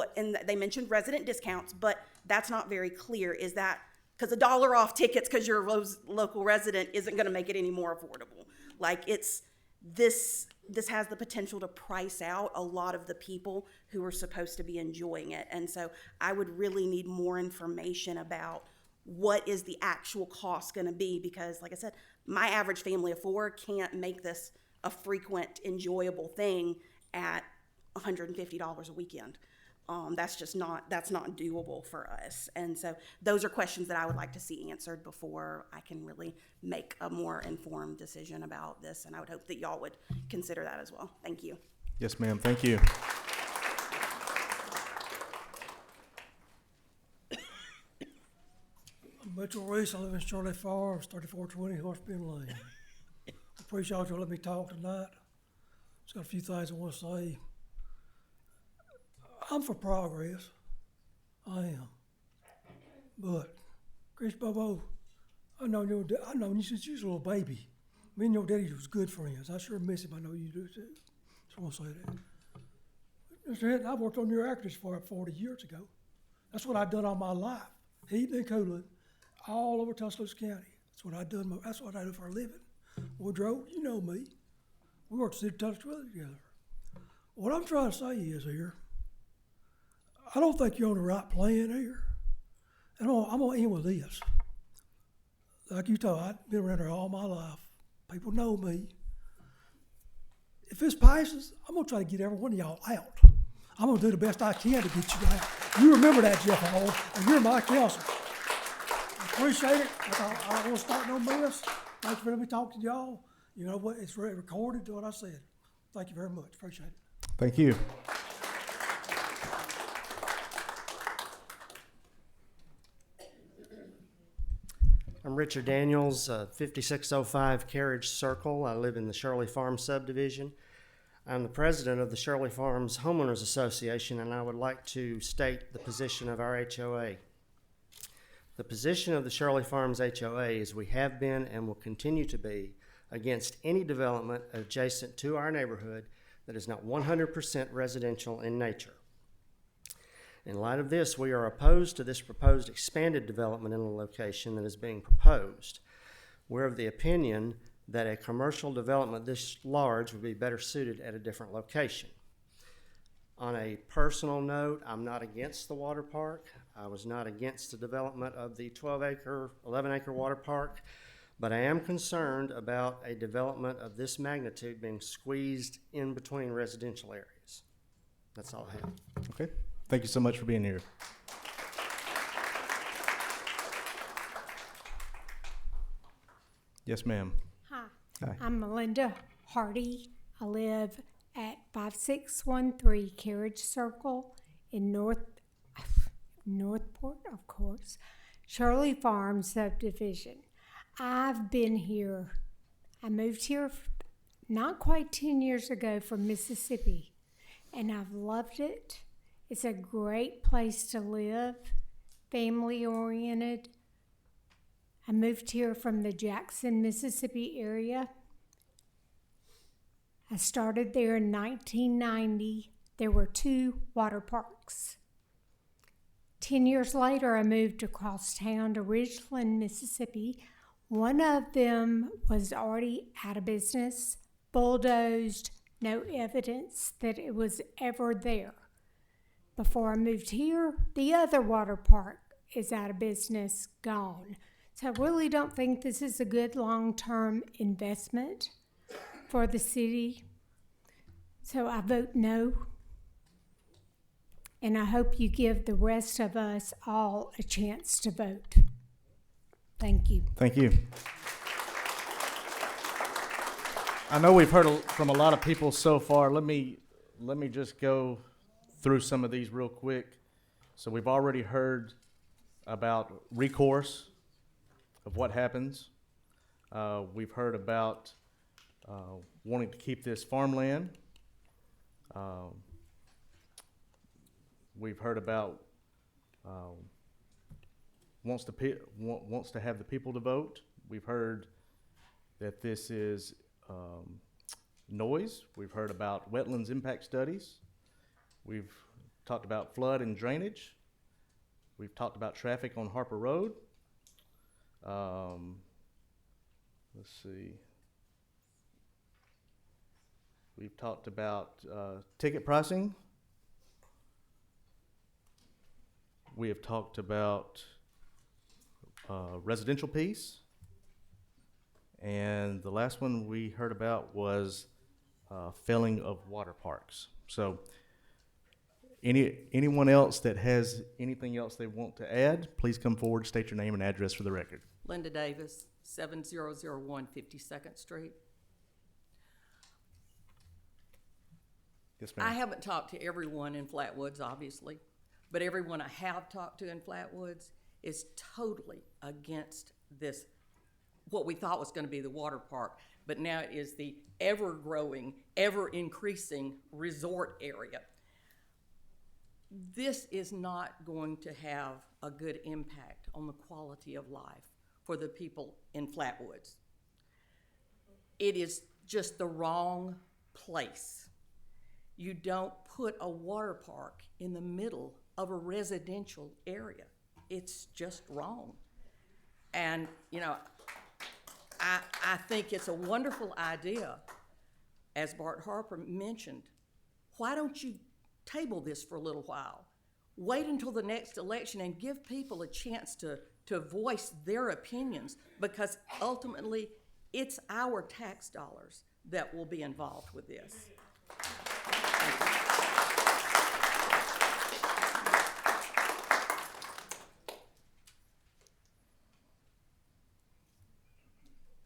they mentioned resident discounts, but that's not very clear. Is that because $1 off tickets because you're a local resident isn't going to make it any more affordable? Like, this has the potential to price out a lot of the people who are supposed to be enjoying it. And so I would really need more information about what is the actual cost going to be, because like I said, my average family of 4 can't make this a frequent, enjoyable thing at $150 a weekend. That's not doable for us. And so those are questions that I would like to see answered before I can really make a more informed decision about this. And I would hope that y'all would consider that as well. Thank you. Yes, ma'am. Thank you. Mitchell Reese, I live in Shirley Farms, 3420 Horsepen Lane. Appreciate you letting me talk tonight. Just got a few things I want to say. I'm for progress. I am. But, Chris Bobo, I know you since you was a little baby. Me and your daddy was good friends. I sure miss him. I know you do too. Just want to say that. Mr. Hinton, I worked on your actors for 40 years ago. That's what I've done all my life. Heating and cooling all over Tuscaloosa County. That's what I done. That's what I do for a living. Woodrow, you know me. We worked at Tuscaloosa together. What I'm trying to say is here, I don't think you're on the right plan here. And I'm going to end with this. Like you told, I've been around here all my life. People know me. If this passes, I'm going to try to get every one of y'all out. I'm going to do the best I can to get you out. You remember that, Jeff Hall, and you're my counsel. I appreciate it. I don't want to start no mess. Thank you for letting me talk to y'all. You know what? It's recorded to what I said. Thank you very much. Appreciate it. Thank you. I'm Richard Daniels, 5605 Carriage Circle. I live in the Shirley Farms subdivision. I'm the president of the Shirley Farms Homeowners Association, and I would like to state the position of our HOA. The position of the Shirley Farms HOA is we have been and will continue to be against any development adjacent to our neighborhood that is not 100% residential in nature. In light of this, we are opposed to this proposed expanded development in the location that is being proposed. We're of the opinion that a commercial development this large would be better suited at a different location. On a personal note, I'm not against the water park. I was not against the development of the 12-acre, 11-acre water park, but I am concerned about a development of this magnitude being squeezed in between residential areas. That's all I have. Okay. Thank you so much for being here. Yes, ma'am. Hi. Hi. I'm Melinda Hardy. I live at 5613 Carriage Circle in Northport, of course, Shirley Farms subdivision. I've been here. I moved here not quite 10 years ago from Mississippi, and I've loved it. It's a great place to live, family-oriented. I moved here from the Jackson, Mississippi area. I started there in 1990. There were 2 water parks. 10 years later, I moved across town to Ridgeland, Mississippi. One of them was already out of business, bulldozed, no evidence that it was ever there. before I moved here, the other water park is out of business, gone. So I really don't think this is a good long-term investment for the city. So I vote no. And I hope you give the rest of us all a chance to vote. Thank you. Thank you. I know we've heard from a lot of people so far. Let me just go through some of these real quick. So we've already heard about recourse of what happens. We've heard about wanting to keep this farmland. We've heard about wants to have the people to vote. We've heard that this is noise. We've heard about wetlands impact studies. We've talked about flood and drainage. We've talked about traffic on Harper Road. Let's see. We've talked about ticket pricing. We have talked about residential piece. And the last one we heard about was filling of water parks. So anyone else that has anything else they want to add, please come forward, state your name and address for the record. Linda Davis, 7001 52nd Street. Yes, ma'am. I haven't talked to everyone in Flatwoods, obviously, but everyone I have talked to in Flatwoods is totally against this, what we thought was going to be the water park, but now it is the ever-growing, ever-increasing resort area. This is not going to have a good impact on the quality of life for the people in Flatwoods. It is just the wrong place. You don't put a water park in the middle of a residential area. It's just wrong. And, you know, I think it's a wonderful idea, as Bart Harper mentioned. Why don't you table this for a little while? Wait until the next election and give people a chance to voice their opinions, because ultimately it's our tax dollars that will be involved with this.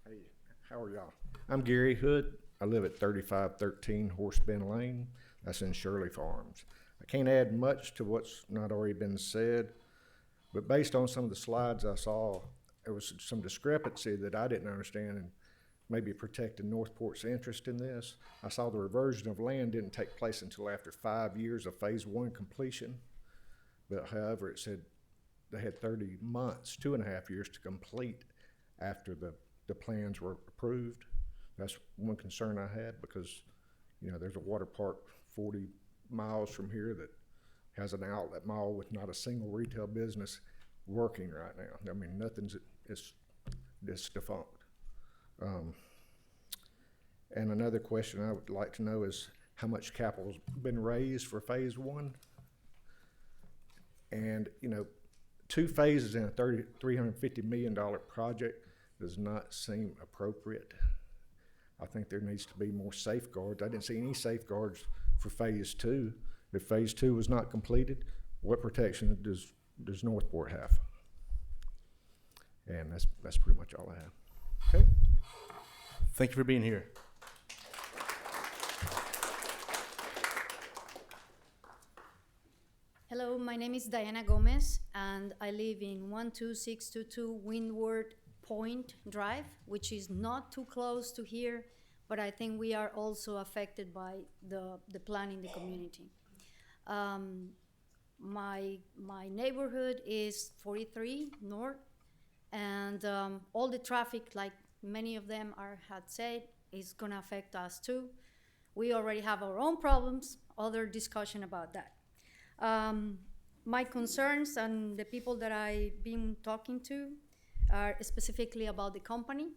Hey, how are y'all? I'm Gary Hood. I live at 3513 Horsebend Lane. That's in Shirley Farms. I can't add much to what's not already been said, but based on some of the slides I saw, there was some discrepancy that I didn't understand and maybe protecting Northport's interest in this. I saw the reversion of land didn't take place until after 5 years of phase one completion, but however, it said they had 30 months, 2.5 years to complete after the plans were approved. That's one concern I had, because, you know, there's a water park 40 miles from here that has an outlet mall with not a single retail business working right now. I mean, it's defunct. And another question I would like to know is how much capital's been raised for phase one? And, you know, 2 phases in a $350 million project does not seem appropriate. I think there needs to be more safeguards. I didn't see any safeguards for phase two. If phase two was not completed, what protection does Northport have? And that's pretty much all I have. Okay. Thank you for being here. Hello, my name is Diana Gomez, and I live in 12622 Windward Point Drive, which is not too close to here, but I think we are also affected by the plan in the community. My neighborhood is 43 North, and all the traffic, like many of them had said, is gonna affect us too. We already have our own problems, other discussion about that. My concerns and the people that I've been talking to are specifically about the company.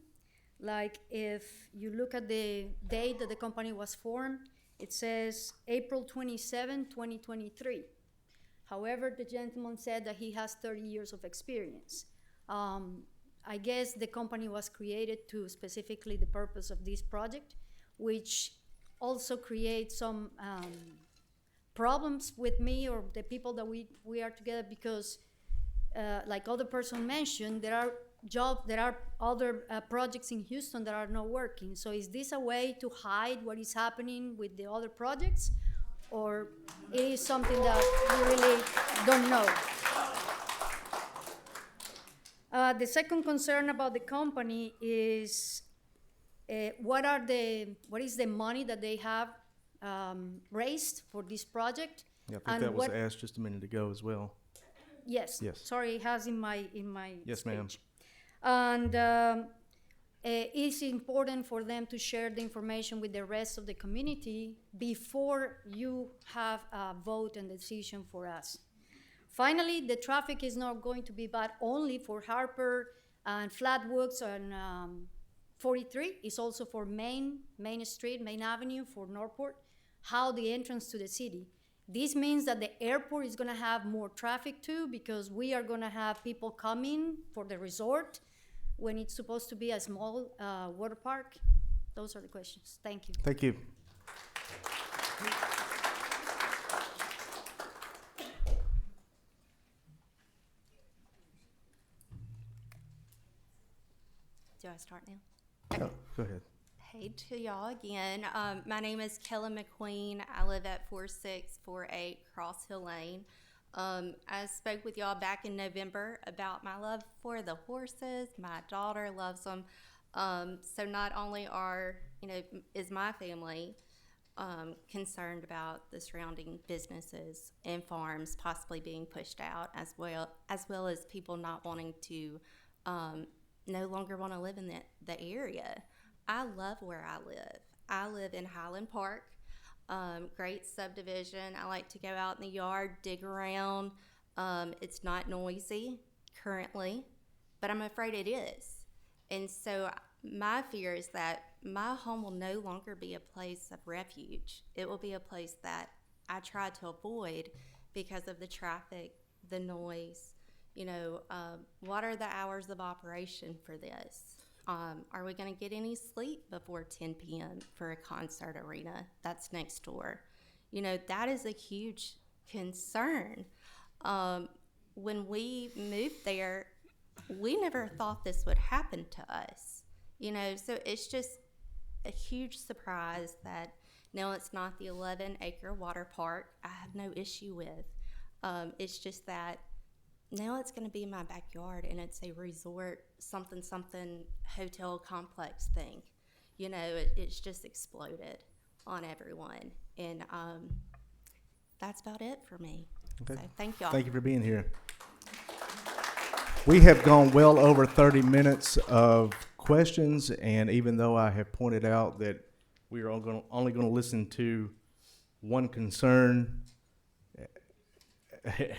Like, if you look at the date that the company was formed, it says April 27, 2023. However, the gentleman said that he has 30 years of experience. I guess the company was created to specifically the purpose of this project, which also creates some problems with me or the people that we are together because, like other person mentioned, there are other projects in Houston that are not working. So is this a way to hide what is happening with the other projects, or it is something that we really don't know? The second concern about the company is what is the money that they have raised for this project? Yeah, I think that was asked just a minute ago as well. Yes. Yes. Sorry, it has in my Yes, speech. ma'am. And it's important for them to share the information with the rest of the community before you have a vote and decision for us. Finally, the traffic is not going to be bad only for Harper and Flatwoods and 43. It's also for Main Street, Main Avenue, for Northport, how the entrance to the city. This means that the airport is going to have more traffic too, because we are going to have people coming for the resort when it's supposed to be a small water park. Those are the questions. Thank you. Thank you. Do I start now? Oh, go ahead. Hey to y'all again. My name is Kella McQueen. I live at 4648 Cross Hill Lane. I spoke with y'all back in November about my love for the horses. My daughter loves them. So not only is my family concerned about the surrounding businesses and farms possibly being pushed out, as well as people not wanting to no longer want to live in the area. I love where I live. I live in Highland Park, great subdivision. I like to go out in the yard, dig around. It's not noisy currently, but I'm afraid it is. And so my fear is that my home will no longer be a place of refuge. It will be a place that I try to avoid because of the traffic, the noise. What are the hours of operation for this? Are we going to get any sleep before 10 p.m. for a concert arena that's next door? That is a huge concern. When we moved there, we never thought this would happen to us. So it's just a huge surprise that no, it's not the 11-acre water park I have no issue with. It's just that now it's going to be in my backyard, and it's a resort, something hotel complex thing. It's just exploded on everyone. And that's about it for me. Okay. So thank y'all. Thank you for being here. We have gone well over 30 minutes of questions, and even though I have pointed out that we are only going to listen to one concern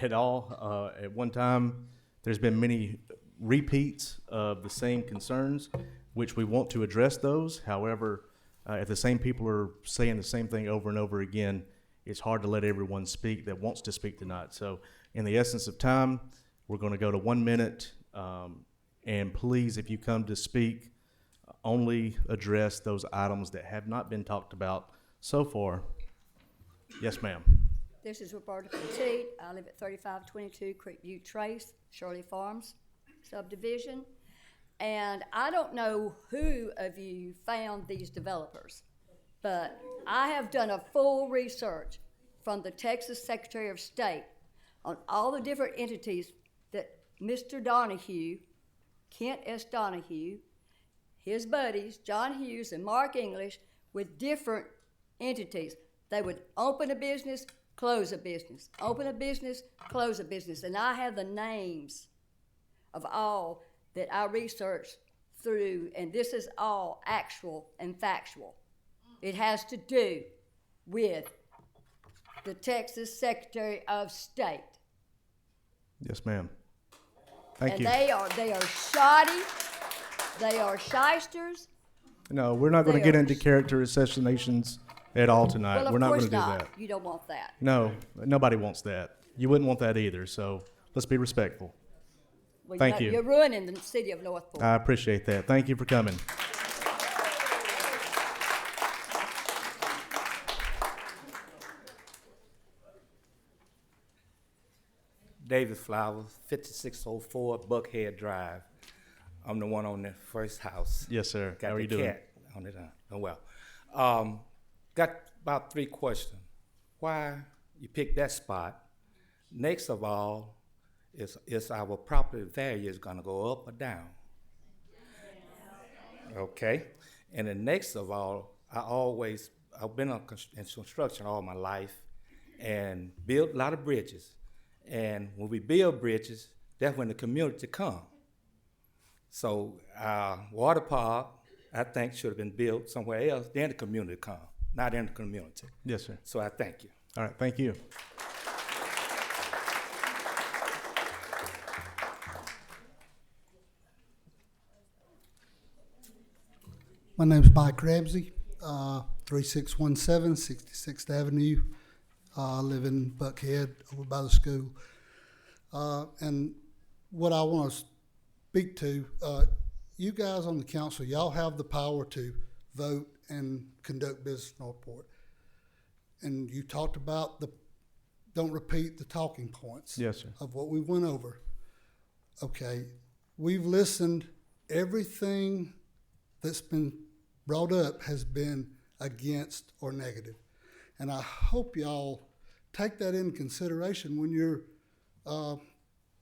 at all at one time, there's been many repeats of the same concerns, which we want to address those. However, if the same people are saying the same thing over and over again, it's hard to let everyone speak that wants to speak tonight. So in the essence of time, we're going to go to 1 minute. And please, if you come to speak, only address those items that have not been talked about so far. Yes, ma'am. This is Roberta Petit. I live at 3522 Creekview Trace, Shirley Farms subdivision. And I don't know who of you found these developers, but I have done a full research from the Texas Secretary of State on all the different entities that Mr. Donahue, Kent S. Donahue, his buddies, John Hughes and Mark English, with different entities. They would open a business, close a business, open a business, close a business. And I have the names of all that I researched through, and this is all actual and factual. It has to do with the Texas Secretary of State. Yes, ma'am. Thank you. And they are shoddy, they are shysters. No, we're not going to get into character assassinations at all tonight. Well, We're not going to of do course that. not. You don't want that. No, nobody wants that. You wouldn't want that either, so let's be respectful. Well, Thank you. You're ruining the city of Northport. I appreciate that. Thank you for coming. David Flowers, 5604 Buckhead Drive. I'm the one on the first house. Yes, sir. Got How are the you doing? cat on it. Oh, well. Got about 3 questions. Why you picked that spot? Next of all, is our property value is going to go up or down? Okay. And then next of all, I've been in construction all my life and built a lot of bridges. And when we build bridges, that's when the community come. So water park, I think, should have been built somewhere else, then the community come, not in the community. Yes, sir. So I thank you. All right, thank you. My name's Mike Ramsey, 3617 66th Avenue. I live in Buckhead over by the school. And what I want to speak to, you guys on the council, y'all have the power to vote and conduct business in Northport. And you talked about don't repeat the talking points Yes, sir. of what we went over. Okay, we've listened, everything that's been brought up has been against or negative. And I hope y'all take that into consideration when you're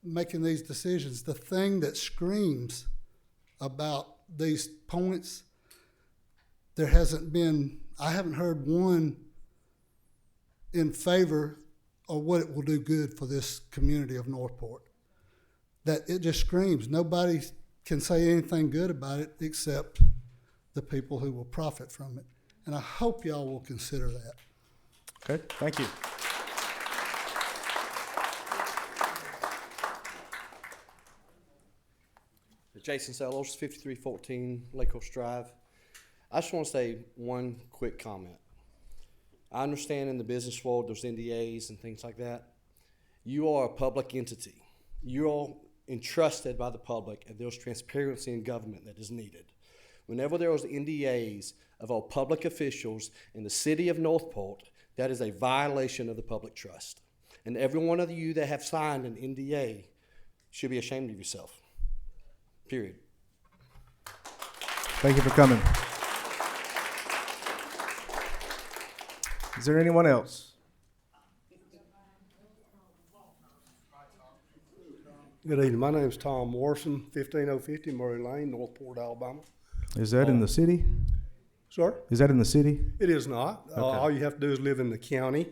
making these decisions. The thing that screams about these points, I haven't heard one in favor of what it will do good for this community of Northport. That it just screams. Nobody can say anything good about it except the people who will profit from it. And I hope y'all will consider that. Okay, thank you. Jason Sellos, 5314 Lake Coast Drive. I just want to say one quick comment. I understand in the business world there's NDAs and things like that. You are a public entity. You're entrusted by the public, and there's transparency in government that is needed. Whenever there was NDAs of all public officials in the city of Northport, that is a violation of the public trust. And every one of you that have signed an NDA should be ashamed of yourself. Period. Thank you for coming. Is there anyone else? Good evening. My name is Tom Morrison, 15050 Murray Lane, Northport, Alabama. Is that in the city? Sir? Is that in the city? It is not. Okay. All you have to do is live in the county,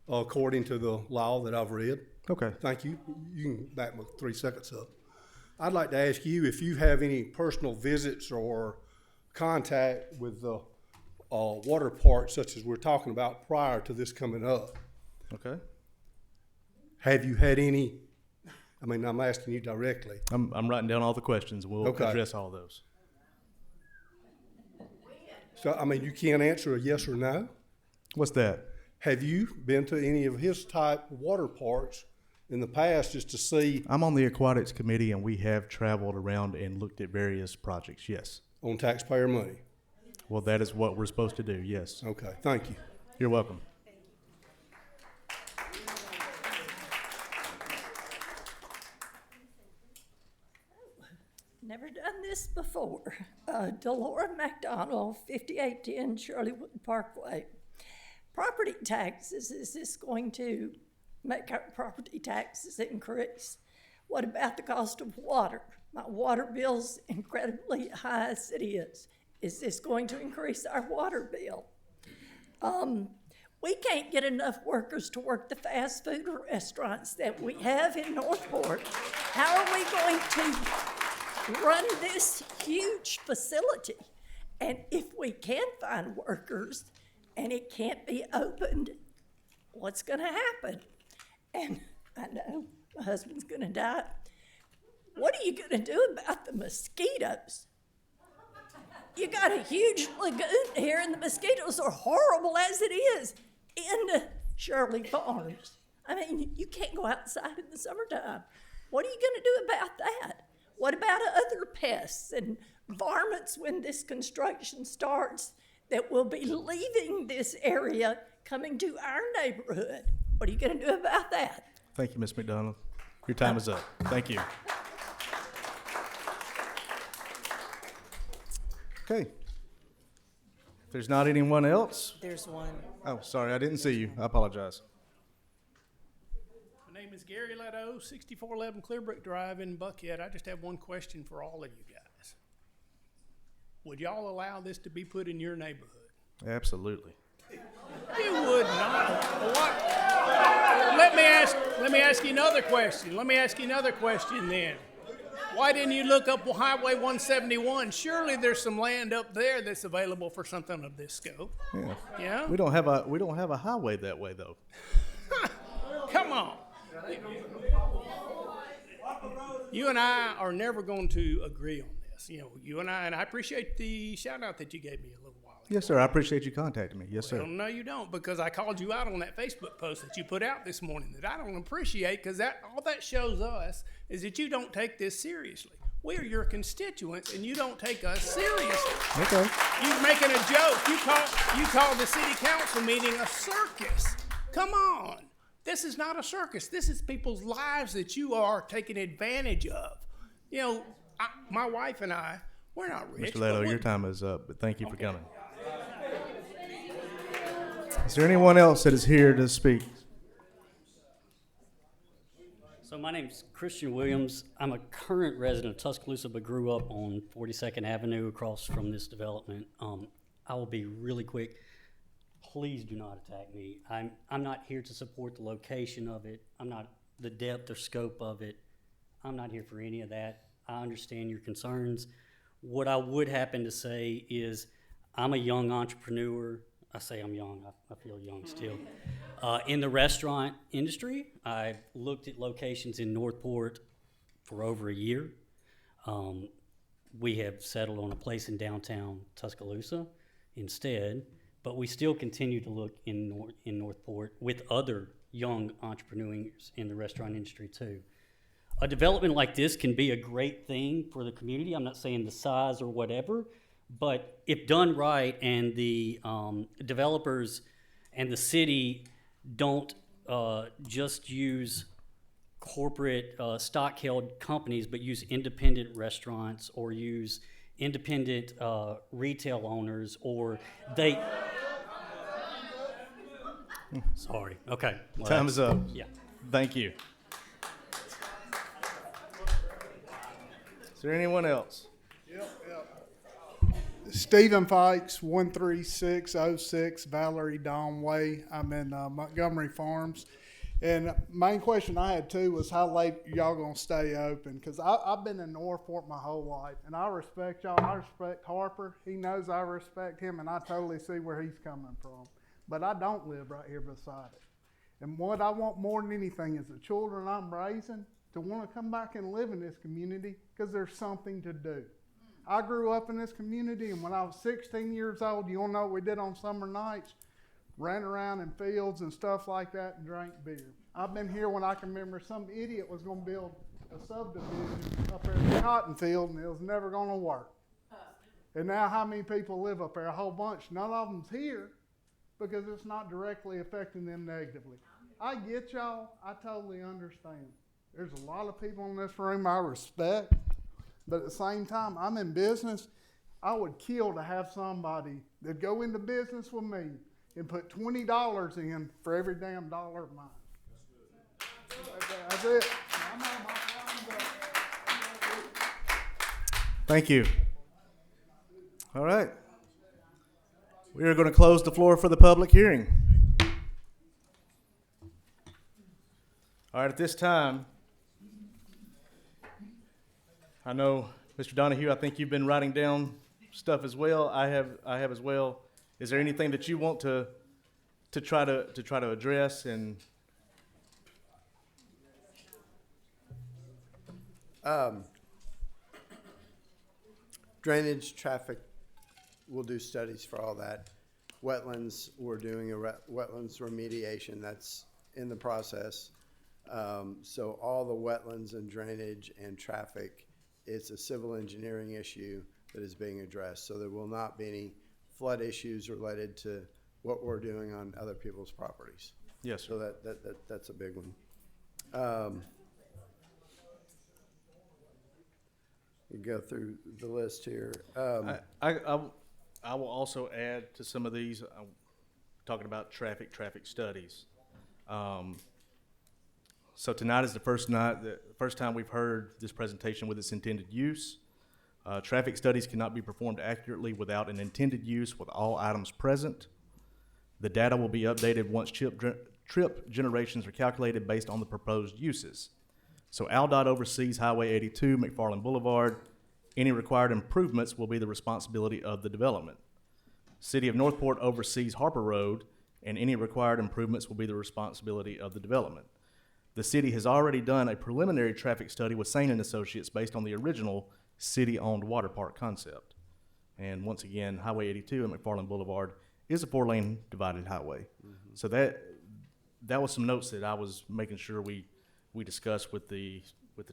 according to the law that I've read. Okay. Thank you. You can back me 3 seconds up. I'd like to ask you if you have any personal visits or contact with the water park, such as we're talking about prior to this coming up. Okay. Have you had any? I mean, I'm asking you directly. I'm writing down all the questions. We'll Okay. address all those. So, I mean, you can't answer a yes or no? What's that? Have you been to any of his type water parks in the past just to see? I'm on the aquatics committee, and we have traveled around and looked at various projects, yes. On taxpayer money? Well, that is what we're supposed to do, yes. Okay, thank you. You're welcome. Never done this before. Delora McDonald, 5810 Shirleywood Parkway. Property taxes, is this going to make our property taxes increase? What about the cost of water? My water bill's incredibly high as it is. Is this going to increase our water bill? We can't get enough workers to work the fast food restaurants that we have in Northport. How are we going to run this huge facility? And if we can't find workers and it can't be opened, what's going to happen? And I know my husband's going to die. What are you going to do about the mosquitoes? You got a huge lagoon here, and the mosquitoes are horrible as it is in Shirley Farms. I mean, you can't go outside in the summertime. What are you going to do about that? What about other pests and varmints when this construction starts that will be leaving this area coming to our neighborhood? What are you going to do about that? Thank you, Ms. McDonald. Your time is up. Thank you. Okay. If there's not anyone else. There's one. Oh, sorry, I didn't see you. I apologize. My name is Gary Leto, 6411 Clearbrook Drive in Buckhead. I just have one question for all of you guys. Would y'all allow this to be put in your neighborhood? Absolutely. You would not. What? Let me ask you another question. Let me ask you another question then. Why didn't you look up Highway 171? Surely there's some land up there that's available for something of this scope. Yeah. Yeah? We don't have a highway that way though. Come on. You and I are never going to agree on this. You know, you and I appreciate the shout out that you gave me a little while ago. Yes, sir. I appreciate you contacting me. Yes, sir. Well, no, you don't, because I called you out on that Facebook post that you put out this morning that I don't appreciate, because all that shows us is that you don't take this seriously. We are your constituents, and you don't take us seriously. Okay. You're making a joke. You call the city council meeting a circus. Come on. This is not a circus. This is people's lives that you are taking advantage of. You know, my wife and I, we're not rich. Mr. Leto, your time is up, but thank you for coming. Is there anyone else that is here to speak? So my name's Christian Williams. I'm a current resident of Tuscaloosa, but grew up on 42nd Avenue across from this development. I will be really quick. Please do not attack me. I'm not here to support the location of it. I'm not the depth or scope of it. I'm not here for any of that. I understand your concerns. What I would happen to say is I'm a young entrepreneur. I say I'm young. I feel young still. In the restaurant industry, I've looked at locations in Northport for over a year. We have settled on a place in downtown Tuscaloosa instead, but we still continue to look in Northport with other young entrepreneurs in the restaurant industry too. A development like this can be a great thing for the community. I'm not saying the size or whatever, but if done right and the developers and the city don't just use corporate stock-held companies, but use independent restaurants or use independent retail owners, or they... Sorry. Okay. Well, Time is up. Yeah. Thank you. Is there anyone else? Stephen Fikes, 13606 Valerie Dawn Way. I'm in Montgomery Farms. And main question I had too was how late y'all gonna stay open? Because I've been in Northport my whole life, and I respect y'all. I respect Harper. He knows I respect him, and I totally see where he's coming from. But I don't live right here beside it. And what I want more than anything is the children I'm raising to want to come back and live in this community because there's something to do. I grew up in this community, and when I was 16 years old, you want to know what we did on summer nights? Ran around in fields and stuff like that and drank beer. I've been here when I can remember some idiot was going to build a subdivision up there in the cotton field, and it was never going to work. And now how many people live up there? A whole bunch. None of them's here because it's not directly affecting them negatively. I get y'all. I totally understand. There's a lot of people in this room I respect, but at the same time, I'm in business. I would kill to have somebody that go into business with me and put $20 in for every damn dollar of mine. That's it. Thank you. All right. We are going to close the floor for the public hearing. All right, at this time, I know, Mr. Donahue, I think you've been writing down stuff as well. I have as well. Is there anything that you want to try to address? And drainage, traffic, we'll do studies for all that. Wetlands, we're doing a wetlands remediation. That's in the process. So all the wetlands and drainage and traffic, it's a civil engineering issue that is being addressed. So there will not be any flood issues related to what we're doing on other people's properties. Yes, sir. So that's a big one. You go through the list here. I will also add to some of these, talking about traffic studies. So tonight is the first time we've heard this presentation with its intended use. Traffic studies cannot be performed accurately without an intended use with all items present. The data will be updated once trip generations are calculated based on the proposed uses. So AlDOT oversees Highway 82, McFarland Boulevard. Any required improvements will be the responsibility of the development. City of Northport oversees Harper Road, and any required improvements will be the responsibility of the development. The city has already done a preliminary traffic study with Sane and Associates based on the original city-owned water park concept. And once again, Highway 82 and McFarland Boulevard is a 4-lane divided highway. Mm-hmm. So that was some notes that I was making sure we discussed with the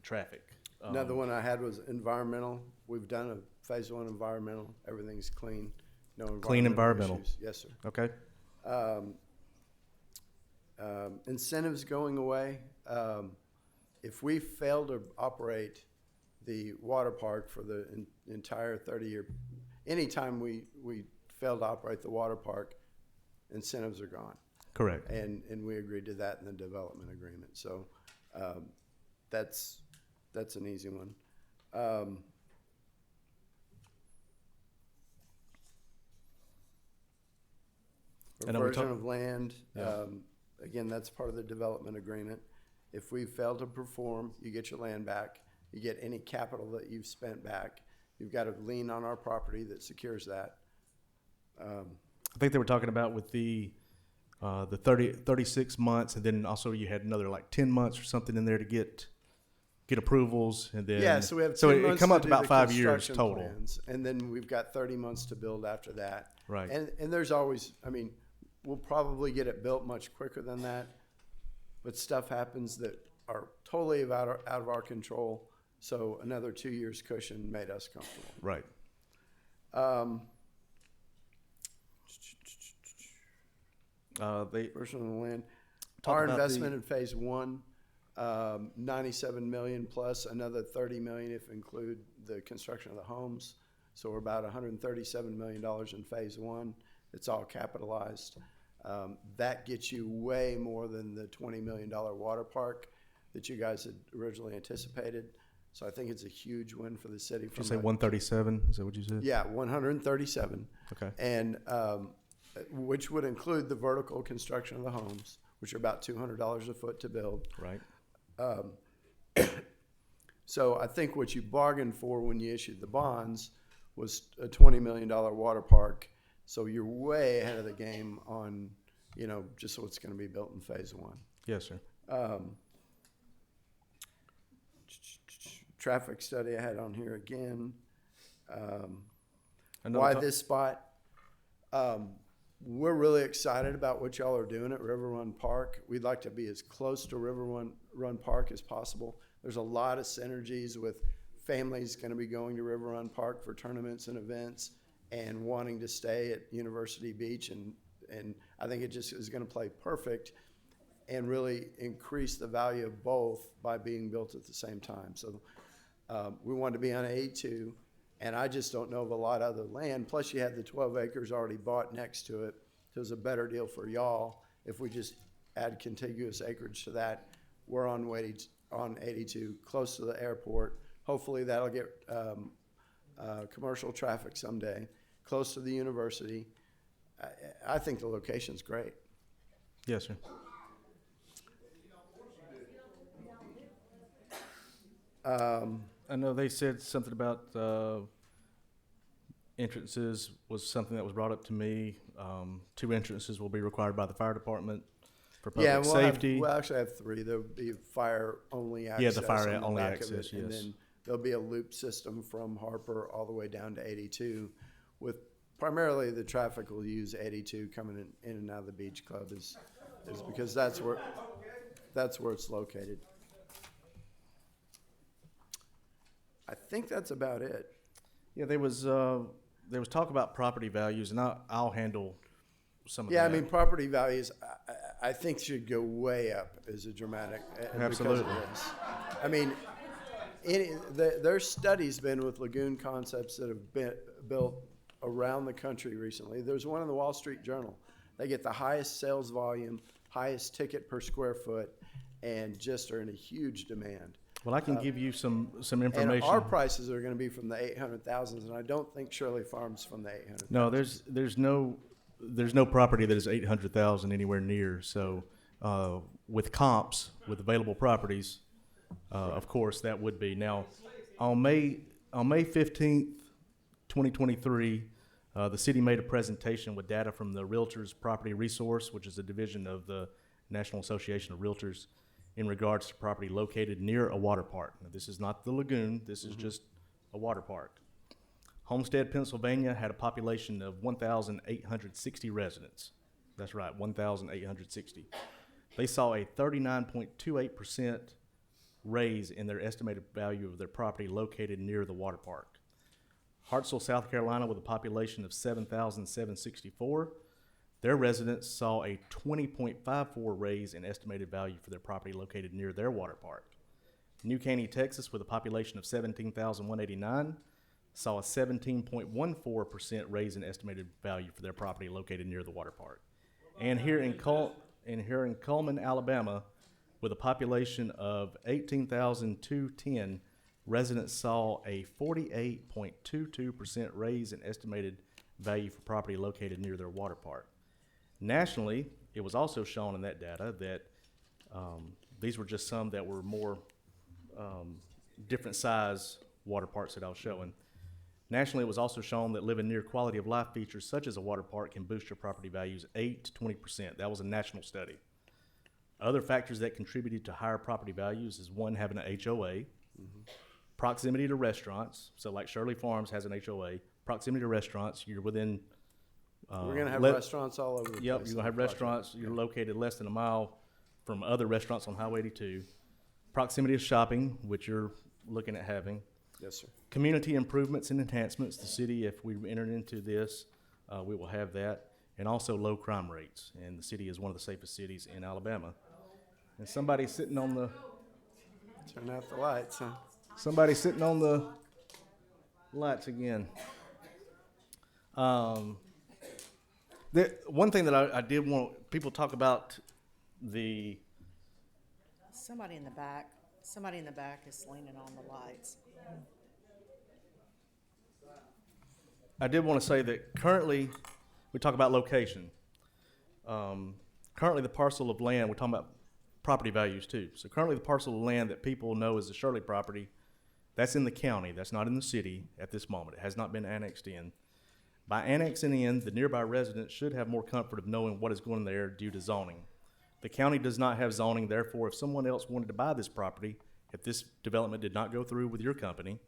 traffic. Another one I had was environmental. We've done a phase 1 environmental. Everything's clean. No environmental issues. Yes, sir. Okay. Incentives going away. If we fail to operate the water park for the entire 30-year, anytime we fail to operate the water park, incentives are gone. Correct. And we agreed to that in the development agreement. So that's an easy one. Reversion of land, Yeah. Again, that's part of the development agreement. If we fail to perform, you get your land back. You get any capital that you've spent back. You've got a lien on our property that secures that. I think they were talking about with the 36 months, and then also you had another like 10 months or something in there to get approvals, and then yeah, so we have 10 so months it come up to to do about the 5 years construction total. plans, and then we've got 30 months to build after that. Right. And there's always, I mean, we'll probably get it built much quicker than that, but stuff happens that are totally out of our control. So another 2 years cushion made us comfortable. Right. Version of the land. Talk Our about investment in phase 1, 97 million plus another 30 million if include the construction of the homes. So we're about $137 million in phase 1. It's all capitalized. That gets you way more than the $20 million water park that you guys had originally anticipated. So I think it's a huge win for the city. Did you say 137? Is that what you said? Yeah, 137. Okay. And which would include the vertical construction of the homes, which are about $200 a foot to build. Right. So I think what you bargained for when you issued the bonds was a $20 million water park. So you're way ahead of the game on, just what's going to be built in phase 1. Yes, sir. Traffic study I had on here again. Why this spot? We're really excited about what y'all are doing at River Run Park. We'd like to be as close to River Run Park as possible. There's a lot of synergies with families going to be going to River Run Park for tournaments and events and wanting to stay at University Beach. And I think it just is going to play perfect and really increase the value of both by being built at the same time. So we wanted to be on 82. And I just don't know of a lot of other land. Plus, you had the 12 acres already bought next to it. So it was a better deal for y'all if we just add contiguous acreage to that. We're on 82, close to the airport. Hopefully, that'll get commercial traffic someday. Close to the university. I think the location's great. Yes, sir. I know they said something about entrances was something that was brought up to me. 2 entrances will be required by the fire department for public safety. We'll actually have 3. There'll be fire-only access. Yeah, the fire-only on the back access, of it, yes. And then there'll be a loop system from Harper all the way down to 82 with primarily the traffic will use 82 coming in and out of the beach club is is because that's where it's located. I think that's about it. Yeah, there was talk about property values, and I'll handle some of Yeah, that. I mean, property values, I think should go way up as a dramatic. Absolutely. Because of this. I mean, there's studies been with lagoon concepts that have been built around the country recently. There's one in the Wall Street Journal. They get the highest sales volume, highest ticket per square foot, and just are in a huge demand. Well, I can give you some information. And our prices are going to be from the 800,000s, and I don't think Shirley Farms from the 800,000. No, there's no property that is 800,000 anywhere near. So, with comps, with available properties, of course that would be. Now, on May 15th, 2023, the city made a presentation with data from the Realtors Property Resource, which is a division of the National Association of Realtors, in regards to property located near a water park. Now, this is not the lagoon, this is just a water park. Homestead, Pennsylvania had a population of 1,860 residents. That's right, 1,860. They saw a 39.28% raise in their estimated value of their property located near the water park. Hartselle, South Carolina, with a population of 7,764, their residents saw a 20.54 raise in estimated value for their property located near their water park. New Caney, Texas, with a population of 17,189, saw a 17.14% raise in estimated value for their property located near the water park. And here in Cullman, Alabama, with a population of 18,210, residents saw a 48.22% raise in estimated value for property located near their water park. Nationally, it was also shown in that data that these were just some that were more different size water parks that I was showing. Nationally, it was also shown that living near quality of life features such as a water park can boost your property values 8 to 20%. That was a national study. Other factors that contributed to higher property values is one, having an HOA, proximity to restaurants. So like Shirley Farms has an HOA, proximity to restaurants, you're within We're going to have restaurants all over the place. Yep, you're going to have restaurants. You're located less than a mile from other restaurants on Highway 82. Proximity of shopping, which you're looking at having. Yes, sir. Community improvements and enhancements. The city, if we entered into this, we will have that. And also low crime rates. And the city is one of the safest cities in Alabama. And somebody sitting on the... Turn out the lights, huh? Somebody sitting on the lights again. One thing that I did want, people talk about the... Somebody in the back is leaning on the lights. I did want to say that currently, we talk about location. Currently, the parcel of land, we're talking about property values too. So currently, the parcel of land that people know as the Shirley property, that's in the county. That's not in the city at this moment. It has not been annexed in. By annexing in, the nearby residents should have more comfort of knowing what is going there due to zoning. The county does not have zoning, therefore, if someone else wanted to buy this property, if this development did not go through with your company,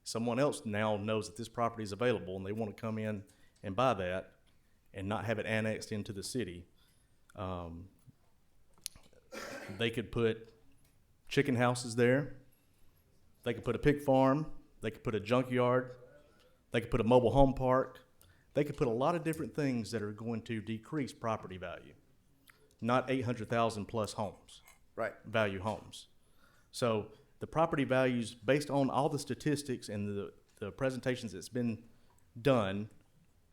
someone else now knows that this property is available and they want to come in and buy that and not have it annexed into the city. They could put chicken houses there. They could put a pig farm. They could put a junkyard. They could put a mobile home park. They could put a lot of different things that are going to decrease property value, not 800,000 plus homes, right? Value homes. So the property values, based on all the statistics and the presentations that's been done,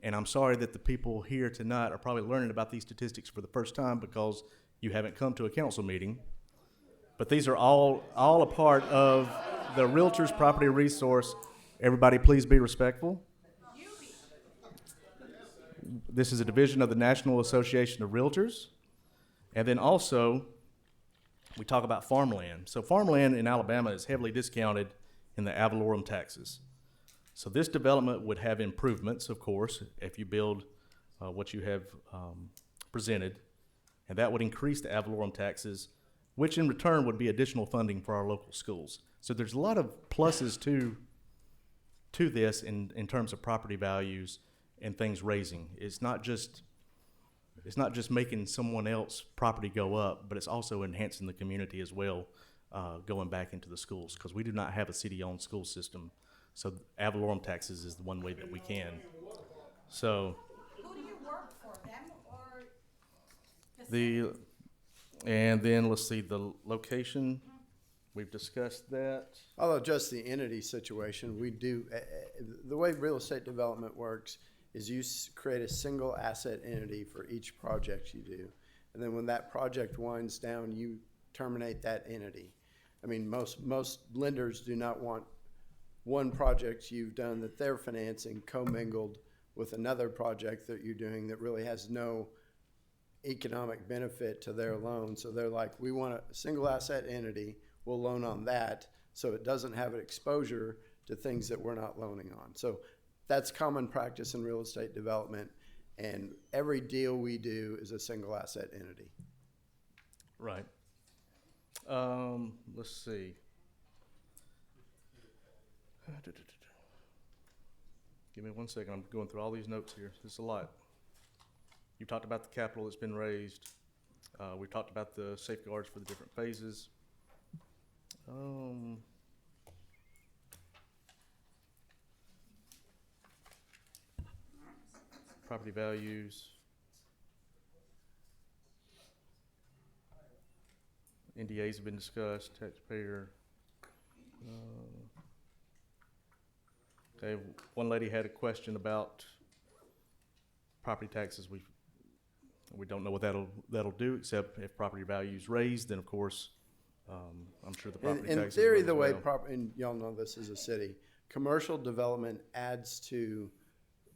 and I'm sorry that the people here tonight are probably learning about these statistics for the first time because you haven't come to a council meeting, but these are all a part of the Realtors Property Resource. Everybody please be respectful. This is a division of the National Association of Realtors. And then also, we talk about farmland. So farmland in Alabama is heavily discounted in the ad valorem taxes. So this development would have improvements, of course, if you build what you have presented, and that would increase the ad valorem taxes, which in return would be additional funding for our local schools. So there's a lot of pluses to this in terms of property values and things raising. It's not just it's not just making someone else property go up, but it's also enhancing the community as well, going back into the schools, because we do not have a city-owned school system. So ad valorem taxes is the one way that we can. So Who do you work for, them or and then let's see, the location, we've discussed that. I'll adjust the entity situation. We do, the way real estate development works is you create a single asset entity for each project you do. And then when that project winds down, you terminate that entity. I mean, most lenders do not want one project you've done that they're financing commingled with another project that you're doing that really has no economic benefit to their loan. So they're like, we want a single asset entity, we'll loan on that, so it doesn't have an exposure to things that we're not loaning on. So that's common practice in real estate development, and every deal we do is a single asset entity. Right. Let's see. Give me 1 second. I'm going through all these notes here. There's a lot. You talked about the capital that's been raised. We talked about the safeguards for the different phases. Property values. NDAs have been discussed. Taxpayer. Okay, one lady had a question about property taxes. We don't know what that'll do, except if property values raised, then of course, I'm sure the property taxes. In theory, will the way as well. and y'all know this as a city, commercial development adds to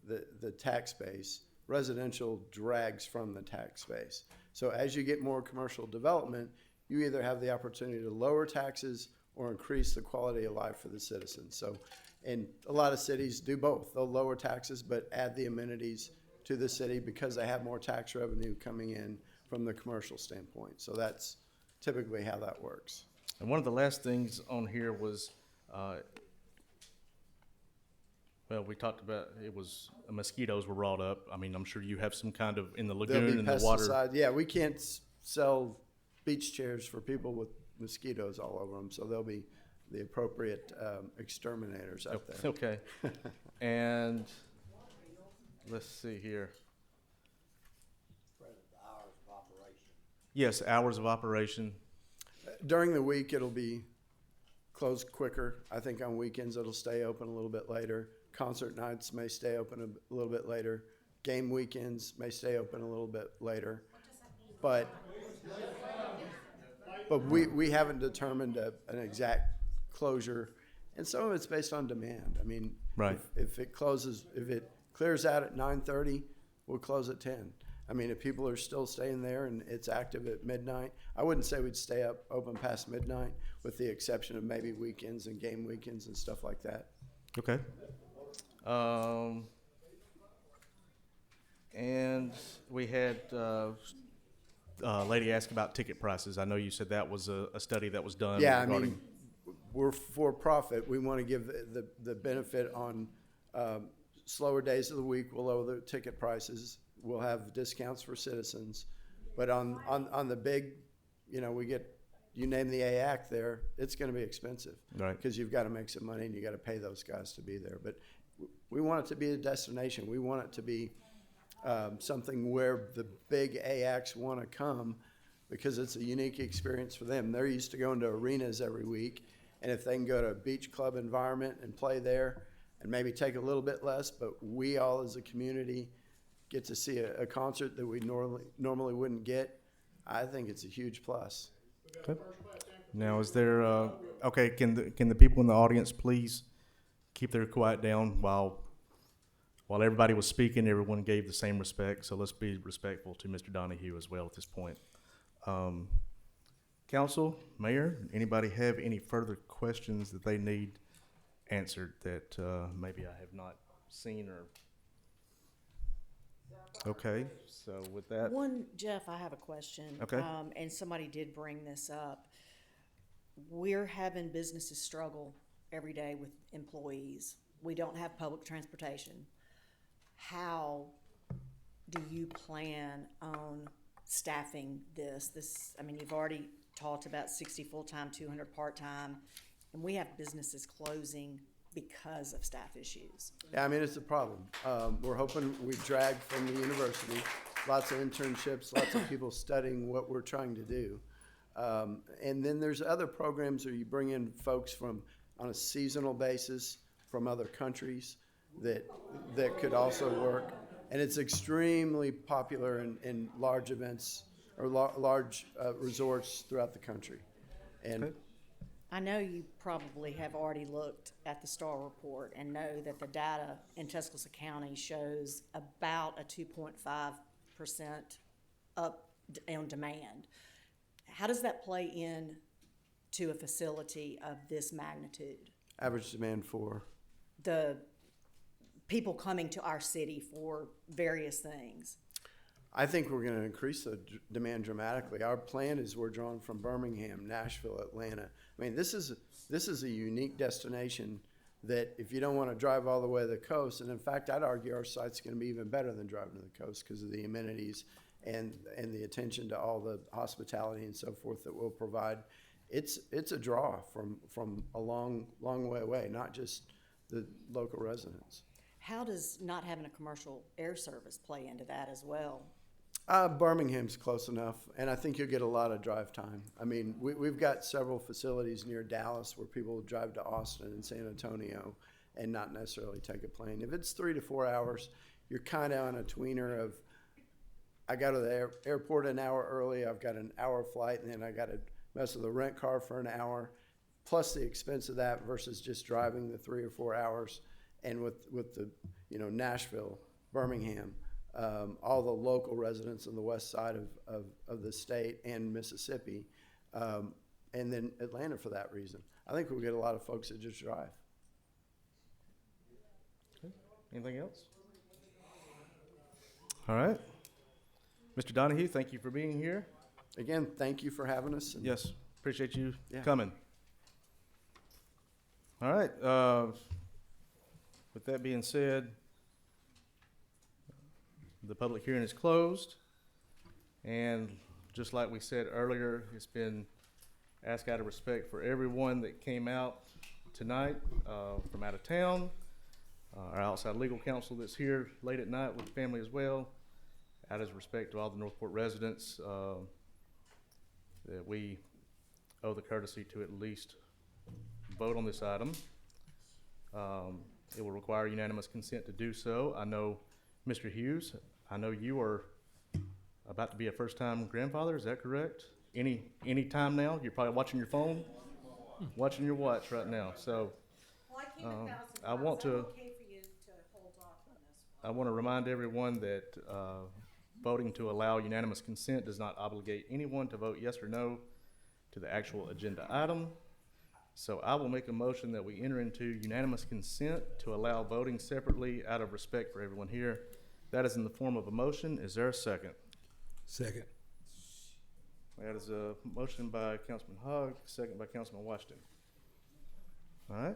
the tax base. Residential drags from the tax base. So as you get more commercial development, you either have the opportunity to lower taxes or increase the quality of life for the citizens. So, and a lot of cities do both. They'll lower taxes, but add the amenities to the city because they have more tax revenue coming in from the commercial standpoint. So that's typically how that works. And one of the last things on here was, well, we talked about, mosquitoes were brought up. I mean, I'm sure you have some kind of, in the lagoon and the water. Pesticides. Yeah, we can't sell beach chairs for people with mosquitoes all over them, so there'll be the appropriate exterminators out there. Okay. And let's see here. Yes, hours of operation. During the week, it'll be closed quicker. I think on weekends, it'll stay open a little bit later. Concert nights may stay open a little bit later. Game weekends may stay open a little bit later. But we haven't determined an exact closure, and some of it's based on demand. I mean, right. If it clears out at 9:30, we'll close at 10. I mean, if people are still staying there and it's active at midnight, I wouldn't say we'd stay open past midnight, with the exception of maybe weekends and game weekends and stuff like that. Okay. And we had a lady ask about ticket prices. I know you said that was a study that was done. Yeah, regarding... I mean, we're for profit. We want to give the benefit on slower days of the week. We'll lower the ticket prices. We'll have discounts for citizens. But on the big, we get, you name the AAC there, it's going to be expensive. Right. Because you've got to make some money and you got to pay those guys to be there. But we want it to be a destination. We want it to be something where the big AACs want to come, because it's a unique experience for them. They're used to going to arenas every week, and if they can go to a beach club environment and play there and maybe take a little bit less, but we all as a community get to see a concert that we normally wouldn't get, I think it's a huge plus. Okay. Now, is there, okay, can the people in the audience please keep their quiet down while everybody was speaking? Everyone gave the same respect, so let's be respectful to Mr. Donahue as well at this point. Council, Mayor, anybody have any further questions that they need answered that maybe I have not seen or? Okay, so with that. Jeff, I have a question. Okay. And somebody did bring this up. We're having businesses struggle every day with employees. We don't have public transportation. How do you plan on staffing this? I mean, you've already talked about 60 full-time, 200 part-time, and we have businesses closing because of staff issues. Yeah, I mean, it's a problem. We're hoping we drag from the university, lots of internships, lots of people studying what we're trying to do. And then there's other programs where you bring in folks from, on a seasonal basis, from other countries that could also work. And it's extremely popular in large events or large resorts throughout the country. And I know you probably have already looked at the STAR report and know that the data in Tuscaloosa County shows about a 2.5% up on demand. How does that play in to a facility of this magnitude? average demand for? The people coming to our city for various things. I think we're going to increase the demand dramatically. Our plan is we're drawn from Birmingham, Nashville, Atlanta. I mean, this is a unique destination that if you don't want to drive all the way to the coast, and in fact, I'd argue our site's going to be even better than driving to the coast because of the amenities and the attention to all the hospitality and so forth that we'll provide. It's a draw from a long way away, not just the local residents. How does not having a commercial air service play into that as well? Birmingham's close enough, and I think you'll get a lot of drive time. I mean, we've got several facilities near Dallas where people drive to Austin and San Antonio and not necessarily take a plane. If it's 3 to 4 hours, you're kind of on a tweener of, I got to the airport an hour early, I've got an hour flight, and then I got to mess with the rent car for an hour, plus the expense of that versus just driving the 3 or 4 hours. And with the, Nashville, Birmingham, all the local residents on the west side of the state and Mississippi, and then Atlanta for that reason. I think we'll get a lot of folks that just drive. Okay. Anything else? All right. Mr. Donahue, thank you for being here. Again, thank you for having us. Yes, appreciate you coming. All right. With that being said, the public hearing is closed. And just like we said earlier, it's been asked out of respect for everyone that came out tonight from out of town, our outside legal counsel that's here late at night with the family as well, out of respect to all the Northport residents, that we owe the courtesy to at least vote on this item. It will require unanimous consent to do so. I know, Mr. Hughes, I know you are about to be a first-time grandfather. Is that correct? Any time now? You're probably watching your phone, watching your watch right now. So, I want to remind everyone that voting to allow unanimous consent does not obligate anyone to vote yes or no to the actual agenda item. So I will make a motion that we enter into unanimous consent to allow voting separately out of respect for everyone here. That is in the form of a motion. Is there a second? Second. That is a motion by Councilman Hogg, second by Councilman Washington. All right.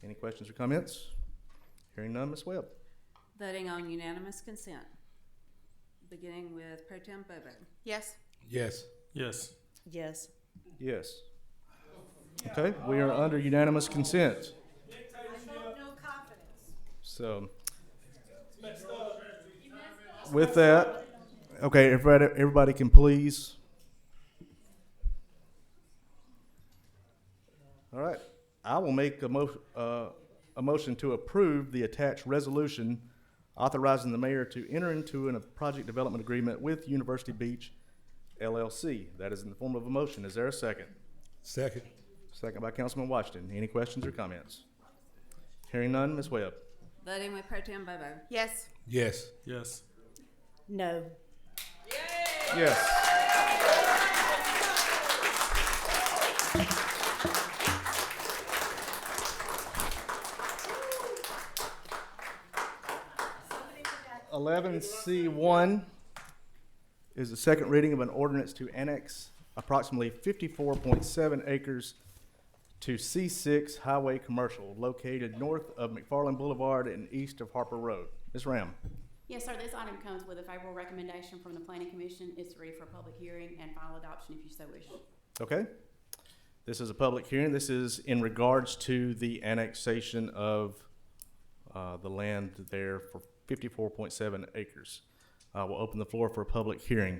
Any questions or comments? Hearing none, Ms. Webb. Voting on unanimous consent, beginning with Pro Tem Bobo. Yes. Yes. Yes. Yes. Yes. Okay, we are under unanimous consent. No confidence. So, with that, okay, if everybody can please. All right, I will make a motion to approve the attached resolution authorizing the mayor to enter into a project development agreement with University Beach LLC. That is in the form of a motion. Is there a second? Second. Second by Councilman Washington. Any questions or comments? Hearing none, Ms. Webb. Voting with Pro Tem Bobo. Yes. Yes. Yes. No. Yes. (11C1) is the second reading of an ordinance to annex approximately 54.7 acres to C6 Highway Commercial located north of McFarland Boulevard and east of Harper Road. Ms. Ram. Yes, sir, this item comes with a favorable recommendation from the planning commission. It's ready for public hearing and final adoption if you so wish. Okay. This is a public hearing. This is in regards to the annexation of the land there for 54.7 acres. We'll open the floor for a public hearing.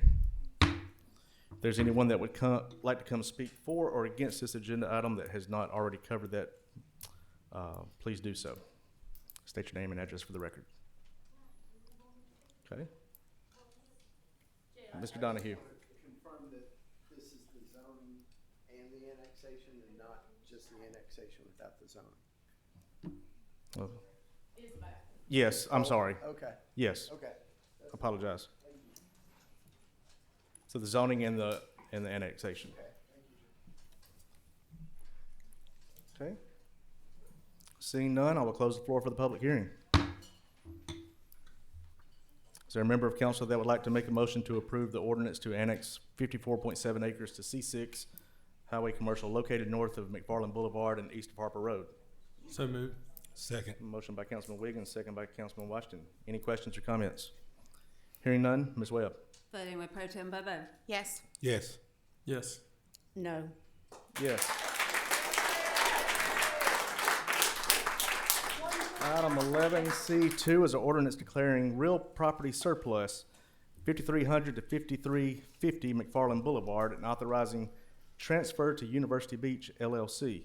If there's anyone that would like to come speak for or against this agenda item that has not already covered that, please do so. State your name and address for the record. Okay. Mr. Donahue. Confirm that this is the zoning and the annexation and not just the annexation without the zoning. Oh. Yes, I'm sorry. Okay. Yes. Okay. Apologize. So the zoning and the annexation. Okay. Seeing none, I will close the floor for the public hearing. Is there a member of council that would like to make a motion to approve the ordinance to annex 54.7 acres to C6 Highway Commercial located north of McFarland Boulevard and east of Harper Road? So moved. Second. Motion by Councilman Wiggins, second by Councilman Washington. Any questions or comments? Hearing none, Ms. Webb. Voting with Pro Tem Bobo. Yes. Yes. Yes. No. Yes. Item 11C2 is an ordinance declaring real property surplus 5300 to 5350 McFarland Boulevard and authorizing transfer to University Beach LLC.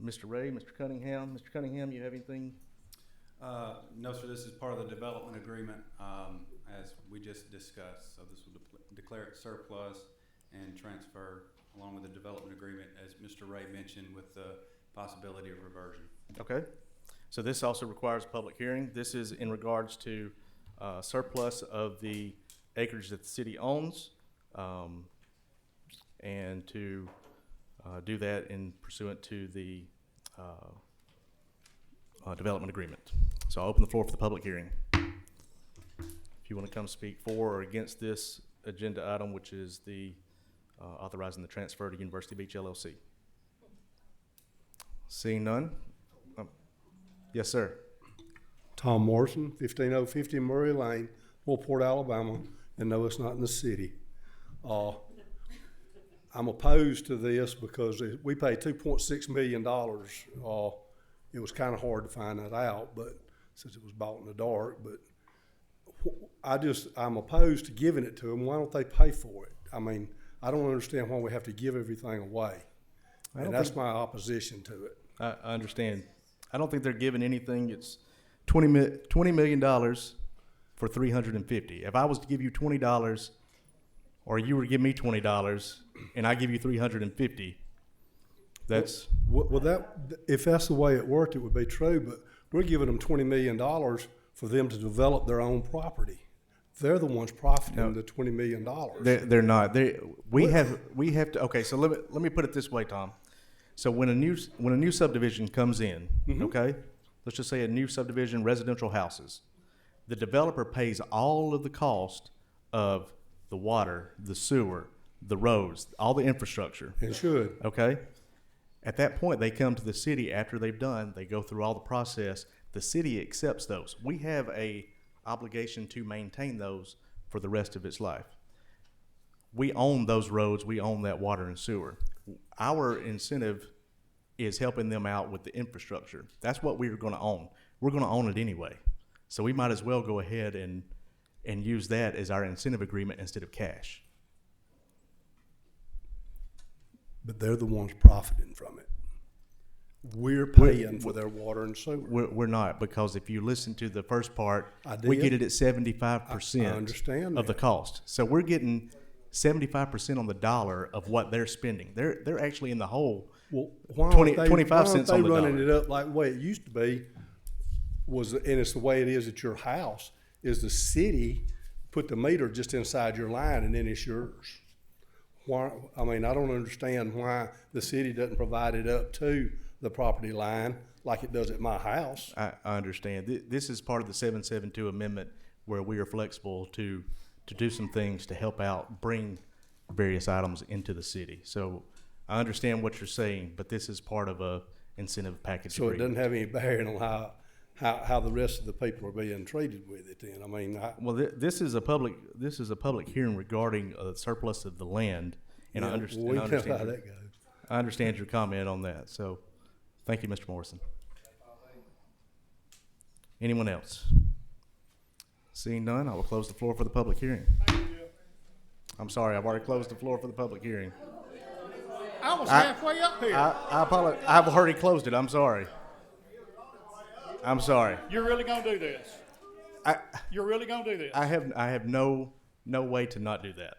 Mr. Ray, Mr. Cunningham. Mr. Cunningham, you have anything? No, sir. This is part of the development agreement, as we just discussed. So this will declare it surplus and transfer along with the development agreement, as Mr. Ray mentioned, with the possibility of reversion. Okay. So this also requires a public hearing. This is in regards to surplus of the acreage that the city owns, and to do that in pursuant to the development agreement. So I'll open the floor for the public hearing. If you want to come speak for or against this agenda item, which is the authorizing the transfer to University Beach LLC. Seeing none. Yes, sir. Tom Morrison, 15050 Murray Lane, Northport, Alabama, and no, it's not in the city. I'm opposed to this because we paid $2.6 million. It was kind of hard to find that out, but since it was bought in the dark, but I'm opposed to giving it to them. Why don't they pay for it? I mean, I don't understand why we have to give everything away. And that's my opposition to it. I understand. I don't think they're giving anything. It's $20 million for 350. If I was to give you $20, or you were to give me $20, and I give you 350, that's well. If that's the way it worked, it would be true. But we're giving them $20 million for them to develop their own property. They're the ones profiting the $20 million. They're not. We have to. Okay, so let me put it this way, Tom. So when a new subdivision comes in, okay, let's just say a new subdivision, residential houses, the developer pays all of the cost of the water, the sewer, the roads, all the infrastructure. It should. Okay. At that point, they come to the city after they've done. They go through all the process. The city accepts those. We have a obligation to maintain those for the rest of its life. We own those roads. We own that water and sewer. Our incentive is helping them out with the infrastructure. That's what we're going to own. We're going to own it anyway. So we might as well go ahead and use that as our incentive agreement instead of cash. But they're the ones profiting from it. We're paying for their water and sewer. We're not, because if you listen to the first part, I we did. get it at 75% I understand of the that. cost. So we're getting 75% on the dollar of what they're spending. They're actually in the hole. Well, why 25 cents on the running dollar. it up like the way it used to be? And it's the way it is at your house. Is the city put the meter just inside your line and then it's yours? Why? I mean, I don't understand why the city doesn't provide it up to the property line like it does at my house. I understand. This is part of the 772 amendment where we are flexible to do some things to help out, bring various items into the city. So I understand what you're saying, but this is part of a incentive package. So it agreement. doesn't have any bearing on how how the rest of the people are being treated with it then. I mean, Well, this is a public hearing regarding surplus of the land, and I yeah, understand. we I know understand how your- that goes. I understand your comment on that. So, thank you, Mr. Morrison. Anyone else? Seeing none, I will close the floor for the public hearing. I'm sorry, I've already closed the floor for the public hearing. I was halfway up here. I apologize. I've already closed it. I'm sorry. I'm sorry. You're really gonna do this? You're really gonna do this? I have no way to not do that.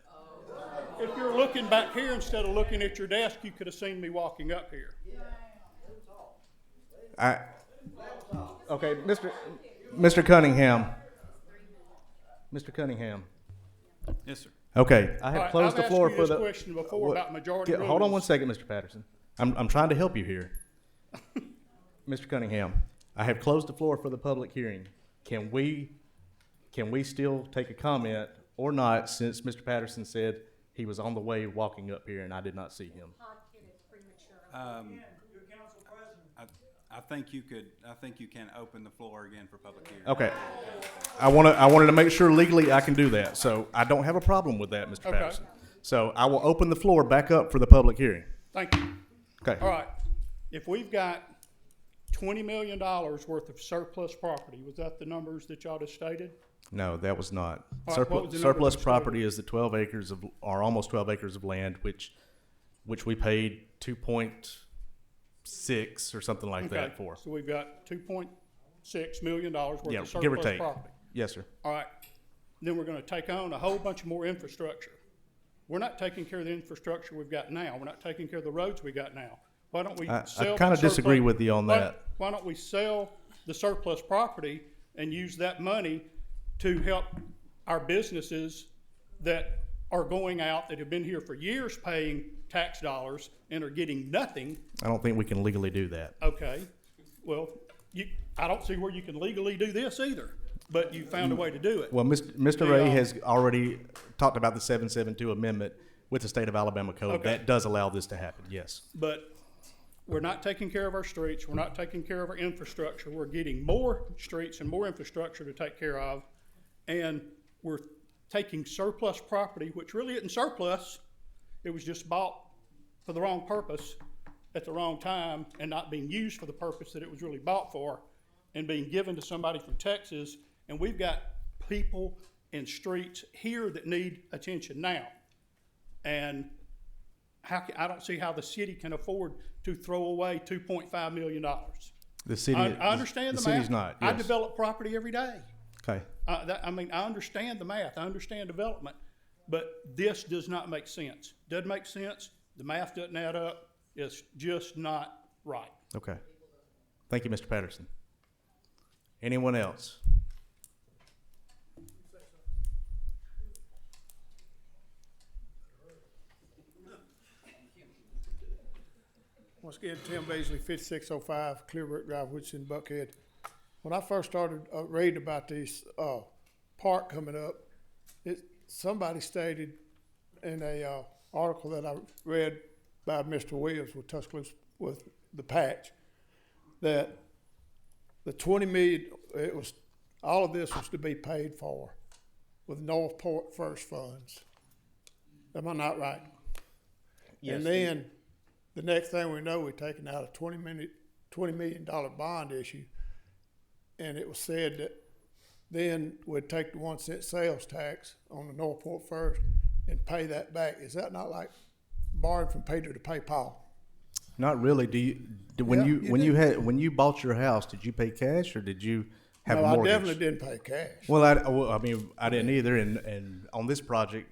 If you're looking back here instead of looking at your desk, you could have seen me walking up here. Okay, Mr. Cunningham. Mr. Cunningham. Yes, sir. Okay, I All have right, closed the floor I've for asked the. you this question before about majority rules. Hold on one second, Mr. Patterson. I'm trying to help you here. Mr. Cunningham, I have closed the floor for the public hearing. Can we still take a comment or not, since Mr. Patterson said he was on the way walking up here and I did not see him? I think you can open the floor again for public hearing. Okay. I wanted to make sure legally I can do that, so I don't have a problem with that, Mr. Okay. Patterson. So I will open the floor back up for the public hearing. Thank you. Okay. All right. If we've got $20 million worth of surplus property, was that the numbers that y'all just stated? No, that was not. All right, what was the number Surplus that you property is the 12 acres of, or almost 12 acres of land, which we paid 2.6 or something like Okay, that for. so we've got $2.6 million worth Yeah, of give or surplus take. property. Yes, sir. All right. Then we're gonna take on a whole bunch more infrastructure. We're not taking care of the infrastructure we've got now. We're not taking care of the roads we got now. Why don't we I sell? kinda the disagree surplus- with you on why- that. Why don't we sell the surplus property and use that money to help our businesses that are going out, that have been here for years paying tax dollars and are getting nothing? I don't think we can legally do that. Okay, well, I don't see where you can legally do this either, but you found a way to do it. Well, Mr. Ray has already talked about the 772 amendment with the state of Alabama code. Okay. That does allow this to happen, yes. But we're not taking care of our streets, we're not taking care of our infrastructure, we're getting more streets and more infrastructure to take care of, and we're taking surplus property, which really isn't surplus, it was just bought for the wrong purpose at the wrong time and not being used for the purpose that it was really bought for, and being given to somebody from Texas, and we've got people and streets here that need attention now. And I don't see how the city can afford to throw away $2.5 million. The city. I understand the math. city's not, I yes. develop property every day. Okay. I mean, I understand the math, I understand development, but this does not make sense. Doesn't make sense, the math doesn't add up, it's just not right. Okay. Thank you, Mr. Patterson. Anyone else? Once again, Tim Beasley, 5605 Clearbrook Drive, Woodson, Buckhead. When I first started reading about this park coming up, somebody stated in a article that I read by Mr. Williams with Tuscaloosa, with the patch, that the 20 million, all of this was to be paid for with Northport First funds. Am I not right? Yes. And then the next thing we know, we're taking out a $20 million bond issue. And it was said that then we'd take the 1 cent sales tax on the Northport First and pay that back. Is that not like borrowing from Peter to pay Paul? Not really. When Yeah, you bought your house, did you pay cash or did you have No, a mortgage? I definitely didn't pay cash. Well, I mean, I didn't either. And on this project,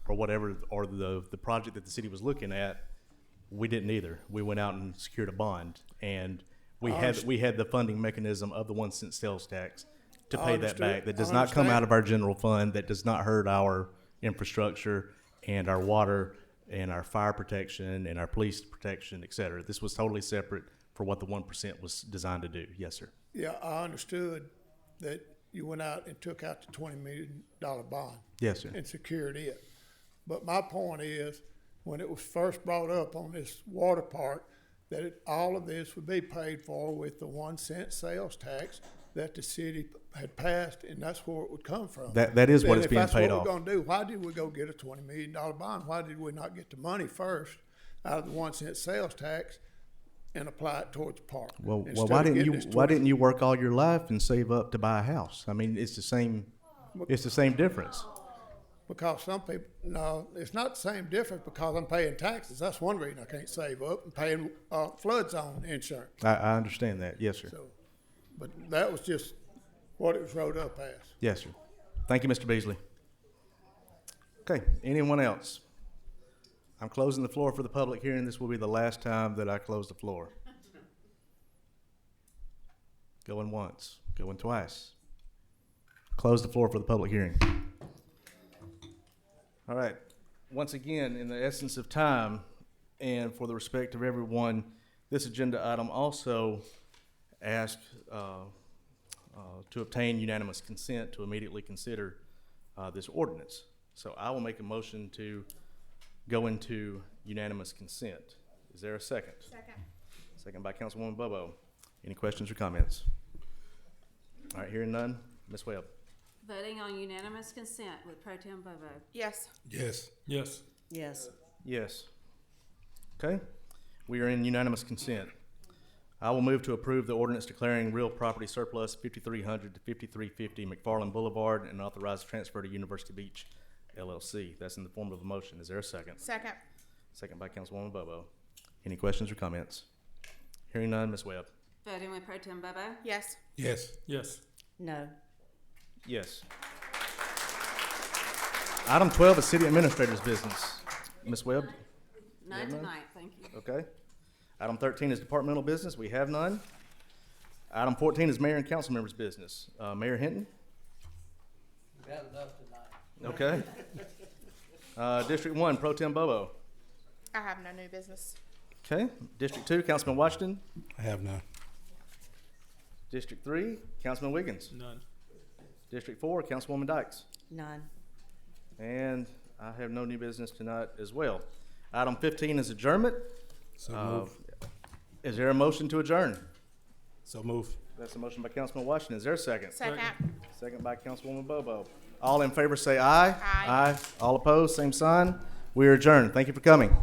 or whatever, or the project that the city was looking at, we didn't either. We went out and secured a bond, and we had the funding mechanism of the 1 cent sales tax to pay that back. That does not come out of our general fund. That does not hurt our infrastructure and our water and our fire protection and our police protection, et cetera. This was totally separate for what the 1% was designed to do. Yes, sir. Yeah, I understood that you went out and took out the $20 million bond. Yes, sir. And secured it. But my point is, when it was first brought up on this water park, that all of this would be paid for with the 1 cent sales tax that the city had passed, and that's where it would come from. That is what Then it's if being that's paid what off. we're gonna do, why did we go get a $20 million bond? Why did we not get the money first out of the 1 cent sales tax and apply it towards the park? Well, instead why of didn't getting you this why 20 didn't you work all your life and save up to buy a house? I mean, it's the same difference. Because some people, no, it's not the same difference because I'm paying taxes. That's one reason I can't save up and paying flood zone insurance. I understand that. Yes, sir. So, but that was just what it was wrote up as. Yes, sir. Thank you, Mr. Beasley. Okay, anyone else? I'm closing the floor for the public hearing. This will be the last time that I close the floor. Going once, going twice. Close the floor for the public hearing. All right. Once again, in the essence of time and for the respect of everyone, this agenda item also asks to obtain unanimous consent to immediately consider this ordinance. So I will make a motion to go into unanimous consent. Is there a second? Second. Second by Councilwoman Bobo. Any questions or comments? All right, hearing none. Ms. Webb. Voting on unanimous consent with Pro Tem Bobo. Yes. Yes. Yes. Yes. Yes. Okay. We are in unanimous consent. I will move to approve the ordinance declaring real property surplus 5300 to 5350 McFarland Boulevard and authorize transfer to University Beach LLC. That's in the form of a motion. Is there a second? Second. Second by Councilwoman Bobo. Any questions or comments? Hearing none, Ms. Webb. Voting with Pro Tem Bobo. Yes. Yes. Yes. No. Yes. Item 12 is city administrator's business. Ms. Webb? None tonight, thank you. Okay. Item 13 is departmental business. We have none. Item 14 is mayor and council members' business. Mayor Hinton? We've had enough tonight. Okay. District 1, Pro Tem Bobo. I have no new business. Okay. District 2, Councilman Washington. I have none. District 3, Councilman Wiggins. None. District 4, Councilwoman Dykes. None. And I have no new business tonight as well. Item 15 is adjournment. So move. Is there a motion to adjourn? So move. That's a motion by Councilman Washington. Is there a second? Second. Second by Councilwoman Bobo. All in favor say aye. Aye. All opposed, same sign. We are adjourned. Thank you for coming.